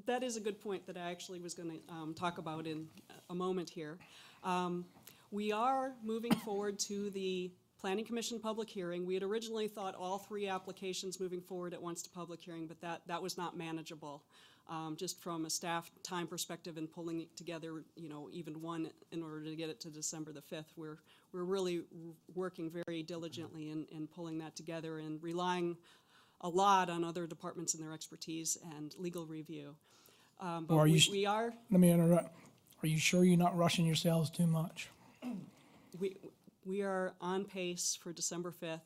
That is a good point that I actually was going to talk about in a moment here. We are moving forward to the Planning Commission public hearing. We had originally thought all 3 applications moving forward at once to public hearing, but that was not manageable, just from a staff time perspective and pulling it together, even one in order to get it to December the 5th. We're really working very diligently in pulling that together and relying a lot on other departments and their expertise and legal review. But Or we are. Let me interrupt. Are you sure you're not rushing yourselves too much? We are on pace for December 5th,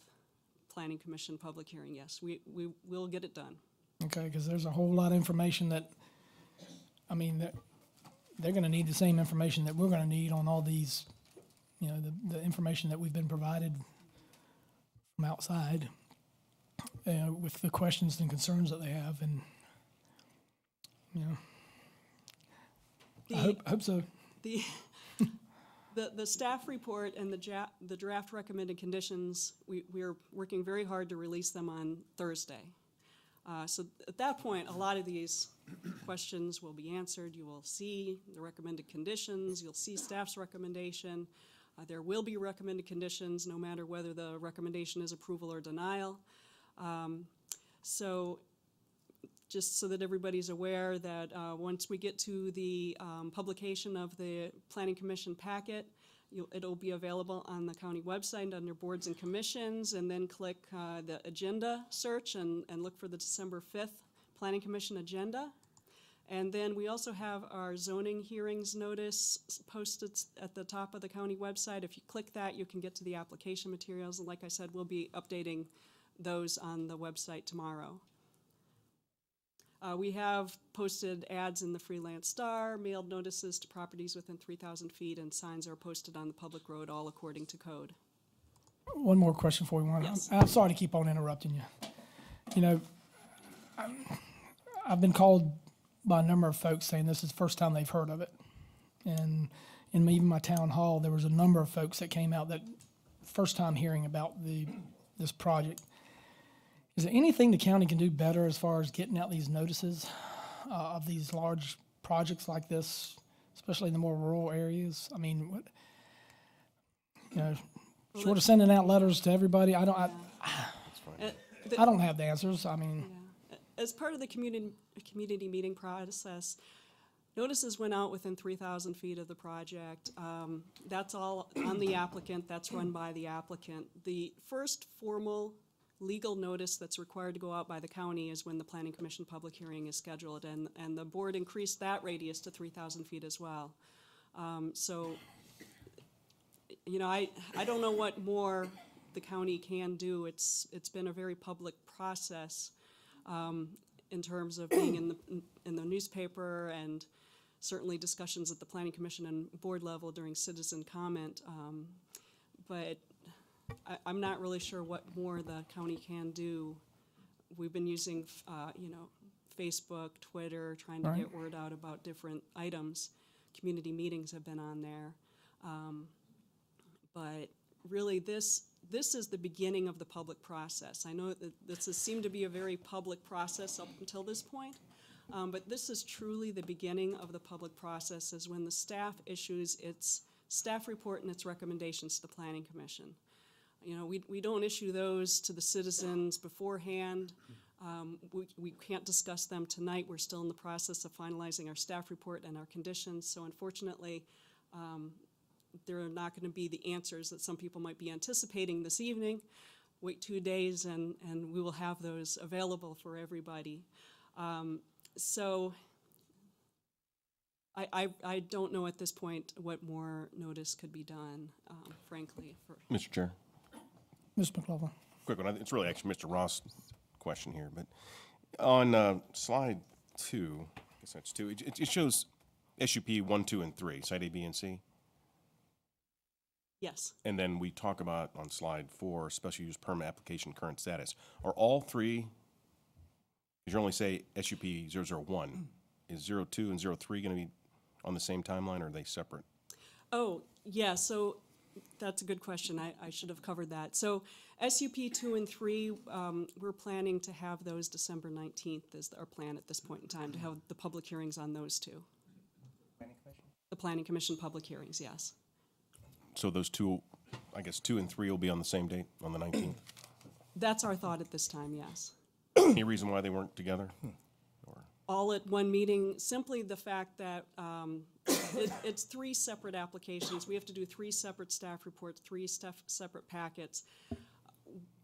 Planning Commission public hearing, yes. We will get it done. Okay, because there's a whole lot of information that, they're going to need the same information that we're going to need on all these, the information that we've been provided from outside with the questions and concerns that they have, and, I hope so. The staff report and the draft recommended conditions, we are working very hard to release them on Thursday. So at that point, a lot of these questions will be answered. You will see the recommended conditions. You'll see staff's recommendation. There will be recommended conditions no matter whether the recommendation is approval or denial. So just so that everybody's aware that once we get to the publication of the Planning Commission packet, it'll be available on the county website under Boards and Commissions, and then click the agenda search and look for the December 5th Planning Commission agenda. And then we also have our zoning hearings notice posted at the top of the county website. If you click that, you can get to the application materials, and like I said, we'll be updating those on the website tomorrow. We have posted ads in the Freelance Star, mailed notices to properties within 3,000 feet, and signs are posted on the public road, all according to code. One more question for you, Warren. Yes. I'm sorry to keep on interrupting you. I've been called by a number of folks saying this is the first time they've heard of it. And in even my town hall, there was a number of folks that came out that first time hearing about this project. Is there anything the county can do better as far as getting out these notices of these large projects like this, especially in the more rural areas? Short of sending out letters to everybody, I don't have the answers. As part of the community meeting process, notices went out within 3,000 feet of the project. That's all on the applicant. That's run by the applicant. The first formal legal notice that's required to go out by the county is when the Planning Commission public hearing is scheduled, and the board increased that radius to 3,000 feet as well. I don't know what more the county can do. It's been a very public process in terms of being in the newspaper, and certainly discussions at the Planning Commission and board level during citizen comment. But I'm not really sure what more the county can do. We've been using, Facebook, Twitter, trying to get word out about different items. Community meetings have been on there. But really, this is the beginning of the public process. I know that this has seemed to be a very public process up until this point, but this is truly the beginning of the public process, is when the staff issues its staff report and its recommendations to the Planning Commission. We don't issue those to the citizens beforehand. We can't discuss them tonight. We're still in the process of finalizing our staff report and our conditions, so unfortunately, there are not going to be the answers that some people might be anticipating this evening. Wait 2 days and we will have those available for everybody. So I don't know at this point what more notice could be done, frankly. Mr. Chair. Ms. McLaughlin. Quick one. It's really actually Mr. Ross' question here, but on slide 2, I guess that's 2, it shows SUP 1, 2, and 3, site A, B, and C. Yes. And then we talk about on slide 4, special use permit application current status. Are all 3, because you only say SUP 001, is 02 and 03 going to be on the same timeline, or are they separate? Oh, yeah, so that's a good question. I should have covered that. So SUP 2 and 3, we're planning to have those December 19th is our plan at this point in time, to have the public hearings on those two. The Planning Commission public hearings, yes. So those two, I guess 2 and 3 will be on the same date, on the 19th? That's our thought at this time, yes. Any reason why they weren't together? All at one meeting, simply the fact that it's 3 separate applications. We have to do 3 separate staff reports, 3 separate packets.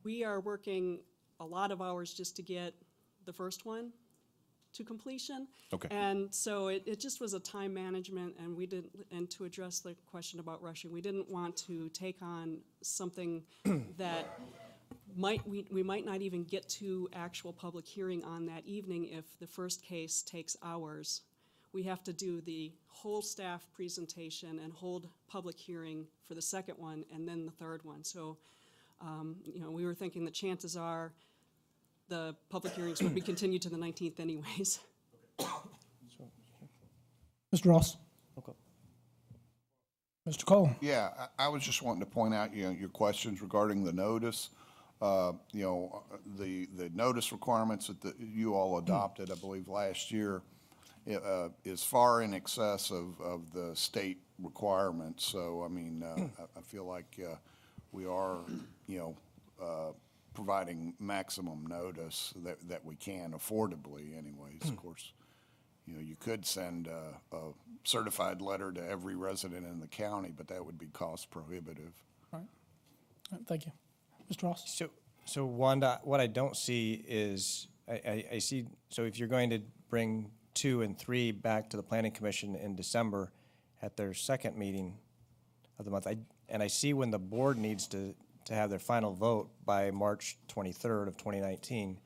We are working a lot of hours just to get the first one to completion. Okay. And so it just was a time management, and we didn't, and to address the question about rushing, we didn't want to take on something that we might not even get to actual public hearing on that evening if the first case takes hours. We have to do the whole staff presentation and hold public hearing for the second one and then the third one. So, you know, we were thinking the chances are the public hearings would be continued to the 19th anyways. Mr. Ross? Okay. Mr. Cole? Yeah, I was just wanting to point out, you know, your questions regarding the notice. You know, the notice requirements that you all adopted, I believe, last year, is far in excess of the state requirements. So, I mean, I feel like we are, you know, providing maximum notice that we can affordably anyways. Of course, you know, you could send a certified letter to every resident in the county, but that would be cost prohibitive. All right, thank you. Mr. Ross? So Wanda, what I don't see is, I see, so if you're going to bring 2 and 3 back to the Planning Commission in December at their second meeting of the month, and I see when the board needs to have their final vote by March 23rd of 2019,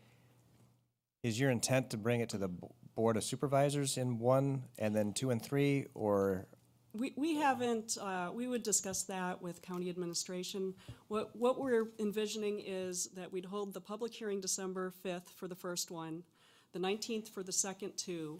is your intent to bring it to the Board of Supervisors in 1 and then 2 and 3, or? We haven't, we would discuss that with county administration. What we're envisioning is that we'd hold the public hearing December 5th for the first one, the 19th for the second 2.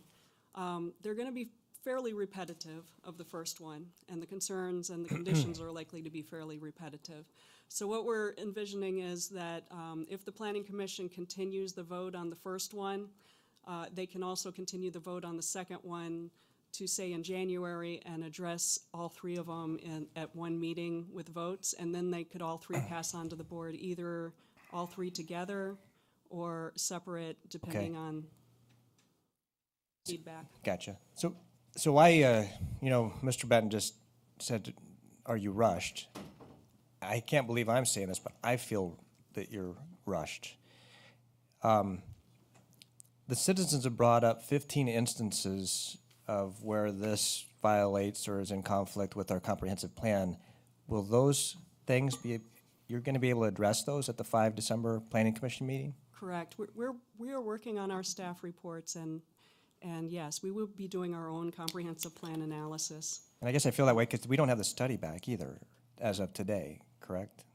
They're going to be fairly repetitive of the first one, and the concerns and the conditions are likely to be fairly repetitive. So what we're envisioning is that if the Planning Commission continues the vote on the first one, they can also continue the vote on the second one to say in January and address all 3 of them at one meeting with votes, and then they could all 3 pass on to the board, either all 3 together or separate, depending on feedback. Gotcha. So I, you know, Mr. Benton just said, are you rushed? I can't believe I'm saying this, but I feel that you're rushed. The citizens have brought up 15 instances of where this violates or is in conflict with our comprehensive plan. Will those things be, you're going to be able to address those at the 5 December Planning Commission meeting? Correct. We are working on our staff reports, and yes, we will be doing our own comprehensive plan analysis. And I guess I feel that way because we don't have the study back either as of today, correct?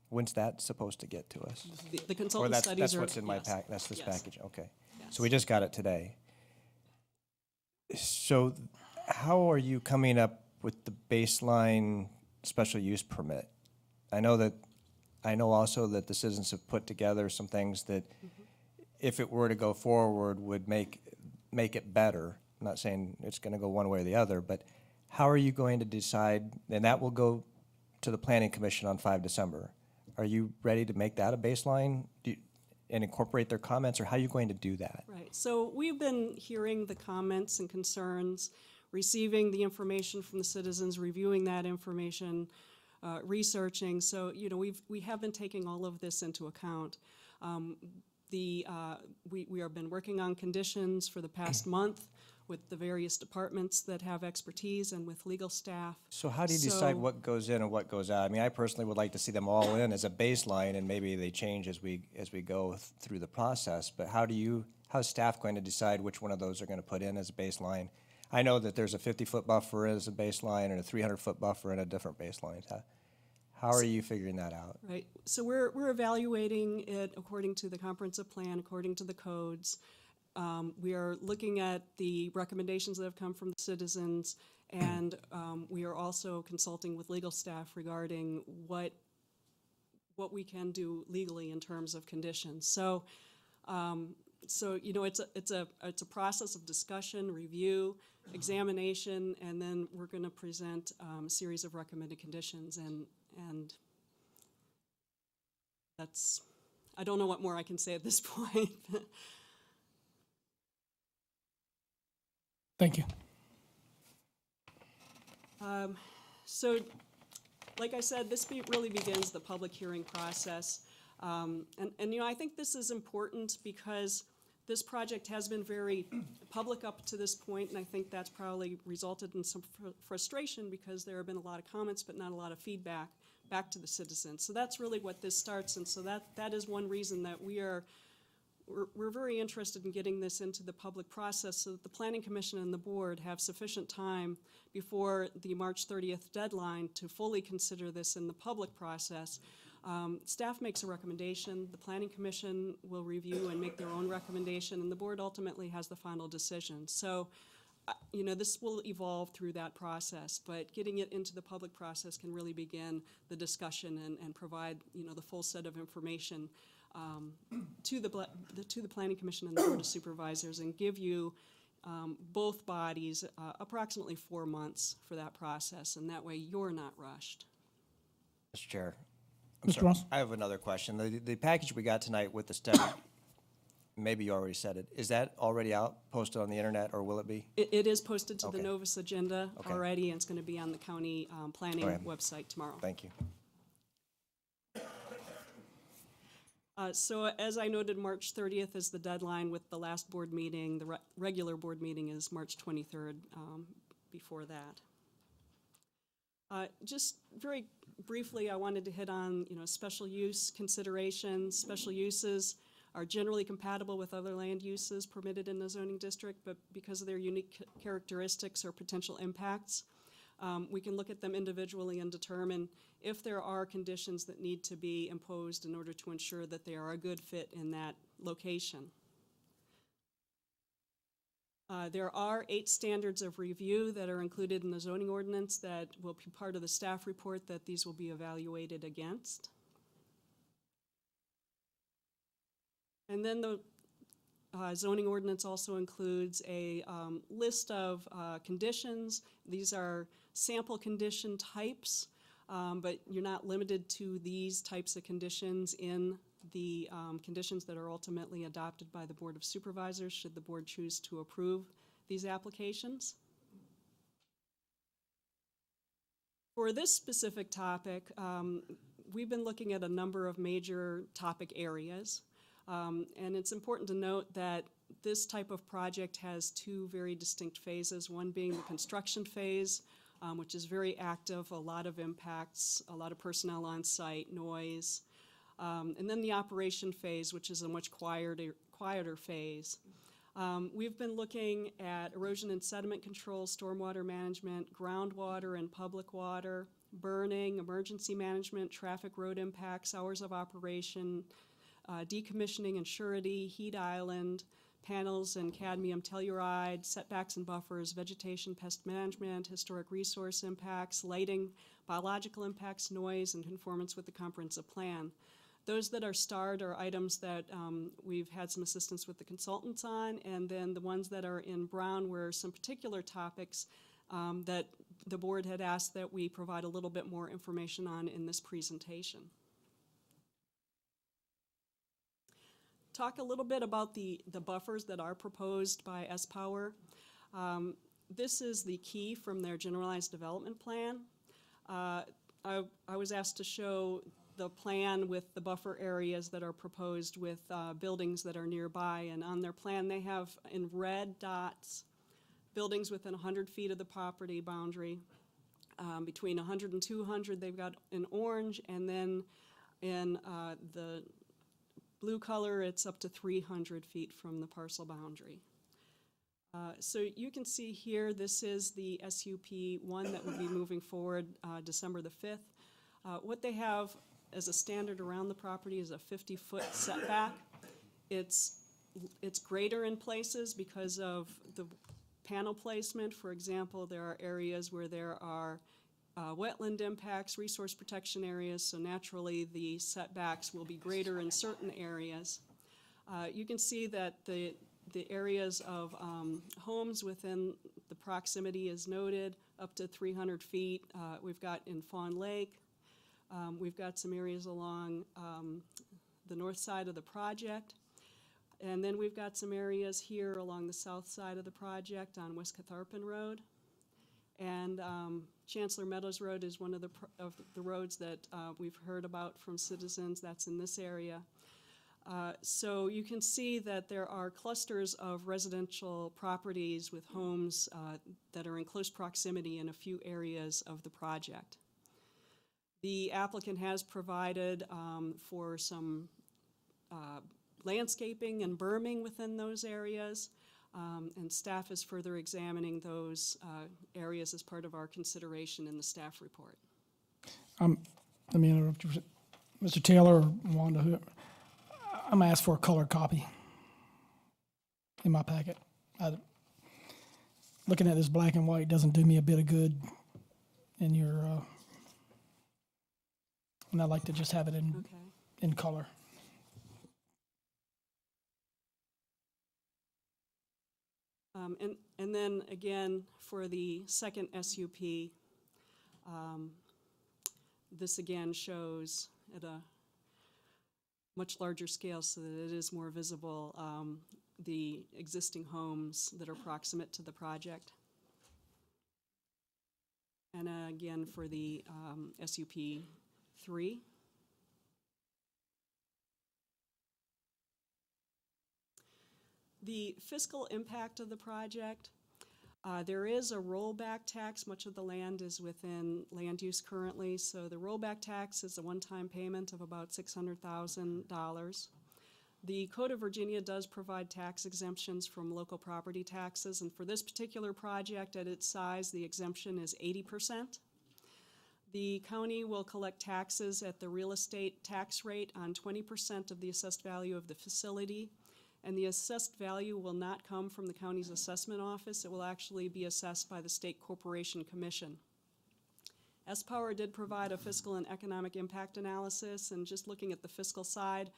When's that supposed to get to us? The consultant studies that's are. what's in my yes. pack. That's this Yes. package. Okay. Yes. So we just got it today. So how are you coming up with the baseline special use permit? I know also that the citizens have put together some things that, if it were to go forward, would make it better. I'm not saying it's going to go one way or the other, but how are you going to decide? And that will go to the Planning Commission on 5 December. Are you ready to make that a baseline and incorporate their comments, or how are you going to do that? Right. So we've been hearing the comments and concerns, receiving the information from the citizens, reviewing that information, researching. So, you know, we have been taking all of this into account. We have been working on conditions for the past month with the various departments that have expertise and with legal staff. So how do you decide what goes in and what goes out? I mean, I personally would like to see them all in as a baseline, and maybe they change as we go through the process. But how's staff going to decide which one of those are going to put in as a baseline? I know that there's a 50-foot buffer as a baseline and a 300-foot buffer and a different baseline. How are you figuring that out? Right. So we're evaluating it according to the comprehensive plan, according to the codes. We are looking at the recommendations that have come from the citizens, and we are also consulting with legal staff regarding what we can do legally in terms of conditions. So you know, it's a process of discussion, review, examination, and then we're going to present a series of recommended conditions, and that's, I don't know what more I can say at this point. Thank you. So, like I said, this really begins the public hearing process. And you know, I think this is important because this project has been very public up to this point, and I think that's probably resulted in some frustration because there have been a lot of comments but not a lot of feedback back to the citizens. So that's really what this starts, and so that is one reason that we're very interested in getting this into the public process so that the Planning Commission and the board have sufficient time before the March 30th deadline to fully consider this in the public process. Staff makes a recommendation, the Planning Commission will review and make their own recommendation, and the board ultimately has the final decision. So, you know, this will evolve through that process, but getting it into the public process can really begin the discussion and provide, you know, the full set of information to the Planning Commission and the Board of Supervisors, and give you both bodies approximately 4 months for that process, and that way you're not rushed. Mr. Chair. Mr. Ross? I have another question. The package we got tonight with the study, maybe you already said it, is that already out, posted on the internet, or will it be? It is posted to Okay. the Novus agenda Okay. already, and it's going to be on the county planning Okay. website tomorrow. Thank you. So as I noted, March 30th is the deadline with the last board meeting. The regular board meeting is March 23rd before that. Just very briefly, I wanted to hit on, you know, special use considerations. Special uses are generally compatible with other land uses permitted in the zoning district, but because of their unique characteristics or potential impacts, we can look at them individually and determine if there are conditions that need to be imposed in order to ensure that they are a good fit in that location. There are 8 standards of review that are included in the zoning ordinance that will be part of the staff report that these will be evaluated against. And then the zoning ordinance also includes a list of conditions. These are sample condition types, but you're not limited to these types of conditions in the conditions that are ultimately adopted by the Board of Supervisors, should the board choose to approve these applications. For this specific topic, we've been looking at a number of major topic areas. And it's important to note that this type of project has 2 very distinct phases, one being the construction phase, which is very active, a lot of impacts, a lot of personnel on site, noise, and then the operation phase, which is a much quieter phase. We've been looking at erosion and sediment control, stormwater management, groundwater and public water, burning, emergency management, traffic road impacts, hours of operation, decommissioning and surety, heat island, panels and cadmium telluride, setbacks and buffers, vegetation, pest management, historic resource impacts, lighting, biological impacts, noise, and conformance with the comprehensive plan. Those that are starred are items that we've had some assistance with the consultants on, and then the ones that are in brown were some particular topics that the board had asked that we provide a little bit more information on in this presentation. Talk a little bit about the buffers that are proposed by S-Power. This is the key from their generalized development plan. I was asked to show the plan with the buffer areas that are proposed with buildings that are nearby, and on their plan they have in red dots buildings within 100 feet of the property boundary. Between 100 and 200 they've got in orange, and then in the blue color it's up to 300 feet from the parcel boundary. So you can see here this is the SUP1 that will be moving forward December the 5th. What they have as a standard around the property is a 50-foot setback. It's greater in places because of the panel placement. For example, there are areas where there are wetland impacts, resource protection areas, so naturally the setbacks will be greater in certain areas. You can see that the areas of homes within The proximity is noted, up to 300 feet. We've got in Fawn Lake. We've got some areas along the north side of the project. And then we've got some areas here along the south side of the project on West Catharpin Road. And Chancellor Meadows Road is one of the roads that we've heard about from citizens. That's in this area. So you can see that there are clusters of residential properties with homes that are in close proximity in a few areas of the project. The applicant has provided for some landscaping and berming within those areas, and staff is further examining those areas as part of our consideration in the staff report. Let me interrupt you. Mr. Taylor or Wanda, I'm going to ask for a color copy in my packet. Looking at this black and white doesn't do me a bit of good in your, and I'd like to just have it in color. And then again, for the second SUP, this again shows at a much larger scale so that it is more visible the existing homes that are proximate to the project. And again, for the SUP 3. The fiscal impact of the project, there is a rollback tax. Much of the land is within land use currently, so the rollback tax is a one-time payment of about $600,000. The Code of Virginia does provide tax exemptions from local property taxes, and for this particular project at its size, the exemption is 80%. The county will collect taxes at the real estate tax rate on 20% of the assessed value of the facility. And the assessed value will not come from the county's assessment office. It will actually be assessed by the State Corporation Commission. S-Power did provide a fiscal and economic impact analysis, and just looking at the fiscal side,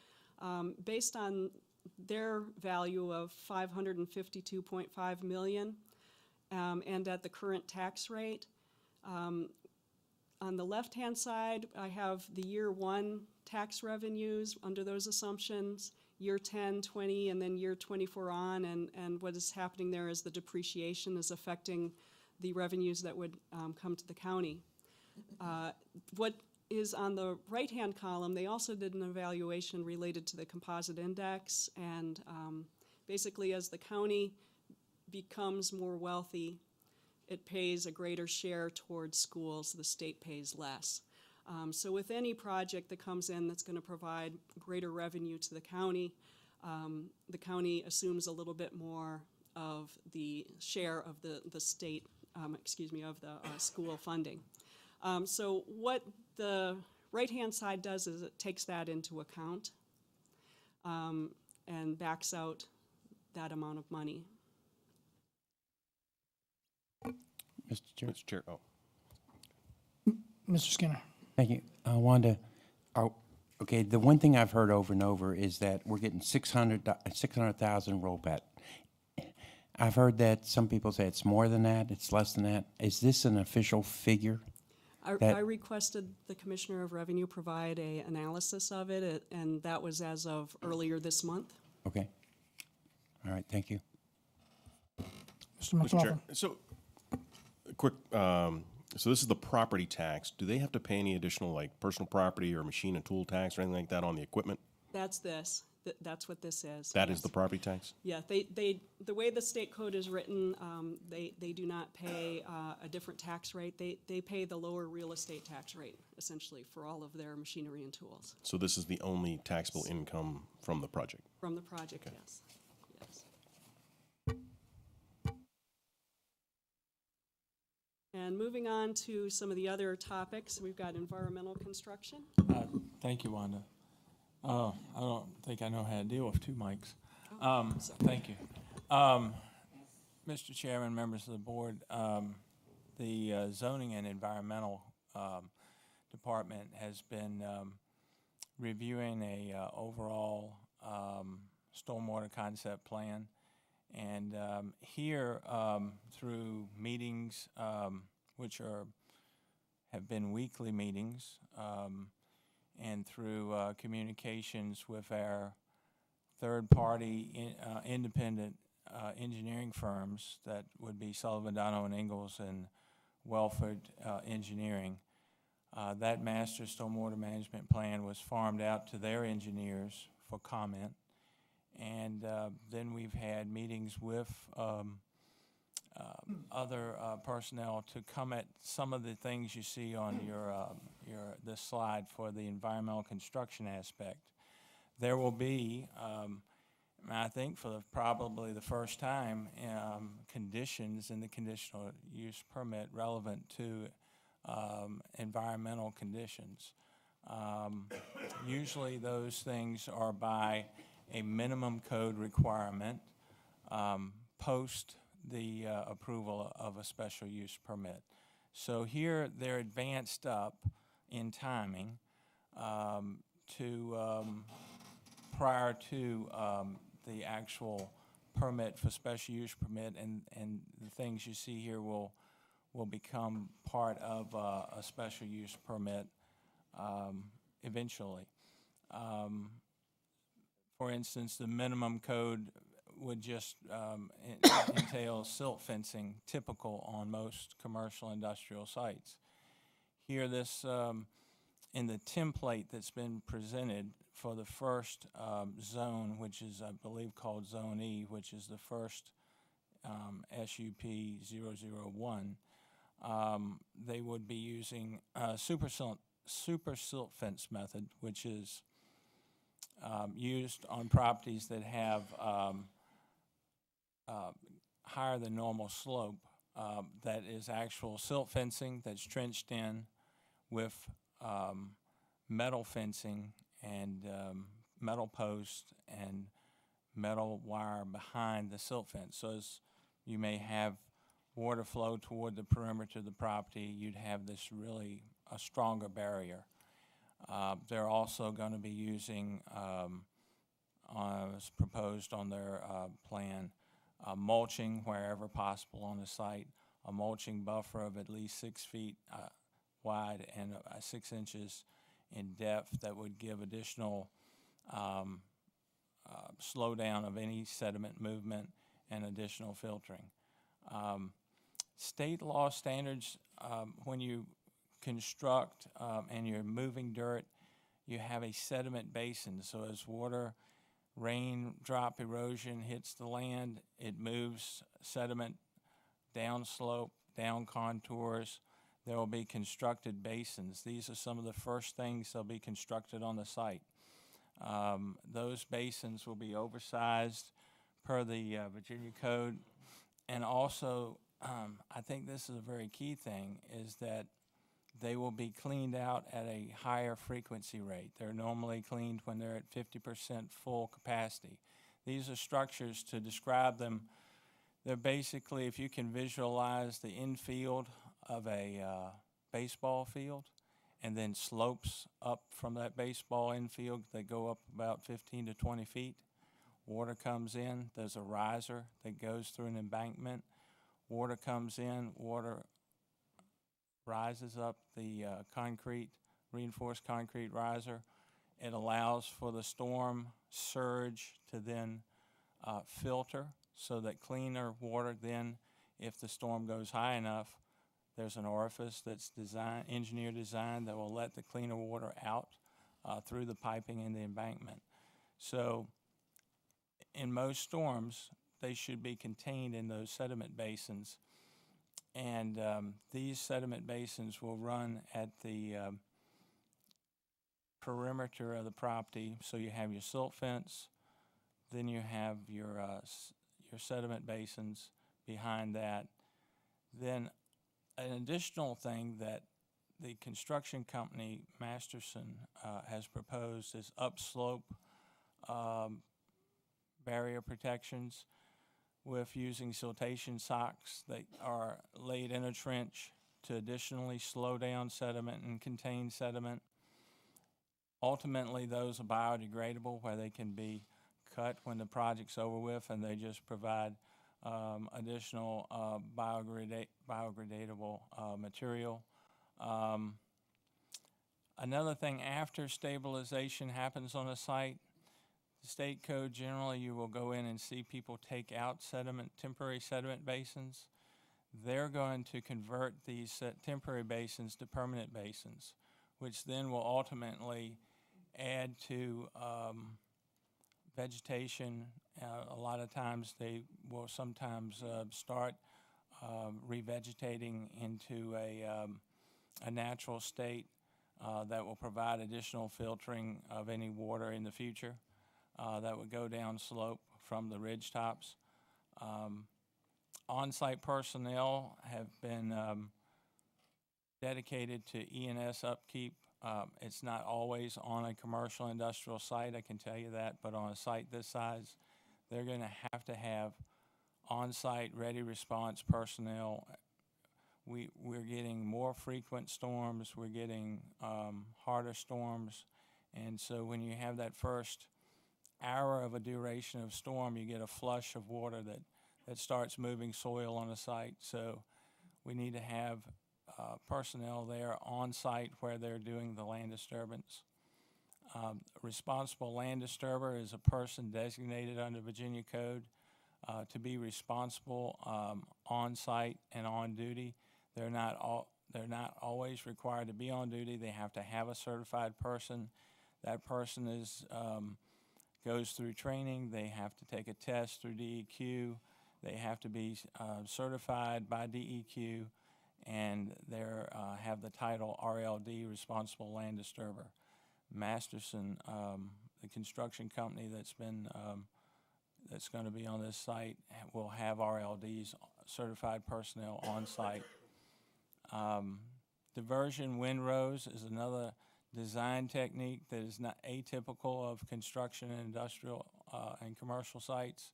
based on their value of $552.5 million, and at the current tax rate, on the left-hand side, I have the year 1 tax revenues under those assumptions, year 10, 20, and then year 24 on, and what is happening there is the depreciation is affecting the revenues that would come to the county. What is on the right-hand column, they also did an evaluation related to the composite index, and basically as the county becomes more wealthy, it pays a greater share towards schools, the state pays less. So with any project that comes in that's going to provide greater revenue to the county assumes a little bit more of the share of the state, of the school funding. So what the right-hand side does is it takes that into account and backs out that amount of money. Mr. Chair. Mr. Chair, Mr. Skinner. Thank you. Wanda, okay, the one thing I've heard over and over is that we're getting 600,000 rollback. I've heard that some people say it's more than that, it's less than that. Is this an official figure? I requested the Commissioner of Revenue provide an analysis of it, and that was as of earlier this month. Okay. All right, thank you. Mr. McLaughlin. So, quick, so this is the property tax. Do they have to pay any additional, like, personal property or machine and tool tax or anything like that on the equipment? That's this. That's what this is. That is the property tax? Yeah, the way the state code is written, they do not pay a different tax rate. They pay the lower real estate tax rate, essentially, for all of their machinery and tools. So this is the only taxable income from the project? From the project, okay. Yes. Yes. And moving on to some of the other topics, we've got environmental construction. Thank you, Wanda. I don't think I know how to deal with two mics. Thank you. Mr. Chairman, members of the board, the Zoning and Environmental Department has been reviewing a overall stormwater concept plan, And here, through meetings, which have been weekly meetings, and through communications with our third-party independent engineering firms, that would be Sullivan, Dono, and Ingalls and Welford Engineering, that master stormwater management plan was farmed out to their engineers for comment. And then we've had meetings with other personnel to come at some of the things you see on this slide for the environmental construction aspect. There will be, I think for probably the first time, conditions in the conditional use permit relevant to environmental conditions. Usually those things are by a minimum code requirement post the approval of a special use permit. So here they're advanced up in timing prior to the actual permit for special use permit, and the things you see here will become part of a special use permit eventually. For instance, the minimum code would just entail silt fencing, typical on most commercial industrial sites. Here, this in the template that's been presented for the first zone, which is, I believe, called Zone E, which is the first SUP 001, they would be using super silt fence method, which is used on properties that have higher than normal slope. That is actual silt fencing that's trenched in with metal fencing and metal posts and metal wire behind the silt fence. So as you may have water flow toward the perimeter of the property, you'd have this really a stronger barrier. They're also going to be using, as proposed on their plan, mulching wherever possible on the site, a mulching buffer of at least 6 feet wide and 6 inches in depth that would give additional slowdown of any sediment movement and additional filtering. State law standards, when you construct and you're moving dirt, you have a sediment basin. So as raindrop erosion hits the land, it moves sediment down slope, down contours. There will be constructed basins. These are some of the first things that'll be constructed on the site. Those basins will be oversized per the Virginia Code. And also, I think this is a very key thing, is that they will be cleaned out at a higher frequency rate. They're normally cleaned when they're at 50% full capacity. These are structures, to describe them, they're basically, if you can visualize the infield of a baseball field, and then slopes up from that baseball infield, they go up about 15 to 20 feet. Water comes in, there's a riser that goes through an embankment. Water comes in, water rises up the reinforced concrete riser. It allows for the storm surge to then filter, so that cleaner water then, if the storm goes high enough, there's an orifice that's engineer designed that will let the cleaner water out through the piping in the embankment. So in most storms, they should be contained in those sediment basins. And these sediment basins will run at the perimeter of the property. So you have your silt fence, then you have your sediment basins behind that. Then an additional thing that the construction company, Masterson, has proposed is upslope barrier protections with using siltation socks that are laid in a trench to additionally slow down sediment and contain sediment. Ultimately, those are biodegradable, where they can be cut when the project's over with, and they just provide additional biodegradable material. Another thing, after stabilization happens on a site, the state code generally, you will go in and see people take out temporary sediment basins. They're going to convert these temporary basins to permanent basins, which then will ultimately add to vegetation. A lot of times they will sometimes start revegetating into a natural state that will provide additional filtering of any water in the future that would go down slope from the ridge tops. On-site personnel have been dedicated to E&S upkeep. It's not always on a commercial industrial site, I can tell you that, but on a site this size, they're going to have on-site ready response personnel. We're getting more frequent storms, we're getting harder storms, and so when you have that first hour of a duration of storm, you get a flush of water that starts moving soil on a site. So we need to have personnel there on site where they're doing the land disturbance. Responsible land disturber is a person designated under Virginia Code to be responsible on site and on duty. They're not always required to be on duty. They have to have a certified person. That person goes through training. They have to take a test through DEQ. They have to be certified by DEQ, and they have the title RLD, Responsible Land Disturber. Masterson, the construction company that's going to be on this site, will have RLDs, certified personnel on site. Diversion windrows is another design technique that is not atypical of construction and industrial and commercial sites.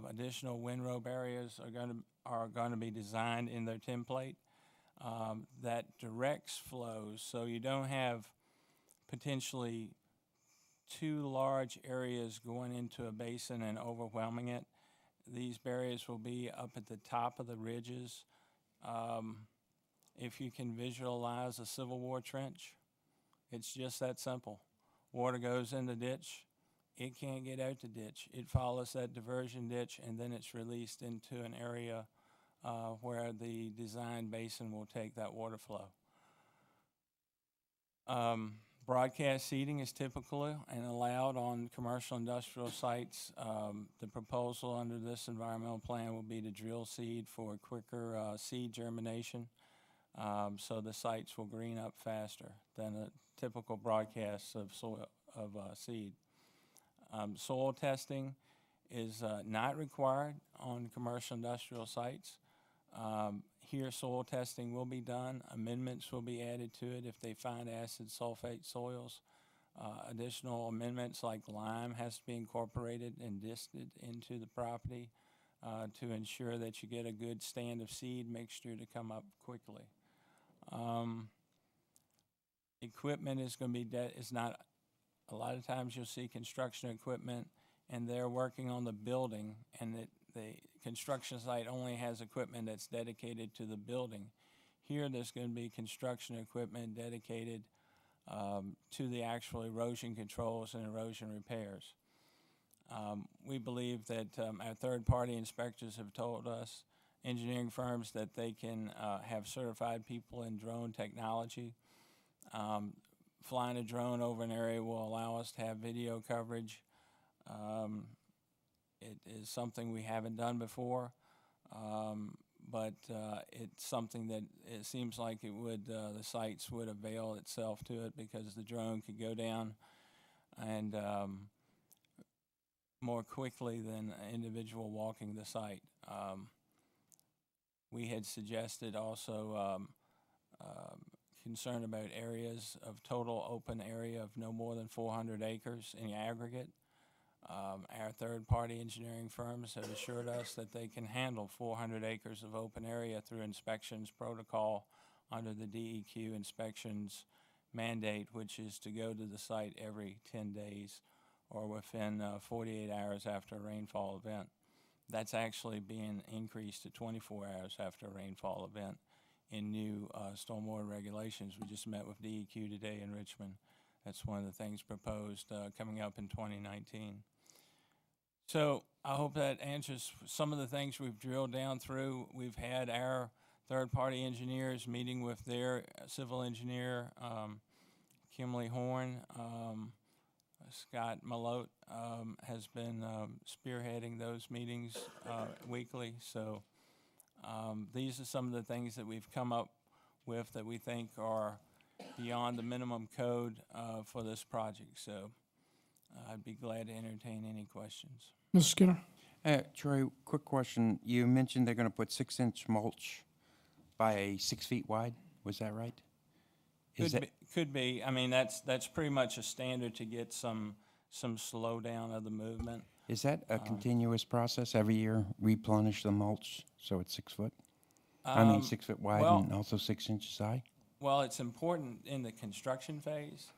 Additional windrow barriers are going to be designed in their template that directs flows, so you don't have potentially too large areas going into a basin and overwhelming it. These barriers will be up at the top of the ridges. If you can visualize a Civil War trench, it's just that simple. Water goes in the ditch, it can't get out the ditch. It follows that diversion ditch, and then it's released into an area where the design basin will take that water flow. Broadcast seeding is typical and allowed on commercial industrial sites. The proposal under this environmental plan will be to drill seed for quicker seed germination, so the sites will green up faster than a typical broadcast of seed. Soil testing is not required on commercial industrial sites. Here, soil testing will be done. Amendments will be added to it if they find acid sulfate soils. Additional amendments like lime has to be incorporated and disted into the property to ensure that you get a good stand of seed mixture to come up quickly. Equipment is going to be is not. A lot of times you'll see construction equipment and they're working on the building, and the construction site only has equipment that's dedicated to the building. Here there's going to be construction equipment dedicated to the actual erosion controls and erosion repairs. We believe that our third-party inspectors have told us, engineering firms, that they can have certified people in drone technology. Flying a drone over an area will allow us to have video coverage. It is something we haven't done before, but it's something that it seems like it would, the sites would avail itself to it, because the drone could go down and more quickly than an individual walking the site. We had suggested also concern about areas of total open area of no more than 400 acres in aggregate. Our third-party engineering firms have assured us that they can handle 400 acres of open area through inspections protocol under the DEQ inspections mandate, which is to go to the site every 10 days or within 48 hours after a rainfall event. That's actually being increased to 24 hours after a rainfall event in new stormwater regulations. We just met with DEQ today in Richmond. That's one of the things proposed coming up in 2019. So I hope that answers some of the things we've drilled down through. We've had our third-party engineers meeting with their civil engineer, Kimley Horn. Scott Malote has been spearheading those meetings weekly. So these are some of the things that we've come up with that we think are beyond the minimum code for this project. So I'd be glad to entertain any questions. Mr. Skinner? Troy, quick question. You mentioned they're going to put 6-inch mulch by 6 feet wide. Was that right? Could be. I mean, that's pretty much a standard to get some slowdown of the movement. Is that a continuous process? Every year replenish the mulch so it's 6 foot? I mean 6 foot wide and also 6 inches high? Well, it's important in the construction phase.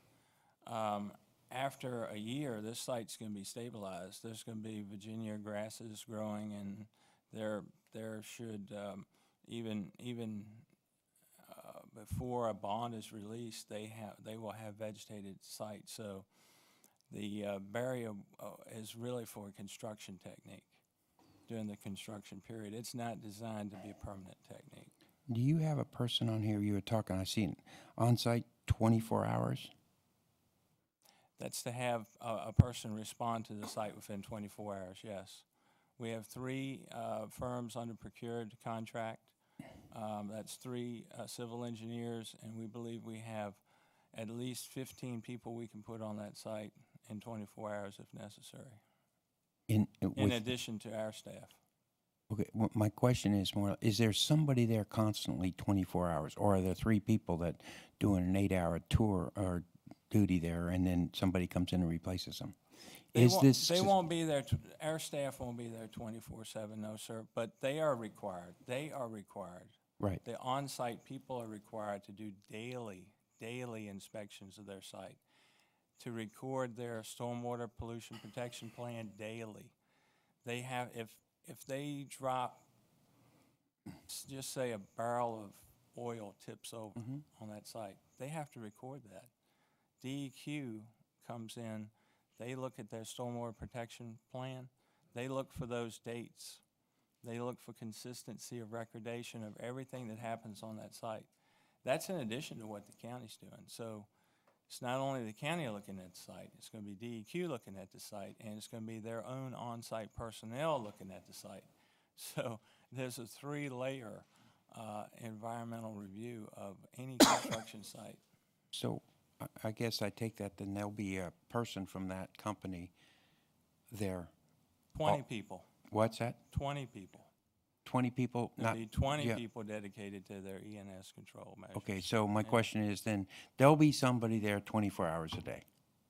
After a year, this site's going to be stabilized. There's going to be Virginia grasses growing, and there should even before a bond is released, they will have vegetated site. So the barrier is really for a construction technique during the construction period. It's not designed to be a permanent technique. Do you have a person on here, you were talking, I seen on-site 24 hours? That's to have a person respond to the site within 24 hours, yes. We have 3 firms under procured contract. That's 3 civil engineers, and we believe we have at least 15 people we can put on that site in 24 hours if necessary, in addition to our staff. Okay, well, my question is more, is there somebody there constantly 24 hours, or are there 3 people that doing an 8-hour tour or duty there, and then somebody comes in and replaces them? They won't be there, our staff won't be there 24/7, no, sir, but they are required. They are required. Right. The on-site people are required to do daily inspections of their site, to record their stormwater pollution protection plan daily. They have, if they drop, just say a barrel of oil tips over on that site, they have to record that. DEQ comes in, they look at their stormwater protection plan, they look for those dates. They look for consistency of recordation of everything that happens on that site. That's in addition to what the county's doing. So it's not only the county looking at the site, it's going to be DEQ looking at the site, and it's going to be their own on-site personnel looking at the site. So there's a 3-layer environmental review of any construction site. So I guess I take that then there'll be a person from that company there. 20 people. What's that? 20 people. 20 people? There'll be 20 people dedicated to their ENS control measures. Okay, so my question is then, there'll be somebody there 24 hours a day?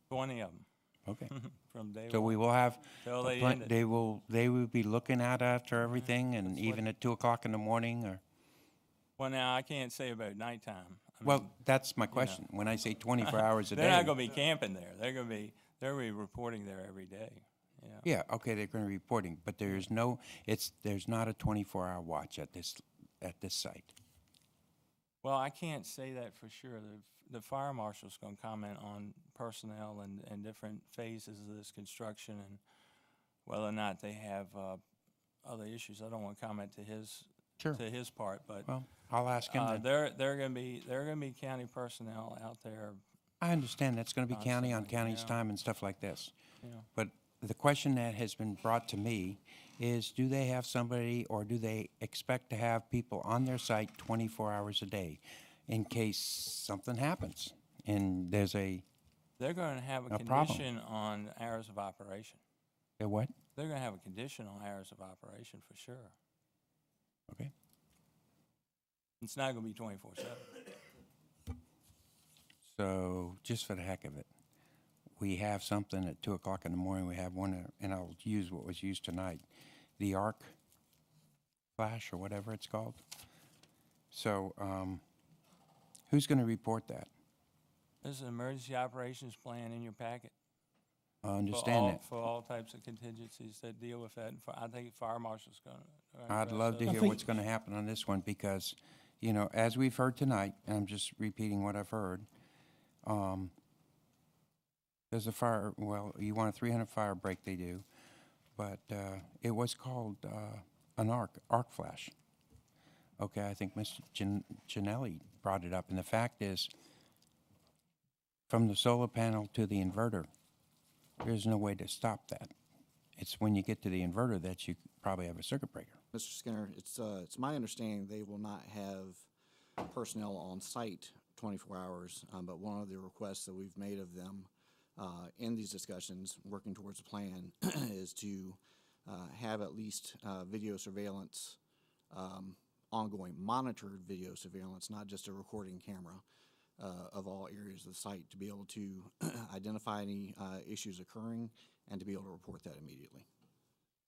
20 of them. Okay. From day So one. we will have, Till they end it. they will be looking at after everything, and even at 2 o'clock in the morning, or? Well, now, I can't say about nighttime. Well, that's my question. When I say 24 hours a day. They're not going to be camping there. They'll be reporting there every day. Yeah, okay, they're going to be reporting, but there's not a 24-hour watch at this site. Well, I can't say that for sure. The fire marshal's going to comment on personnel and different phases of this construction and whether or not they have other issues. I don't want to comment to his part, but well, I'll ask him. They're going to be county personnel out there. I understand that's going to be county on county's time and stuff like this, but the question that has been brought to me is, do they have somebody, or do they expect to have people on their site 24 hours a day in case something happens and there's a They're going to have a condition on hours of operation. A what? They're going to have a condition on hours of operation for sure. Okay. It's not going to be 24/7. So, just for the heck of it, we have something at 2 o'clock in the morning. We have one, and I'll use what was used tonight, the arc flash or whatever it's called. So, who's going to report that? There's an emergency operations plan in your packet. I understand that. For all types of contingencies that deal with that. And I think fire marshal's going to. I'd love to hear what's going to happen on this one because, you know, as we've heard tonight, and I'm just repeating what I've heard, there's a fire, well, you want a 300 fire break, they do, but it was called an arc flash. Okay, I think Mr. Ginelli brought it up, and the fact is, from the solar panel to the inverter, there's no way to stop that. It's when you get to the inverter that you probably have a circuit breaker. Mr. Skinner, it's my understanding they will not have personnel on site 24 hours, but one of the requests that we've made of them in these discussions, working towards a plan, is to have at least video surveillance, ongoing monitored video surveillance, not just a recording camera, of all areas of the site to be able to identify any issues occurring and to be able to report that immediately.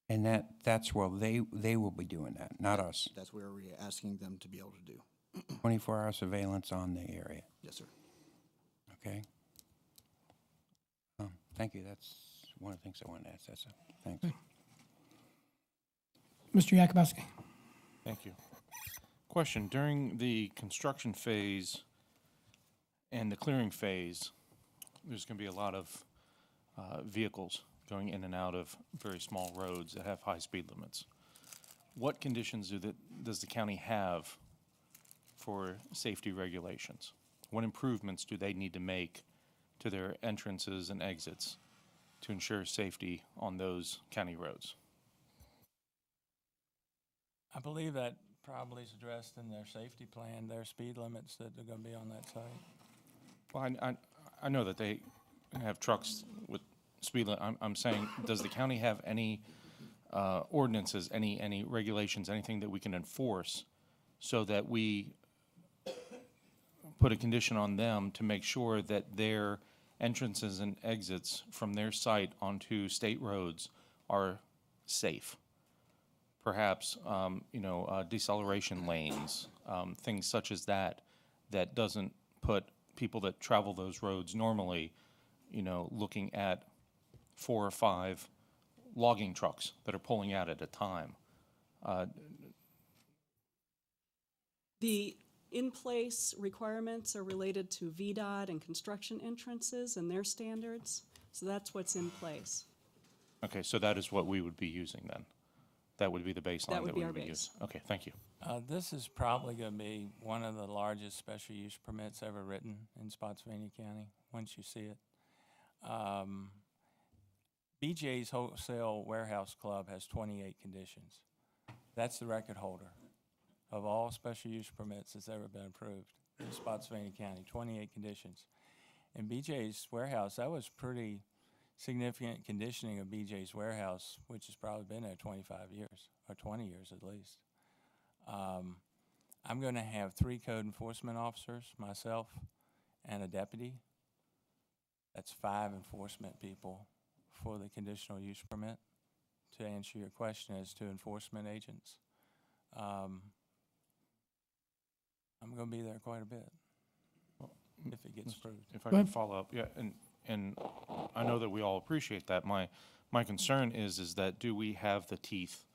And that's where they will be doing that, not us. That's where we're asking them to be able to do. 24-hour surveillance on the area. Yes, sir. Okay. Thank you. That's one of the things I wanted to ask. That's it. Thanks. Mr. Yakubowski. Thank you. Question, during the construction phase and the clearing phase, there's going to be a lot of vehicles going in and out of very small roads that have high speed limits. What conditions does the county have for safety regulations? What improvements do they need to make to their entrances and exits to ensure safety on those county roads? I believe that probably is addressed in their safety plan, their speed limits that are going to be on that site. Well, I know that they have trucks with speed limit. I'm saying, does the county have any ordinances, any regulations, anything that we can enforce so that we put a condition on them to make sure that their entrances and exits from their site onto state roads are safe? Perhaps, deceleration lanes, things such as that doesn't put people that travel those roads normally, looking at 4 or 5 logging trucks that are pulling out at a time. The in-place requirements are related to VDOT and construction entrances and their standards, so that's what's in place. Okay, so that is what we would be using then? That would be the baseline that we would use? Okay, thank you. This is probably going to be one of the largest special use permits ever written in Spotsylvania County, once you see it. BJ's Wholesale Warehouse Club has 28 conditions. That's the record holder of all special use permits that's ever been approved in Spotsylvania County, 28 conditions. And BJ's Warehouse, that was pretty significant conditioning of BJ's Warehouse, which has probably been there 25 years, or 20 years at least. I'm going to have 3 code enforcement officers, myself, and a deputy. That's 5 enforcement people for the conditional use permit, to answer your question as to enforcement agents. I'm going to be there quite a bit if it gets approved. If I can follow up, yeah, and I know that we all appreciate that. My concern is that do we have the teeth?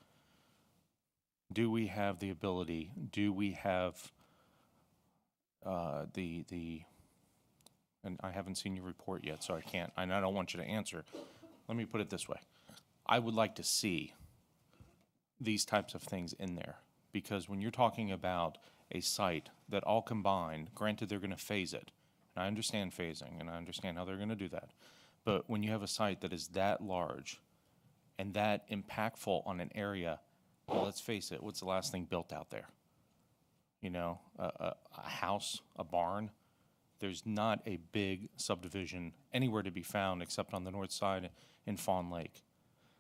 Do we have the ability? Do we have and I haven't seen your report yet, so I can't, and I don't want you to answer. Let me put it this way. I would like to see these types of things in there, because when you're talking about a site that all combined, granted they're going to phase it, and I understand phasing, and I understand how they're going to do that, but when you have a site that is that large and that impactful on an area, well, let's face it, what's the last thing built out there? A house, a barn. There's not a big subdivision anywhere to be found except on the north side in Fawn Lake.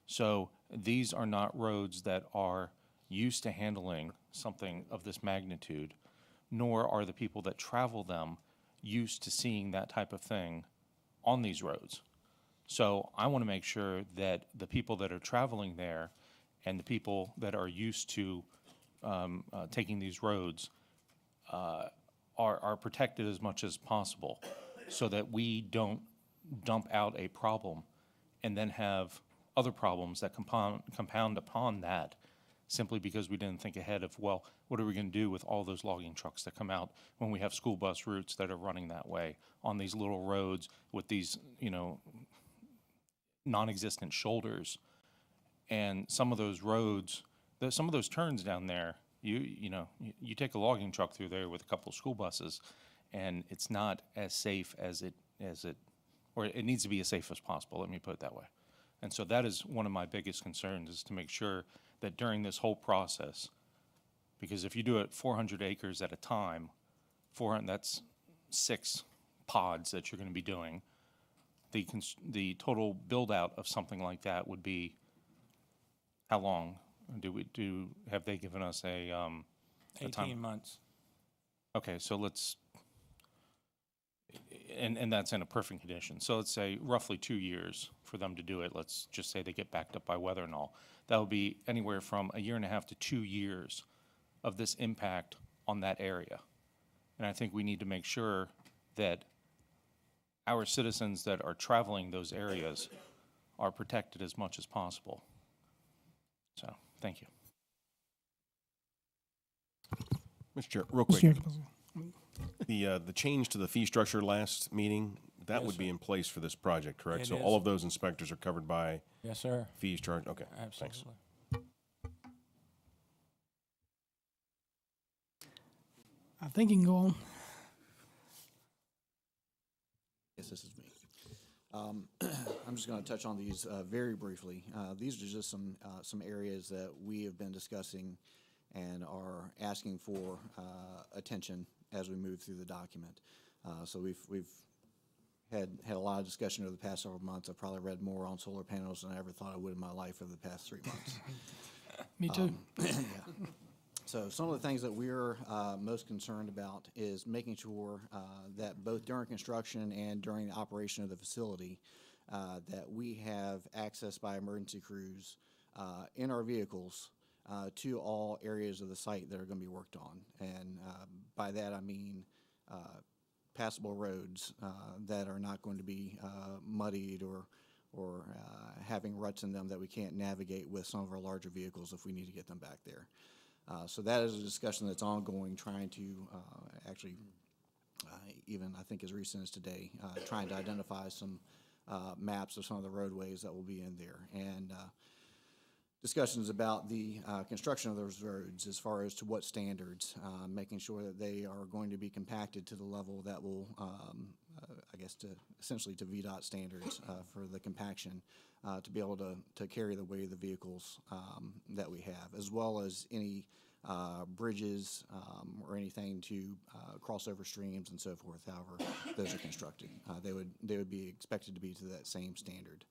So these are not roads that are used to handling something of this magnitude, nor are the people that travel them used to seeing that type of thing on these roads. So I want to make sure that the people that are traveling there and the people that are used to taking these roads are protected as much as possible, so that we don't dump out a problem and then have other problems that compound upon that, simply because we didn't think ahead of, well, what are we going to do with all those logging trucks that come out when we have school bus routes that are running that way on these little roads with these, non-existent shoulders. And some of those roads, some of those turns down there, you take a logging truck through there with a couple of school buses, and it's not as safe as it or it needs to be as safe as possible, let me put it that way. And so that is one of my biggest concerns, is to make sure that during this whole process, because if you do it 400 acres at a time, that's 6 pods that you're going to be doing. The total build-out of something like that would be, how long have they given us a time? 18 months. Okay, so let's, and that's in a perfect condition. So let's say roughly 2 years for them to do it. Let's just say they get backed up by weather and all. That would be anywhere from 1.5 years to 2 years of this impact on that area. And I think we need to make sure that our citizens that are traveling those areas are protected as much as possible. So, thank you. Mr. Chair, real quick. Mr. The change to the fee structure last meeting, that Yes, would be sir. in place for this project, correct? It So is. all of those inspectors are covered by Yes, sir. fees charged? Okay, thanks. Absolutely. I think you can go on. Yes, this is me. I'm just going to touch on these very briefly. These are just some areas that we have been discussing and are asking for attention as we move through the document. So we've had a lot of discussion over the past several months. I've probably read more on solar panels than I ever thought I would in my life over the past 3 months. Me too. Yeah. So some of the things that we're most concerned about is making sure that both during construction and during the operation of the facility, that we have access by emergency crews in our vehicles to all areas of the site that are going to be worked on. And by that I mean passable roads that are not going to be muddied or having ruts in them that we can't navigate with some of our larger vehicles if we need to get them back there. So that is a discussion that's ongoing, trying to actually, even I think as recent as today, trying to identify some maps of some of the roadways that will be in there. And discussions about the construction of those roads as far as to what standards, making sure that they are going to be compacted to the level that will, I guess, essentially to VDOT standards for the compaction, to be able to carry the weight of the vehicles that we have, as well as any bridges or anything to cross over streams and so forth, however those are constructed. They would be expected to be to that same standard.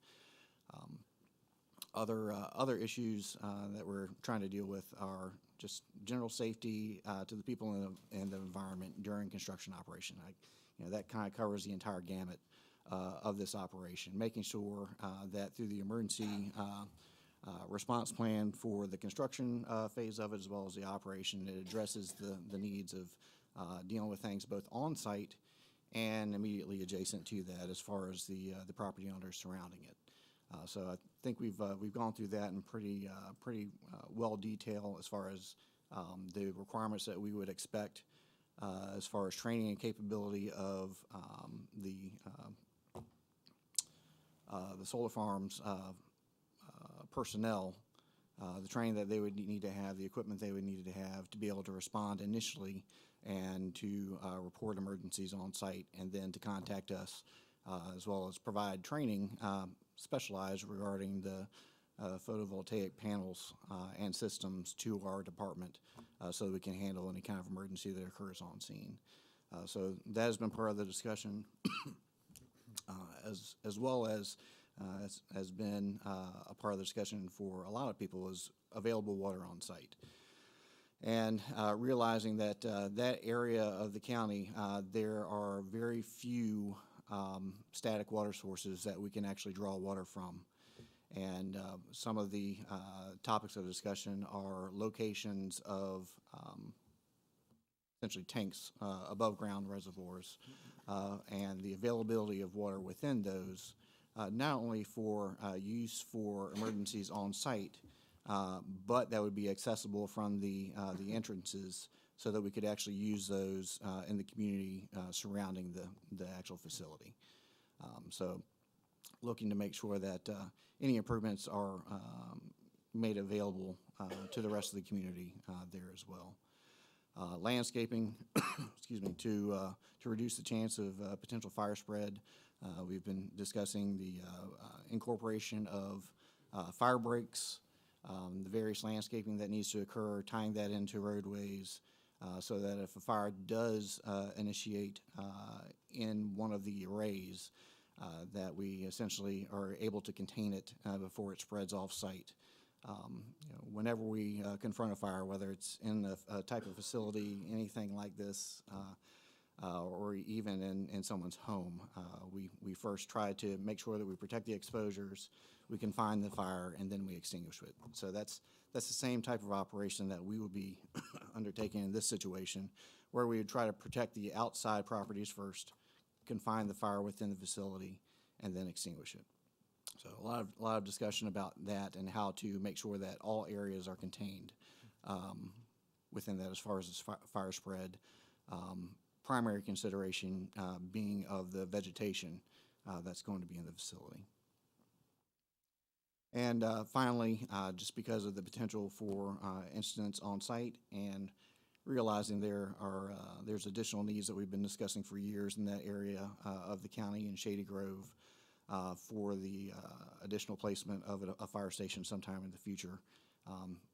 Other issues that we're trying to deal with are just general safety to the people in the environment during construction operation. That kind of covers the entire gamut of this operation, making sure that through the emergency response plan for the construction phase of it, as well as the operation, it addresses the needs of dealing with things both on site and immediately adjacent to that, as far as the property owners surrounding it. So I think we've gone through that in pretty well detail as far as the requirements that we would expect as far as training and capability of the solar farms personnel, the training that they would need to have, the equipment they would need to have to be able to respond initially and to report emergencies on site, and then to contact us, as well as provide training specialized regarding the photovoltaic panels and systems to our department, so that we can handle any kind of emergency that occurs on scene. So that has been part of the discussion, as well as has been a part of the discussion for a lot of people, is available water on site. And realizing that that area of the county, there are very few static water sources that we can actually draw water from. And some of the topics of discussion are locations of essentially tanks, above ground reservoirs, and the availability of water within those not only for use for emergencies on site, but that would be accessible from the entrances so that we could actually use those in the community surrounding the actual facility. So looking to make sure that any improvements are made available to the rest of the community there as well. Landscaping, excuse me, to reduce the chance of potential fire spread. We've been discussing the incorporation of fire breaks, the various landscaping that needs to occur, tying that into roadways, so that if a fire does initiate in one of the arrays, that we essentially are able to contain it before it spreads off-site. Whenever we confront a fire, whether it's in a type of facility, anything like this, or even in someone's home, we first try to make sure that we protect the exposures, we confine the fire, and then we extinguish it. So that's the same type of operation that we will be undertaking in this situation, where we would try to protect the outside properties first, confine the fire within the facility, and then extinguish it. So a lot of discussion about that and how to make sure that all areas are contained within that as far as fire spread. Primary consideration being of the vegetation that's going to be in the facility. And finally, just because of the potential for incidents on site and realizing there's additional needs that we've been discussing for years in that area of the county in Shady Grove for the additional placement of a fire station sometime in the future,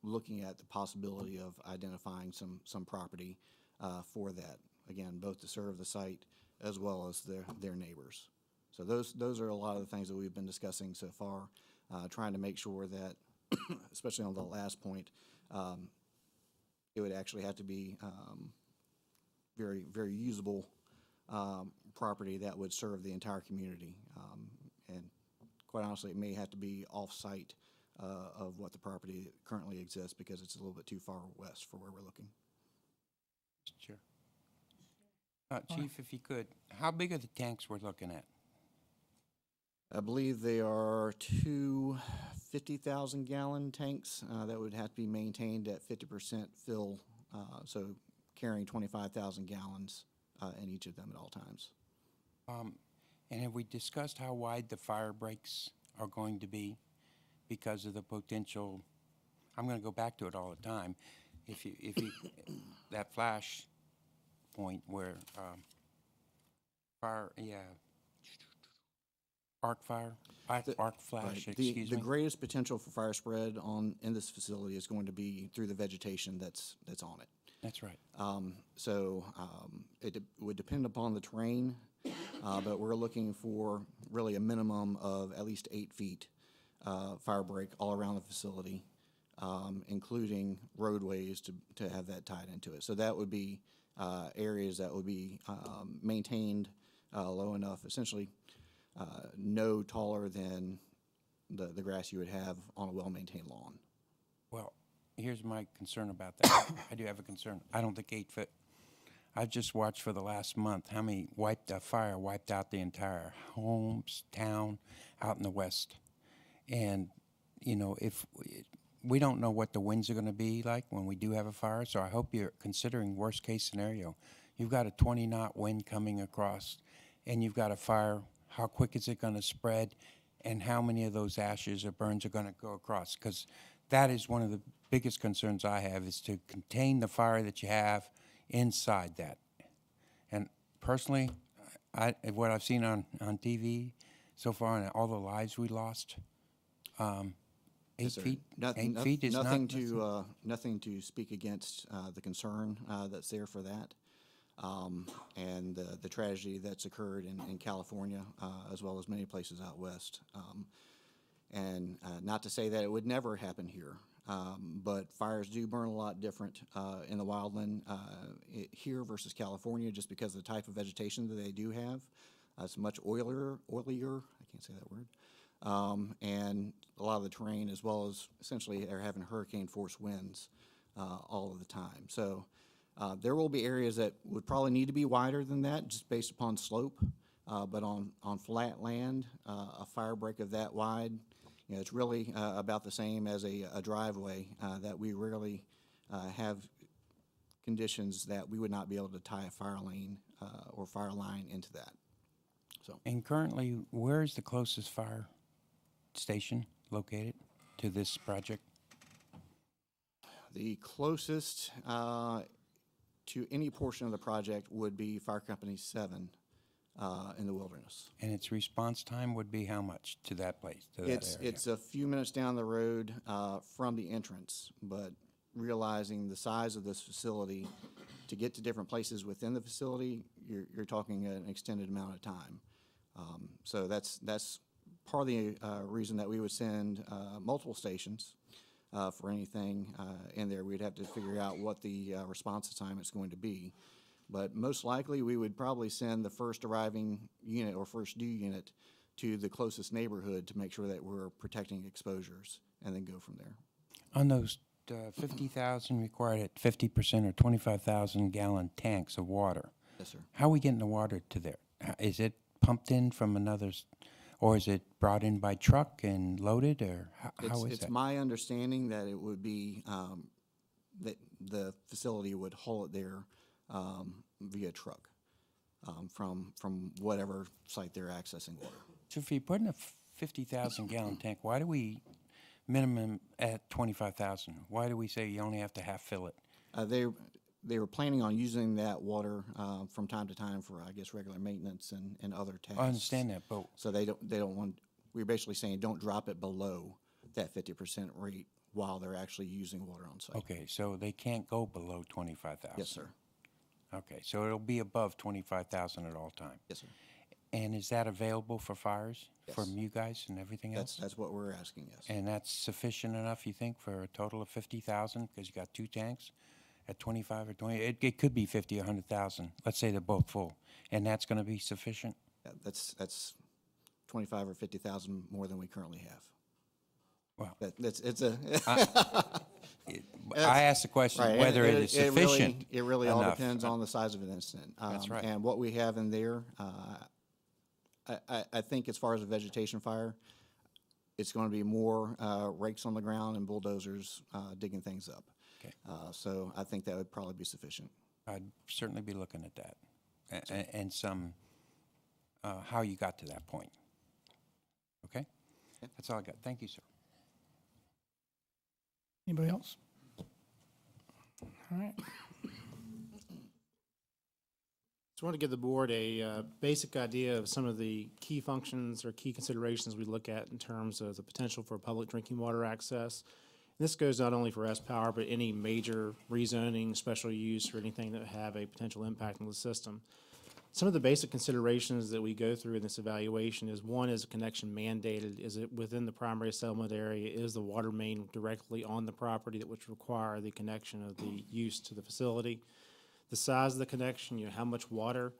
looking at the possibility of identifying some property for that. Again, both to serve the site as well as their neighbors. So those are a lot of the things that we've been discussing so far, trying to make sure that, especially on the last point, it would actually have to be very, very usable property that would serve the entire community. And quite honestly, it may have to be off-site of what the property currently exists because it's a little bit too far west for where we're looking. Sure. Chief, if you could, how big are the tanks we're looking at? I believe they are two 50,000-gallon tanks that would have to be maintained at 50% fill, so carrying 25,000 gallons in each of them at all times. And have we discussed how wide the fire breaks are going to be because of the potential? I'm going to go back to it all the time. If you that flash point where fire, arc flash, excuse me. The greatest potential for fire spread in this facility is going to be through the vegetation that's on it. That's right. It would depend upon the terrain, but we're looking for really a minimum of at least 8 feet fire break all around the facility, including roadways to have that tied into it. So that would be areas that would be maintained low enough, essentially no taller than the grass you would have on a well-maintained lawn. Well, here's my concern about that. I do have a concern. I don't think 8 foot. I've just watched for the last month how many fire wiped out the entire homes, town, out in the west. And, if we don't know what the winds are going to be like when we do have a fire, so I hope you're considering worst case scenario. You've got a 20-knot wind coming across, and you've got a fire. How quick is it going to spread, and how many of those ashes or burns are going to go across? Because that is one of the biggest concerns I have, is to contain the fire that you have inside that. And personally, what I've seen on TV so far and all the lives we lost, 8 feet. 8 feet is nothing to speak against the concern that's there for that, and the tragedy that's occurred in California as well as many places out west. And not to say that it would never happen here, but fires do burn a lot different in the wildland here versus California, just because of the type of vegetation that they do have. It's much oilier, I can't say that word, and a lot of the terrain, as well as essentially they're having hurricane force winds all of the time. So there will be areas that would probably need to be wider than that, just based upon slope, But on flat land, a fire break of that wide, you know, it's really about the same as a driveway, that we rarely have conditions that we would not be able to tie a fire lane or fire line into that. So, And currently, where is the closest fire station located to this project? the closest to any portion of the project would be Fire Company 7 in the Wilderness. And its response time would be how much to that place, to that area? It's a few minutes down the road from the entrance, but realizing the size of this facility, to get to different places within the facility, you're talking an extended amount of time. So that's part of the reason that we would send multiple stations for anything in there. We'd have to figure out what the response time is going to be. But most likely, we would probably send the first arriving unit or first due unit to the closest neighborhood to make sure that we're protecting exposures, and then go from there. On those 50,000 required at 50% or 25,000 gallon tanks of water. Yes, sir. How are we getting the water to there? Is it pumped in from another, or is it brought in by truck and loaded, or how is It's that? my understanding that it would be, that the facility would haul it there via truck from whatever site they're accessing water. So if you put in a 50,000 gallon tank, why do we minimum at 25,000? Why do we say you only have to half fill it? They were planning on using that water from time to time for, I guess, regular maintenance and other tasks. I understand that, but So they don't want, we're basically saying don't drop it below that 50% rate while they're actually using water on site. okay, so they can't go below 25,000. Yes, sir. Okay, so it'll be above 25,000 at all time. Yes, sir. And is that available for fires Yes. from you guys and everything else? That's what we're asking, yes. And that's sufficient enough, you think, for a total of 50,000, because you got two tanks at 25 or 20? It could be 50 or 100,000. Let's say they're both full, and that's going to be sufficient? Yeah, that's 25 or 50,000 more than we currently have. Well, I asked the question whether it is sufficient. It really all enough. depends on the size of an incident. That's right. And what we have in there, I think as far as a vegetation fire, it's going to be more rakes on the ground and bulldozers digging things up. Okay. So I think that would probably be sufficient. I'd certainly be looking at that, and some, how you got to that point. Okay? Yeah. That's all I got. Thank you, sir. Anybody else? All right. Just want to give the board a basic idea of some of the key functions or key considerations we look at in terms of the potential for public drinking water access. And this goes not only for S-Power, but any major rezoning, special use, or anything that would have a potential impact on the system. Some of the basic considerations that we go through in this evaluation is, one, is a connection mandated? Is it within the primary settlement area? Is the water main directly on the property that would require the connection of the use to the facility? The size of the connection, you know, how much water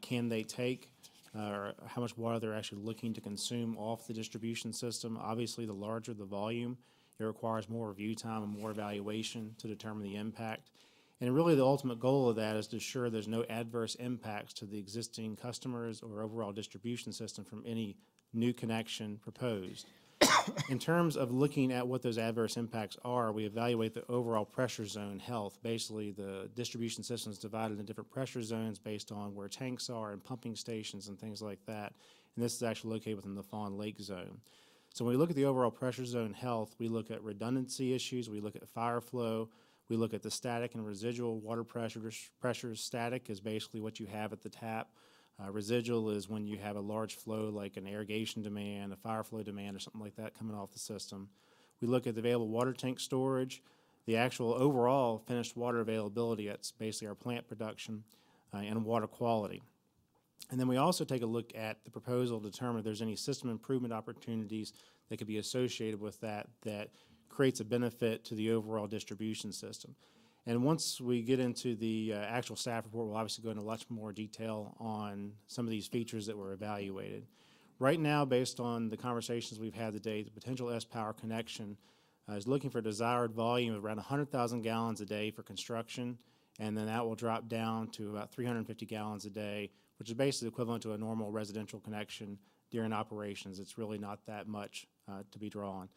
can they take, or how much water they're actually looking to consume off the distribution system. Obviously, the larger the volume, it requires more review time and more evaluation to determine the impact. And really, the ultimate goal of that is to ensure there's no adverse impacts to the existing customers or overall distribution system from any new connection proposed. In terms of looking at what those adverse impacts are, we evaluate the overall pressure zone health. Basically, the distribution system is divided into different pressure zones based on where tanks are and pumping stations and things like that. And this is actually located within the Fawn Lake zone. So when we look at the overall pressure zone health, we look at redundancy issues, we look at fire flow, we look at the static and residual water pressures. Static is basically what you have at the tap. Residual is when you have a large flow like an irrigation demand, a fire flow demand, or something like that coming off the system. We look at the available water tank storage, the actual overall finished water availability, that's basically our plant production, and water quality. And then we also take a look at the proposal to determine if there's any system improvement opportunities that could be associated with that creates a benefit to the overall distribution system. And once we get into the actual staff report, we'll obviously go into much more detail on some of these features that were evaluated. Right now, based on the conversations we've had today, the potential S-Power connection is looking for a desired volume of around 100,000 gallons a day for construction and then that will drop down to about 350 gallons a day, which is basically equivalent to a normal residential connection during operations. It's really not that much to be drawn.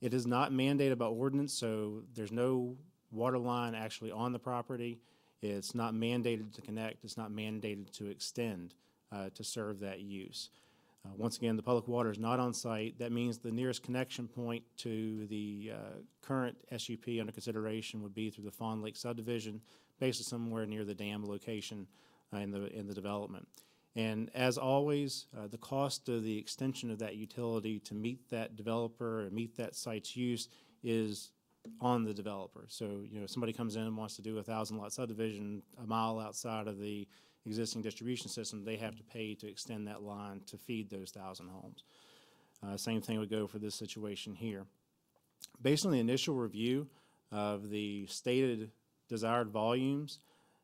It is not mandated by ordinance, so there's no water line actually on the property. It's not mandated to connect. It's not mandated to extend to serve that use. Once again, the public water is not on site. That means the nearest connection point to the current SUP under consideration would be through the Fawn Lake subdivision, basically somewhere near the dam location in the development. And as always, the cost of the extension of that utility to meet that developer and meet that site's use is on the developer. So, if somebody comes in and wants to do a 1,000-lot subdivision a mile outside of the existing distribution system, they have to pay to extend that line to feed those 1,000 homes. Same thing would go for this situation here. Based on the initial review of the stated desired volumes,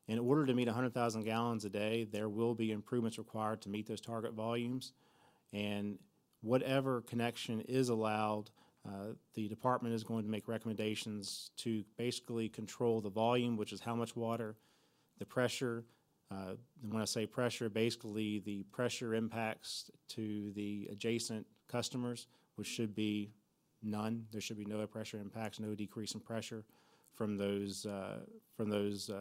in order to meet 100,000 gallons a day, there will be improvements required to meet those target volumes. And whatever connection is allowed, the department is going to make recommendations to basically control the volume, which is how much water, the pressure. And when I say pressure, basically the pressure impacts to the adjacent customers, which should be none. There should be no pressure impacts, no decrease in pressure from those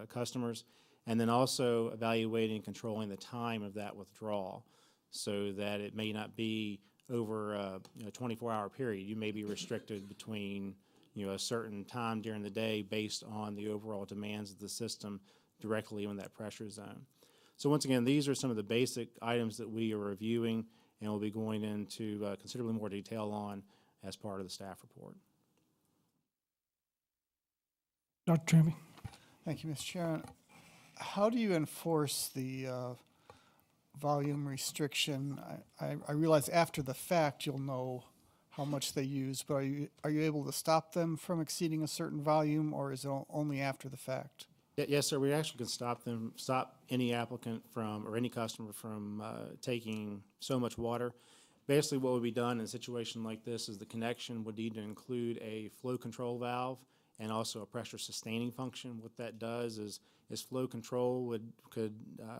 customers. And then also evaluating and controlling the time of that withdrawal so that it may not be over a 24-hour period. You may be restricted between a certain time during the day based on the overall demands of the system directly in that pressure zone. So once again, these are some of the basic items that we are reviewing and we'll be going into considerably more detail on as part of the staff report. Dr. Tramby. Thank you, Mr. Chairman. How do you enforce the volume restriction? I realize after the fact you'll know how much they use, but are you able to stop them from exceeding a certain volume, or is it only after the fact? Yes, sir. We actually can stop any applicant from, or any customer from taking so much water. Basically, what would be done in a situation like this is the connection would need to include a flow control valve and also a pressure sustaining function. What that does is flow control could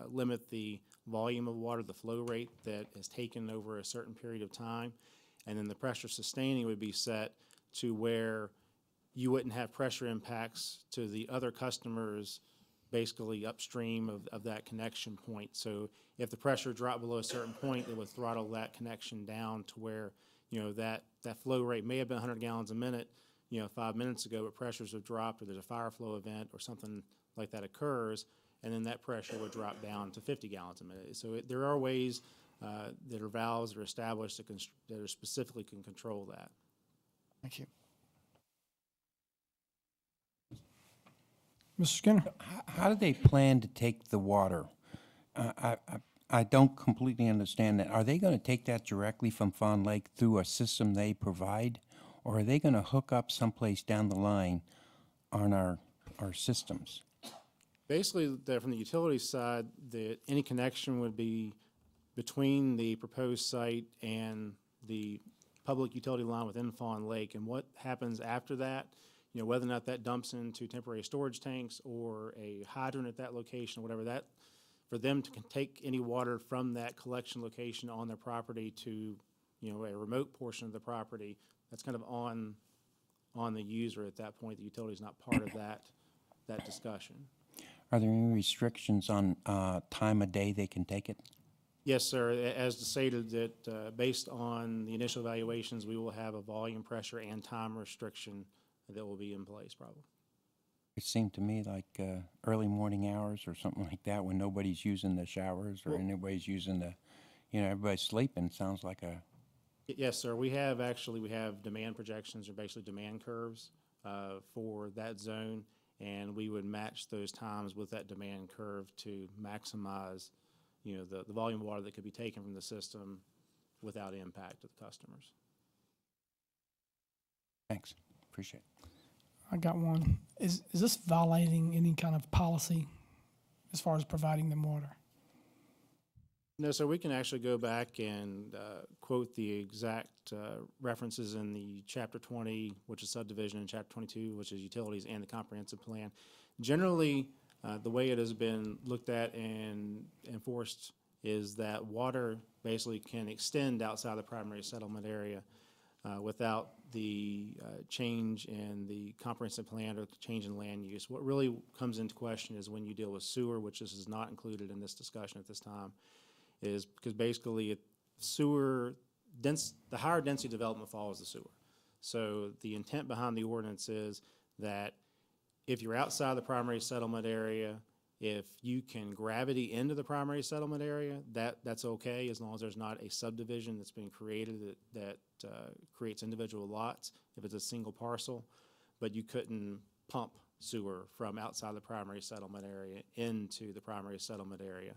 limit the volume of water, the flow rate that is taken over a certain period of time, and then the pressure sustaining would be set to where you wouldn't have pressure impacts to the other customers basically upstream of that connection point. So if the pressure dropped below a certain point, it would throttle that connection down to where, that flow rate may have been 100 gallons a minute, 5 minutes ago, but pressures have dropped or there's a fire flow event or something like that occurs, and then that pressure would drop down to 50 gallons a minute. So there are ways that are valves that are established that are specifically can control that. Thank you. Mr. Skinner. How do they plan to take the water? I don't completely understand that. Are they going to take that directly from Fawn Lake through a system they provide, or are they going to hook up someplace down the line on our systems? Basically, from the utility side, any connection would be between the proposed site and the public utility line within Fawn Lake. And what happens after that, whether or not that dumps into temporary storage tanks or a hydrant at that location or whatever, that for them to take any water from that collection location on their property to, a remote portion of the property, that's kind of on the user at that point. The utility is not part of that discussion. Are there any restrictions on time of day they can take it? Yes, sir. As stated, that based on the initial evaluations, we will have a volume, pressure, and time restriction that will be in place probably. It seemed to me like early morning hours or something like that when nobody's using the showers or anybody's using the, everybody's sleeping. Sounds like a... Yes, sir. We have demand projections or basically demand curves for that zone, and we would match those times with that demand curve to maximize, the volume of water that could be taken from the system without impact to the customers. Thanks. Appreciate it. I got one. Is this violating any kind of policy as far as providing them water? No, so we can actually go back and quote the exact references in the Chapter 20, which is subdivision, and Chapter 22, which is utilities, and the comprehensive plan. Generally, The way it has been looked at and enforced is that water basically can extend outside the primary settlement area without the change in the comprehensive plan or the change in land use. What really comes into question is when you deal with sewer, which this is not included in this discussion at this time, is because basically the higher density development follows the sewer. So the intent behind the ordinance is that if you're outside the primary settlement area, if you can gravity into the primary settlement area, that's okay, as long as there's not a subdivision that's been created that creates individual lots, if it's a single parcel. But you couldn't pump sewer from outside the primary settlement area into the primary settlement area.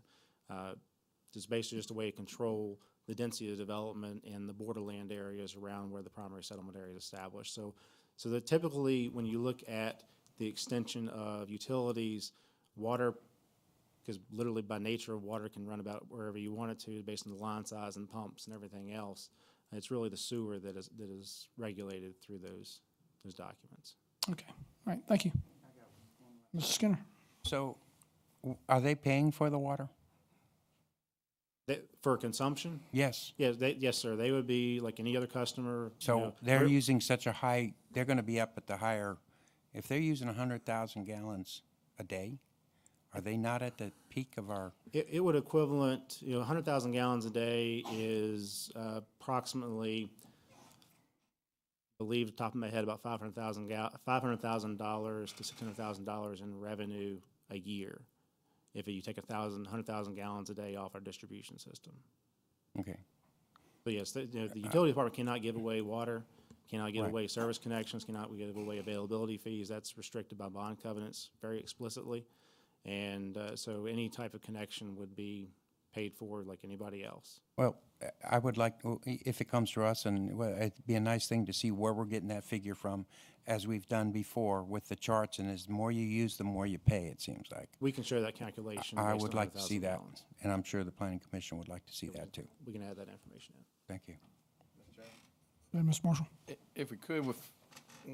It's basically just a way to control the density of development in the borderland areas around where the primary settlement area is established. So that typically, when you look at the extension of utilities, water, because literally by nature of water can run about wherever you want it to based on the line size and pumps and everything else. It's really the sewer that is regulated through those documents. Okay, all right, thank you. Mr. Skinner? So, are they paying for the water? For consumption? Yes. Yes, sir. They would be like any other customer. So they're using such a high, they're going to be up at the higher, if they're using 100,000 gallons a day, are they not at the peak of our? It would equivalent, 100,000 gallons a day is approximately, I believe, off the top of my head, about $500,000 to $600,000 in revenue a year, if you take 100,000 gallons a day off our distribution system. Okay. But yes, the utility department cannot give away water, cannot give away service connections, cannot give away availability fees. That's restricted by bond covenants very explicitly. And so any type of connection would be paid for like anybody else. Well, I would like, if it comes to us, and it'd be a nice thing to see where we're getting that figure from, as we've done before with the charts, and as the more you use, the more you pay, it seems like. We can share that calculation. I based would on like to see 100,000 that, gallons. and I'm sure the Planning Commission would like to see that too. We can add that information in. Thank you. Ms. Marshall? If we could, when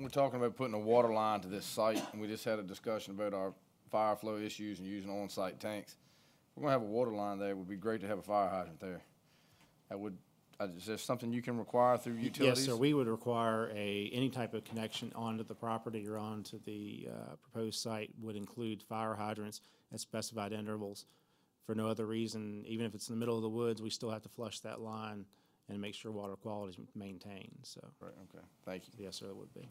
we're talking about putting a water line to this site, and we just had a discussion about our fire flow issues and using on-site tanks, if we're gonna have a water line there, it would be great to have a fire hydrant there. Is there something you can require through utilities? Yes, sir. We would require any type of connection onto the property or onto the proposed site would include fire hydrants at specified intervals. For no other reason, even if it's in the middle of the woods, we still have to flush that line and make sure water quality is maintained. So. Right. Okay. Thank you. Yes, sir. It would be.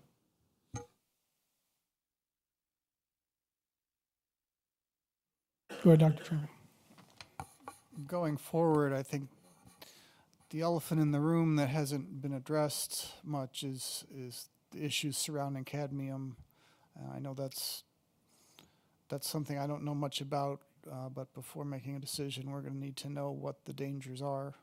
Go ahead, Dr. Trimmer. Going forward, I think the elephant in the room that hasn't been addressed much is the issues surrounding cadmium. I know that's something I don't know much about, but before making a decision, we're going to need to know what the dangers are.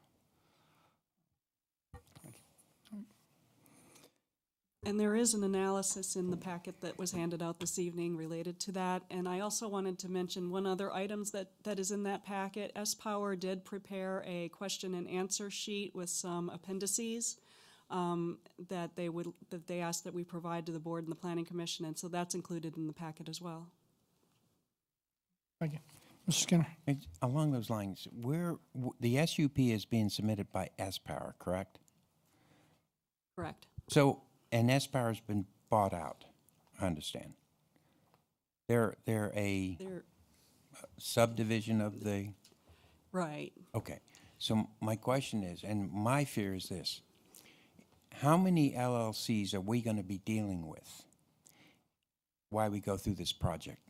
And there is an analysis in the packet that was handed out this evening related to that. And I also wanted to mention one other item that is in that packet. S-Power did prepare a question and answer sheet with some appendices that they asked that we provide to the board and the Planning Commission, and so that's included in the packet as well. Thank you. Mr. Skinner? Along those lines, the SUP is being submitted by S-Power, correct? Correct. So, and S-Power's been bought out, I understand. They're a subdivision of the... Right. Okay. So my question is, and my fear is this, how many LLCs are we going to be dealing with while we go through this project?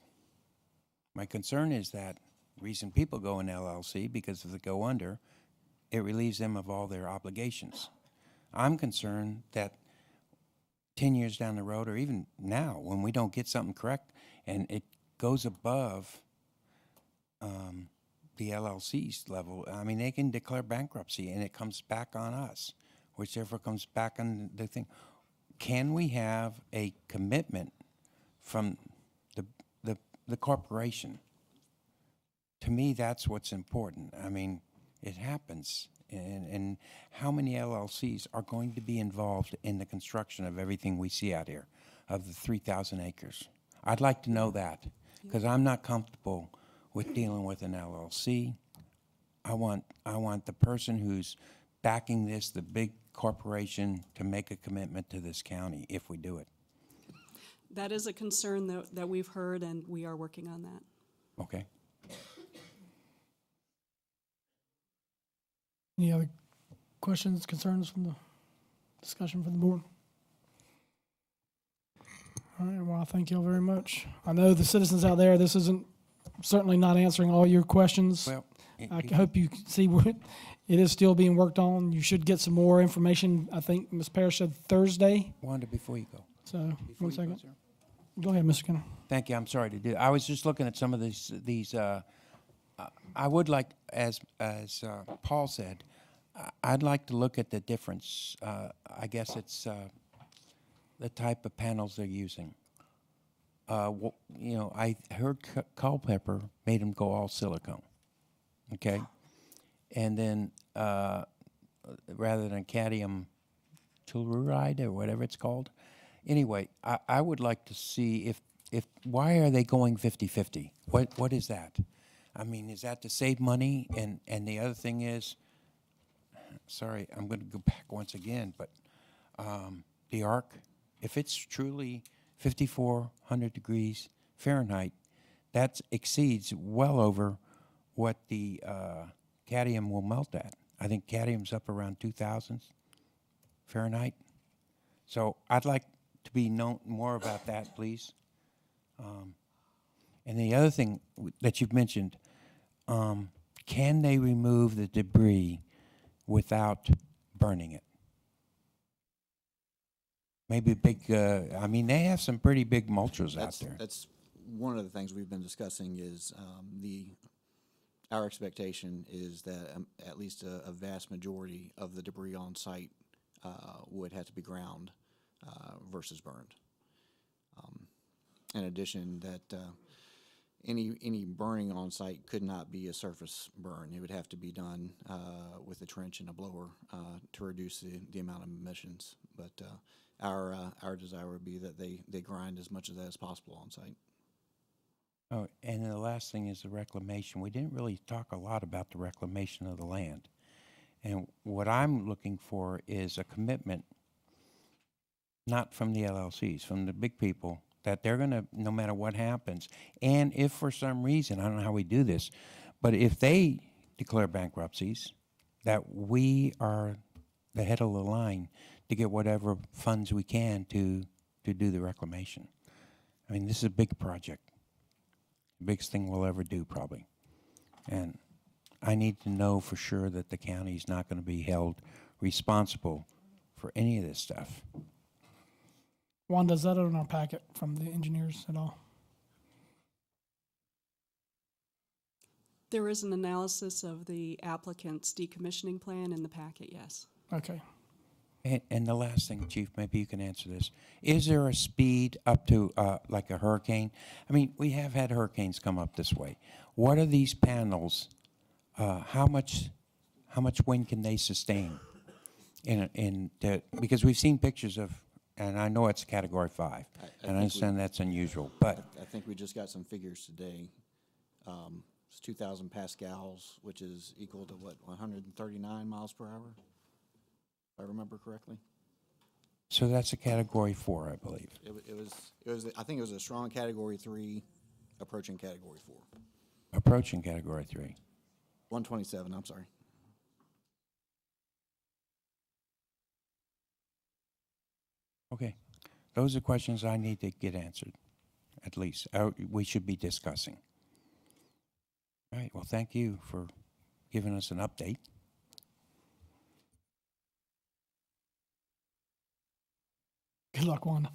My concern is that the reason people go in LLC, because if they go under, it relieves them of all their obligations. I'm concerned that 10 years down the road, or even now, when we don't get something correct and it goes above the LLC's level, I mean, they can declare bankruptcy and it comes back on us, which therefore comes back on the thing. Can we have a commitment from the corporation? To me, that's what's important. I mean, it happens. And how many LLCs are going to be involved in the construction of everything we see out here, of the 3,000 acres? I'd like to know that, because I'm not comfortable with dealing with an LLC. I want the person who's backing this, the big corporation, to make a commitment to this county if we do it. That is a concern that we've heard, and we are working on that. Okay. Any other questions, concerns from the discussion from the board? All right, well, I thank you all very much. I know the citizens out there, this isn't, certainly not answering all your questions. Well, I hope you see what, it is still being worked on. You should get some more information, I think Ms. Parrish said Thursday. Wanda, before you go. So, one second. Go ahead, Mr. Skinner. Thank you. I'm sorry to do. I was just looking at some of these. I would like, as Paul said, I'd like to look at the difference. I guess it's the type of panels they're using. You know, I heard Culpeper made them go all silicone. Okay, and then rather than cadmium telluride or whatever it's called. Anyway, I would like to see if why are they going 50-50? What is that? I mean, is that to save money? And the other thing is, sorry, I'm going to go back once again, but the arc, if it's truly 5,400 degrees Fahrenheit, that exceeds well over what the cadmium will melt at. I think cadmium's up around 2,000 Fahrenheit. So I'd like to be known more about that, please. And the other thing that you've mentioned, can they remove the debris without burning it? Maybe big, I mean, they have some pretty big mulchers out there. That's one of the things we've been discussing is our expectation is that at least a vast majority of the debris on site would have to be ground versus burned. In addition, that any burning on site could not be a surface burn. It would have to be done with a trench and a blower to reduce the amount of emissions. But our desire would be that they grind as much of that as possible on site. Oh, and the last thing is the reclamation. We didn't really talk a lot about the reclamation of the land. And what I'm looking for is a commitment, not from the LLCs, from the big people, that they're going to, no matter what happens, and if for some reason, I don't know how we do this, but if they declare bankruptcies, that we are the head of the line to get whatever funds we can to do the reclamation. I mean, this is a big project, the biggest thing we'll ever do probably. And I need to know for sure that the county's not going to be held responsible for any of this stuff. Wanda, is that in our packet from the engineers at all? There is an analysis of the applicant's decommissioning plan in the packet, yes. Okay. And the last thing, Chief, maybe you can answer this. Is there a speed up to like a hurricane? I mean, we have had hurricanes come up this way. What are these panels? How much wind can they sustain? Because we've seen pictures of, and I know it's Category 5, and I understand that's unusual, but I think we just got some figures today. It's 2,000 pascals, which is equal to what, 139 miles per hour, if I remember correctly. So that's a Category 4, I believe. It was. I think it was a strong Category 3, approaching Category 4. Approaching Category 3. 127. I'm sorry. Okay. Those are questions I need to get answered, at least. We should be discussing. All right. Well, thank you for giving us an update. Good luck, Wanda.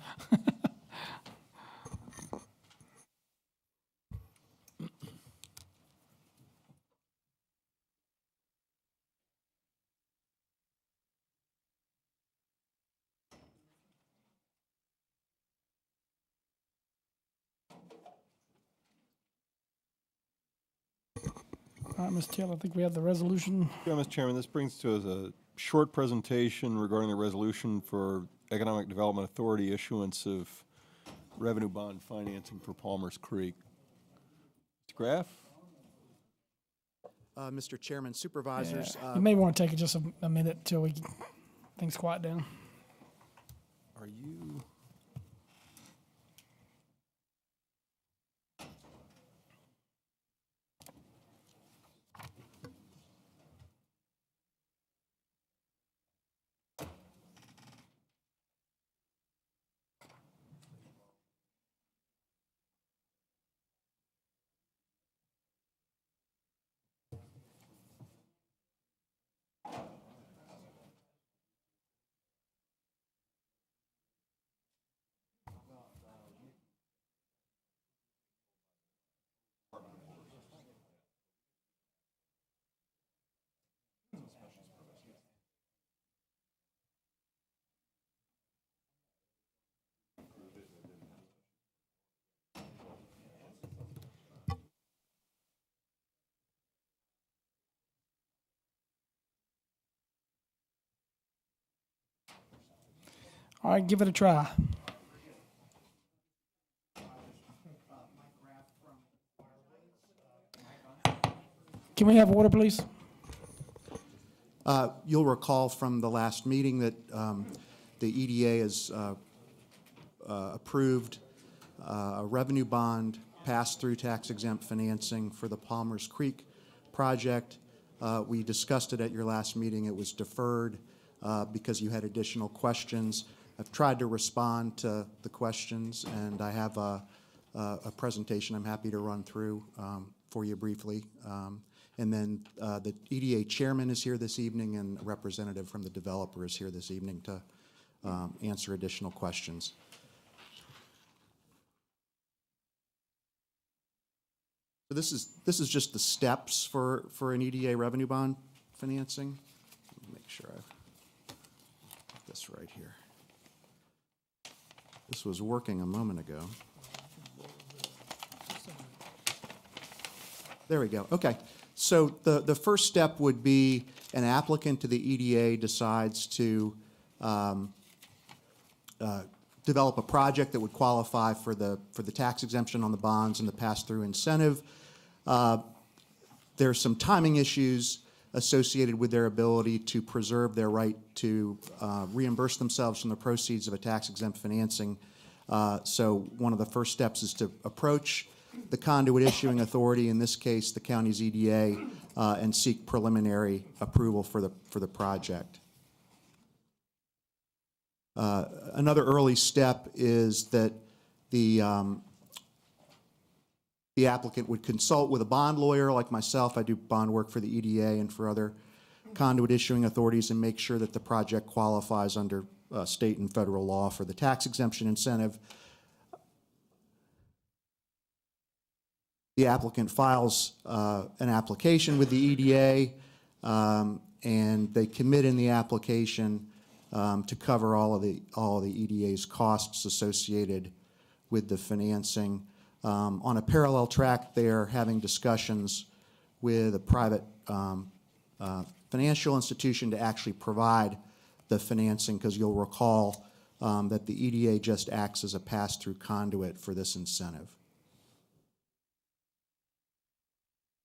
All right, Ms. Taylor, I think we have the resolution. Yeah, Mr. Chairman, this brings to us a short presentation regarding the resolution for Economic Development Authority issuance of revenue bond financing for Palmer's Creek. Graff? Mr. Chairman, Supervisors. You may want to take just a minute till we get things quiet down. Are you? All right, give it a try. Can we have water, please? You'll recall from the last meeting that the EDA has approved a revenue bond pass-through tax-exempt financing for the Palmer's Creek project. We discussed it at your last meeting. It was deferred because you had additional questions. I've tried to respond to the questions, and I have a presentation I'm happy to run through for you briefly. And then the EDA chairman is here this evening, and a representative from the developer is here this evening to answer additional questions. So this is just the steps for an EDA revenue bond financing. Let me make sure I've got this right here. This was working a moment ago. There we go. Okay. So the first step would be an applicant to the EDA decides to develop a project that would qualify for the tax exemption on the bonds and the pass-through incentive. There's some timing issues associated with their ability to preserve their right to reimburse themselves from the proceeds of a tax-exempt financing. So one of the first steps is to approach the conduit issuing authority, in this case the county's EDA, and seek preliminary approval for the project. Another early step is that the applicant would consult with a bond lawyer like myself. I do bond work for the EDA and for other conduit issuing authorities, and make sure that the project qualifies under state and federal law for the tax exemption incentive. The applicant files an application with the EDA, and they commit in the application to cover all of the EDA's costs associated with the financing. On a parallel track, they're having discussions with a private financial institution to actually provide the financing, because you'll recall that the EDA just acts as a pass-through conduit for this incentive.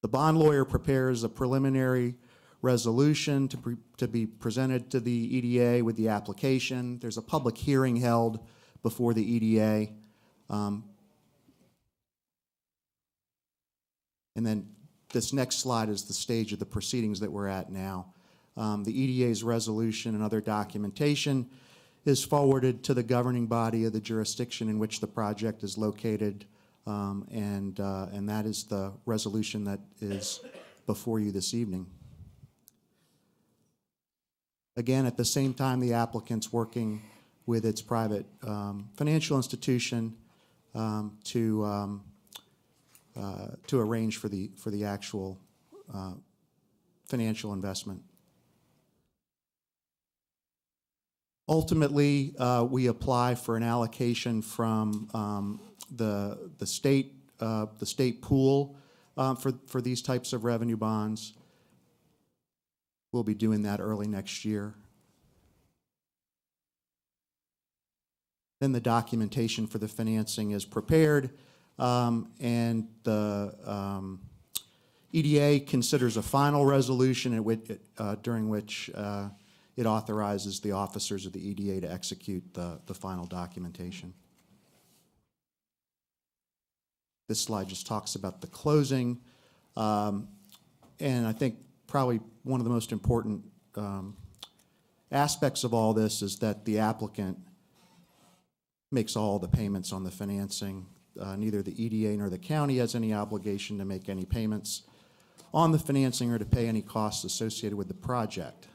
The bond lawyer prepares a preliminary resolution to be presented to the EDA with the application. There's a public hearing held before the EDA. And then this next slide is the stage of the proceedings that we're at now. The EDA's resolution and other documentation is forwarded to the governing body of the jurisdiction in which the project is located, and that is the resolution that is before you this evening. Again, at the same time, the applicant's working with its private financial institution to arrange for the actual financial investment. Ultimately, we apply for an allocation from the state pool for these types of revenue bonds. We'll be doing that early next year. Then the documentation for the financing is prepared. And the EDA considers a final resolution during which it authorizes the officers of the EDA to execute the final documentation. This slide just talks about the closing. And I think probably one of the most important aspects of all this is that the applicant makes all the payments on the financing. Neither the EDA nor the county has any obligation to make any payments on the financing or to pay any costs associated with the project.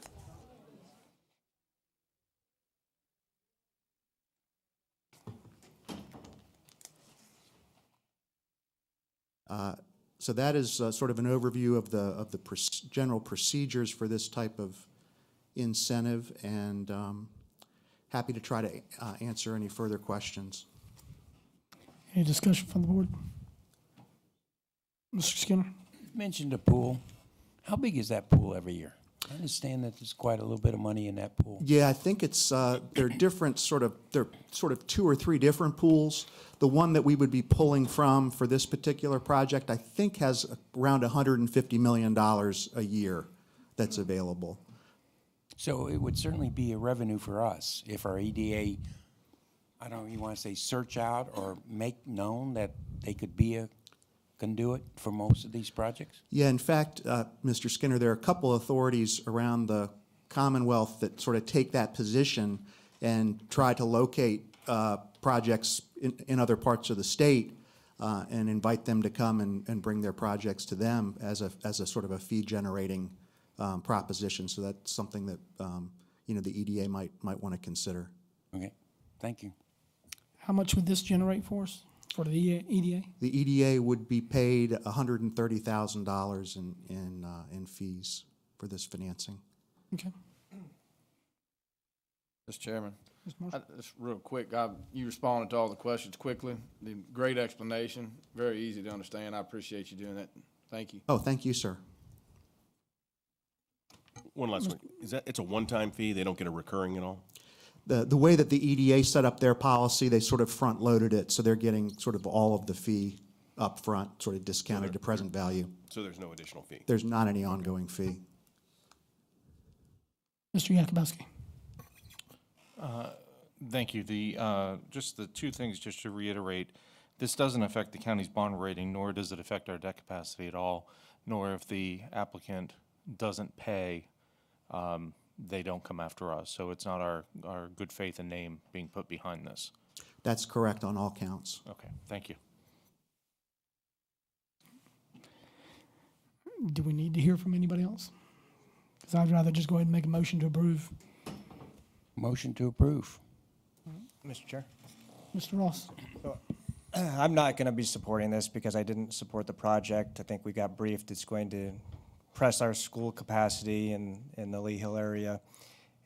So that is sort of an overview of the general procedures for this type of incentive, and happy to try to answer any further questions. Any discussion from the board? Mr. Skinner? You mentioned a pool. How big is that pool every year? I understand that there's quite a little bit of money in that pool. Yeah, I think it's they're sort of 2 or 3 different pools. The one that we would be pulling from for this particular project, I think, has around $150 million a year that's available. So it would certainly be a revenue for us if our EDA, I don't know, you want to say search out or make known that they could be a conduit for most of these projects? Yeah, in fact, Mr. Skinner, there are a couple authorities around the Commonwealth that sort of take that position and try to locate projects in other parts of the state and invite them to come and bring their projects to them as a sort of a fee generating proposition. So that's something that the EDA might want to consider. Okay, thank you. How much would this generate for us, for the EDA? The EDA would be paid $130,000 in fees for this financing. Okay. Mr. Chairman, Mr. Marshall? just real quick, you responded to all the questions quickly. The great explanation, very easy to understand. I appreciate you doing that. Thank you. Oh, thank you, sir. One last one. It's a one-time fee? They don't get a recurring at all? The way that the EDA set up their policy, they sort of front-loaded it, so they're getting sort of all of the fee up front, sort of discounted to present value. So there's no additional fee? There's not any ongoing fee. Mr. Yakubowski? Thank you. Just the 2 things, just to reiterate, this doesn't affect the county's bond rating, nor does it affect our debt capacity at all, nor if the applicant doesn't pay, they don't come after us. So it's not our good faith and name being put behind this. That's correct on all counts. Okay, thank you. Do we need to hear from anybody else? Because I'd rather just go ahead and make a motion to approve. Motion to approve. Mr. Chair? Mr. Ross? So, I'm not going to be supporting this because I didn't support the project. I think we got briefed. It's going to press our school capacity in the Lee Hill area,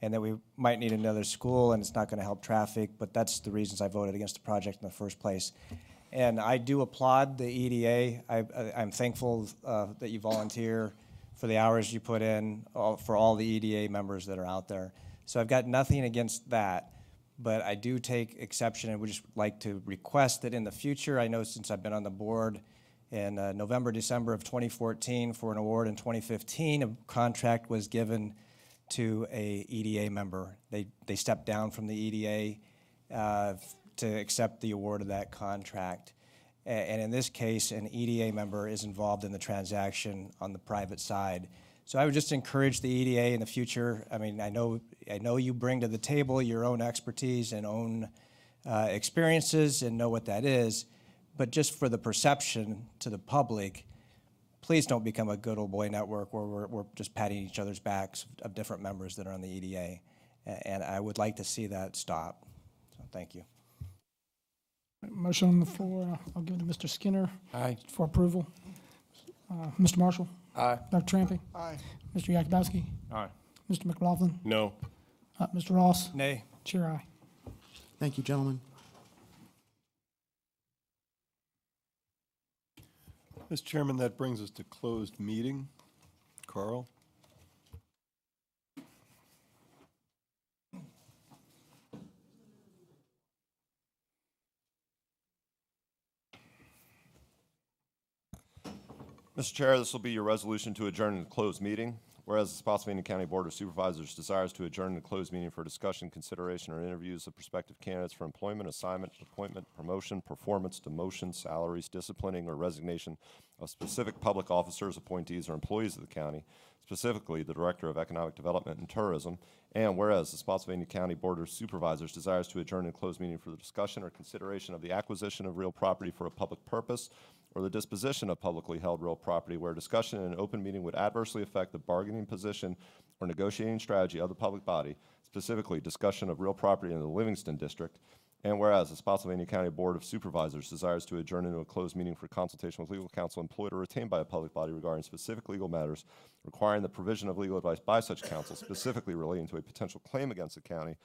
and that we might need another school, and it's not going to help traffic, but that's the reasons I voted against the project in the first place. And I do applaud the EDA. I'm thankful that you volunteer for the hours you put in for all the EDA members that are out there. So I've got nothing against that, but I do take exception and would just like to request that in the future, I know since I've been on the board in November, December of 2014 for an award in 2015, a contract was given to a EDA member. They stepped down from the EDA to accept the award of that contract. And in this case, an EDA member is involved in the transaction on the private side. So I would just encourage the EDA in the future. I mean, I know you bring to the table your own expertise and own experiences and know what that is, but just for the perception to the public, please don't become a good old boy network where we're just patting each other's backs of different members that are on the EDA. And I would like to see that stop. So thank you. Motion on the floor. I'll give it to Mr. Skinner. Aye. For approval. Mr. Marshall? Aye. Dr. Trampy? Aye. Mr. Yakubowski? Aye. Mr. McLaughlin? No. Mr. Ross? Nay. Chair, aye. Thank you, gentlemen. Mr. Chairman, that brings us to closed meeting. Carl? Mr. Chair, this will be your resolution to adjourn in a closed meeting. Whereas the Spotsylvania County Board of Supervisors desires to adjourn in a closed meeting for discussion, consideration, or interviews of prospective candidates for employment, assignment, appointment, promotion, performance, demotion, salaries, disciplining, or resignation of specific public officers, appointees, or employees of the county, specifically the Director of Economic Development and Tourism. And whereas the Spotsylvania County Board of Supervisors desires to adjourn in a closed meeting for the discussion or consideration of the acquisition of real property for a public purpose, or the disposition of publicly held real property where discussion in an open meeting would adversely affect the bargaining position or negotiating strategy of the public body, specifically discussion of real property in the Livingston District. And whereas the Spotsylvania County Board of Supervisors desires to adjourn into a closed meeting for consultation with legal counsel employed or retained by a public body regarding specific legal matters, requiring the provision of legal advice by such counsel, specifically relating to a potential claim against the county.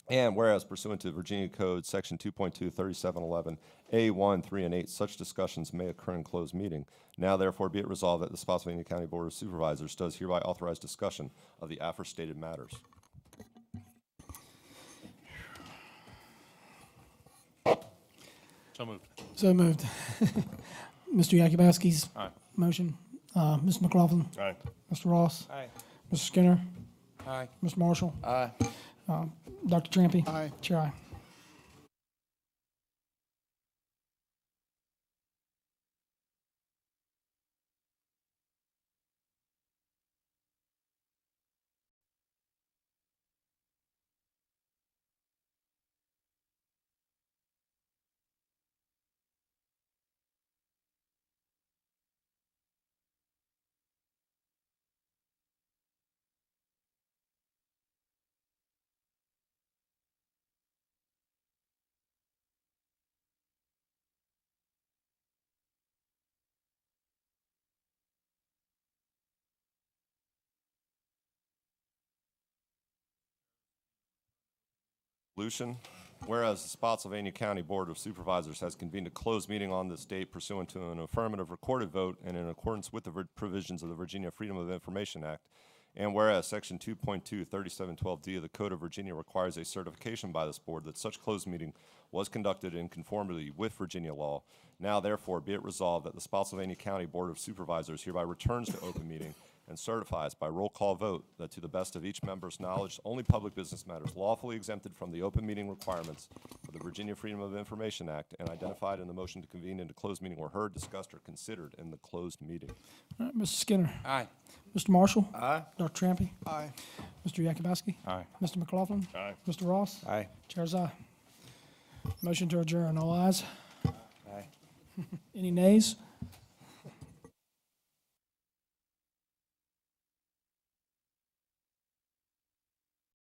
And whereas pursuant to Virginia Code Section 2.2, 3711, A1, 3, and 8, such discussions may occur in closed meeting. Now therefore be it resolved that the Spotsylvania County Board of Supervisors does hereby authorize discussion of the aforestated matters. So moved. So moved. Mr. Yakubowski's Aye. motion. Mr. McLaughlin. Aye. Mr. Ross. Aye. Mr. Skinner. Aye. Mr. Marshall. Aye. Dr. Trampy. Aye. Chair, aye. Resolution. Whereas the Spotsylvania County Board of Supervisors has convened a closed meeting on this date pursuant to an affirmative recorded vote and in accordance with the provisions of the Virginia Freedom of Information Act. And whereas Section 2.2, 3712D of the Code of Virginia requires a certification by this board that such closed meeting was conducted in conformity with Virginia law. Now therefore be it resolved that the Spotsylvania County Board of Supervisors hereby returns to open meeting and certifies by roll call vote that to the best of each member's knowledge, only public business matters lawfully exempted from the open meeting requirements of the Virginia Freedom of Information Act and identified in the motion to convene into closed meeting were heard, discussed, or considered in the closed meeting. All right, Mr. Skinner. Aye. Mr. Marshall. Aye. Dr. Trampy. Aye. Mr. Yakubowski. Aye. Mr. McLaughlin. Aye. Mr. Ross. Aye. Chair's aye. Motion to adjourn. All ayes. Aye. Any nays?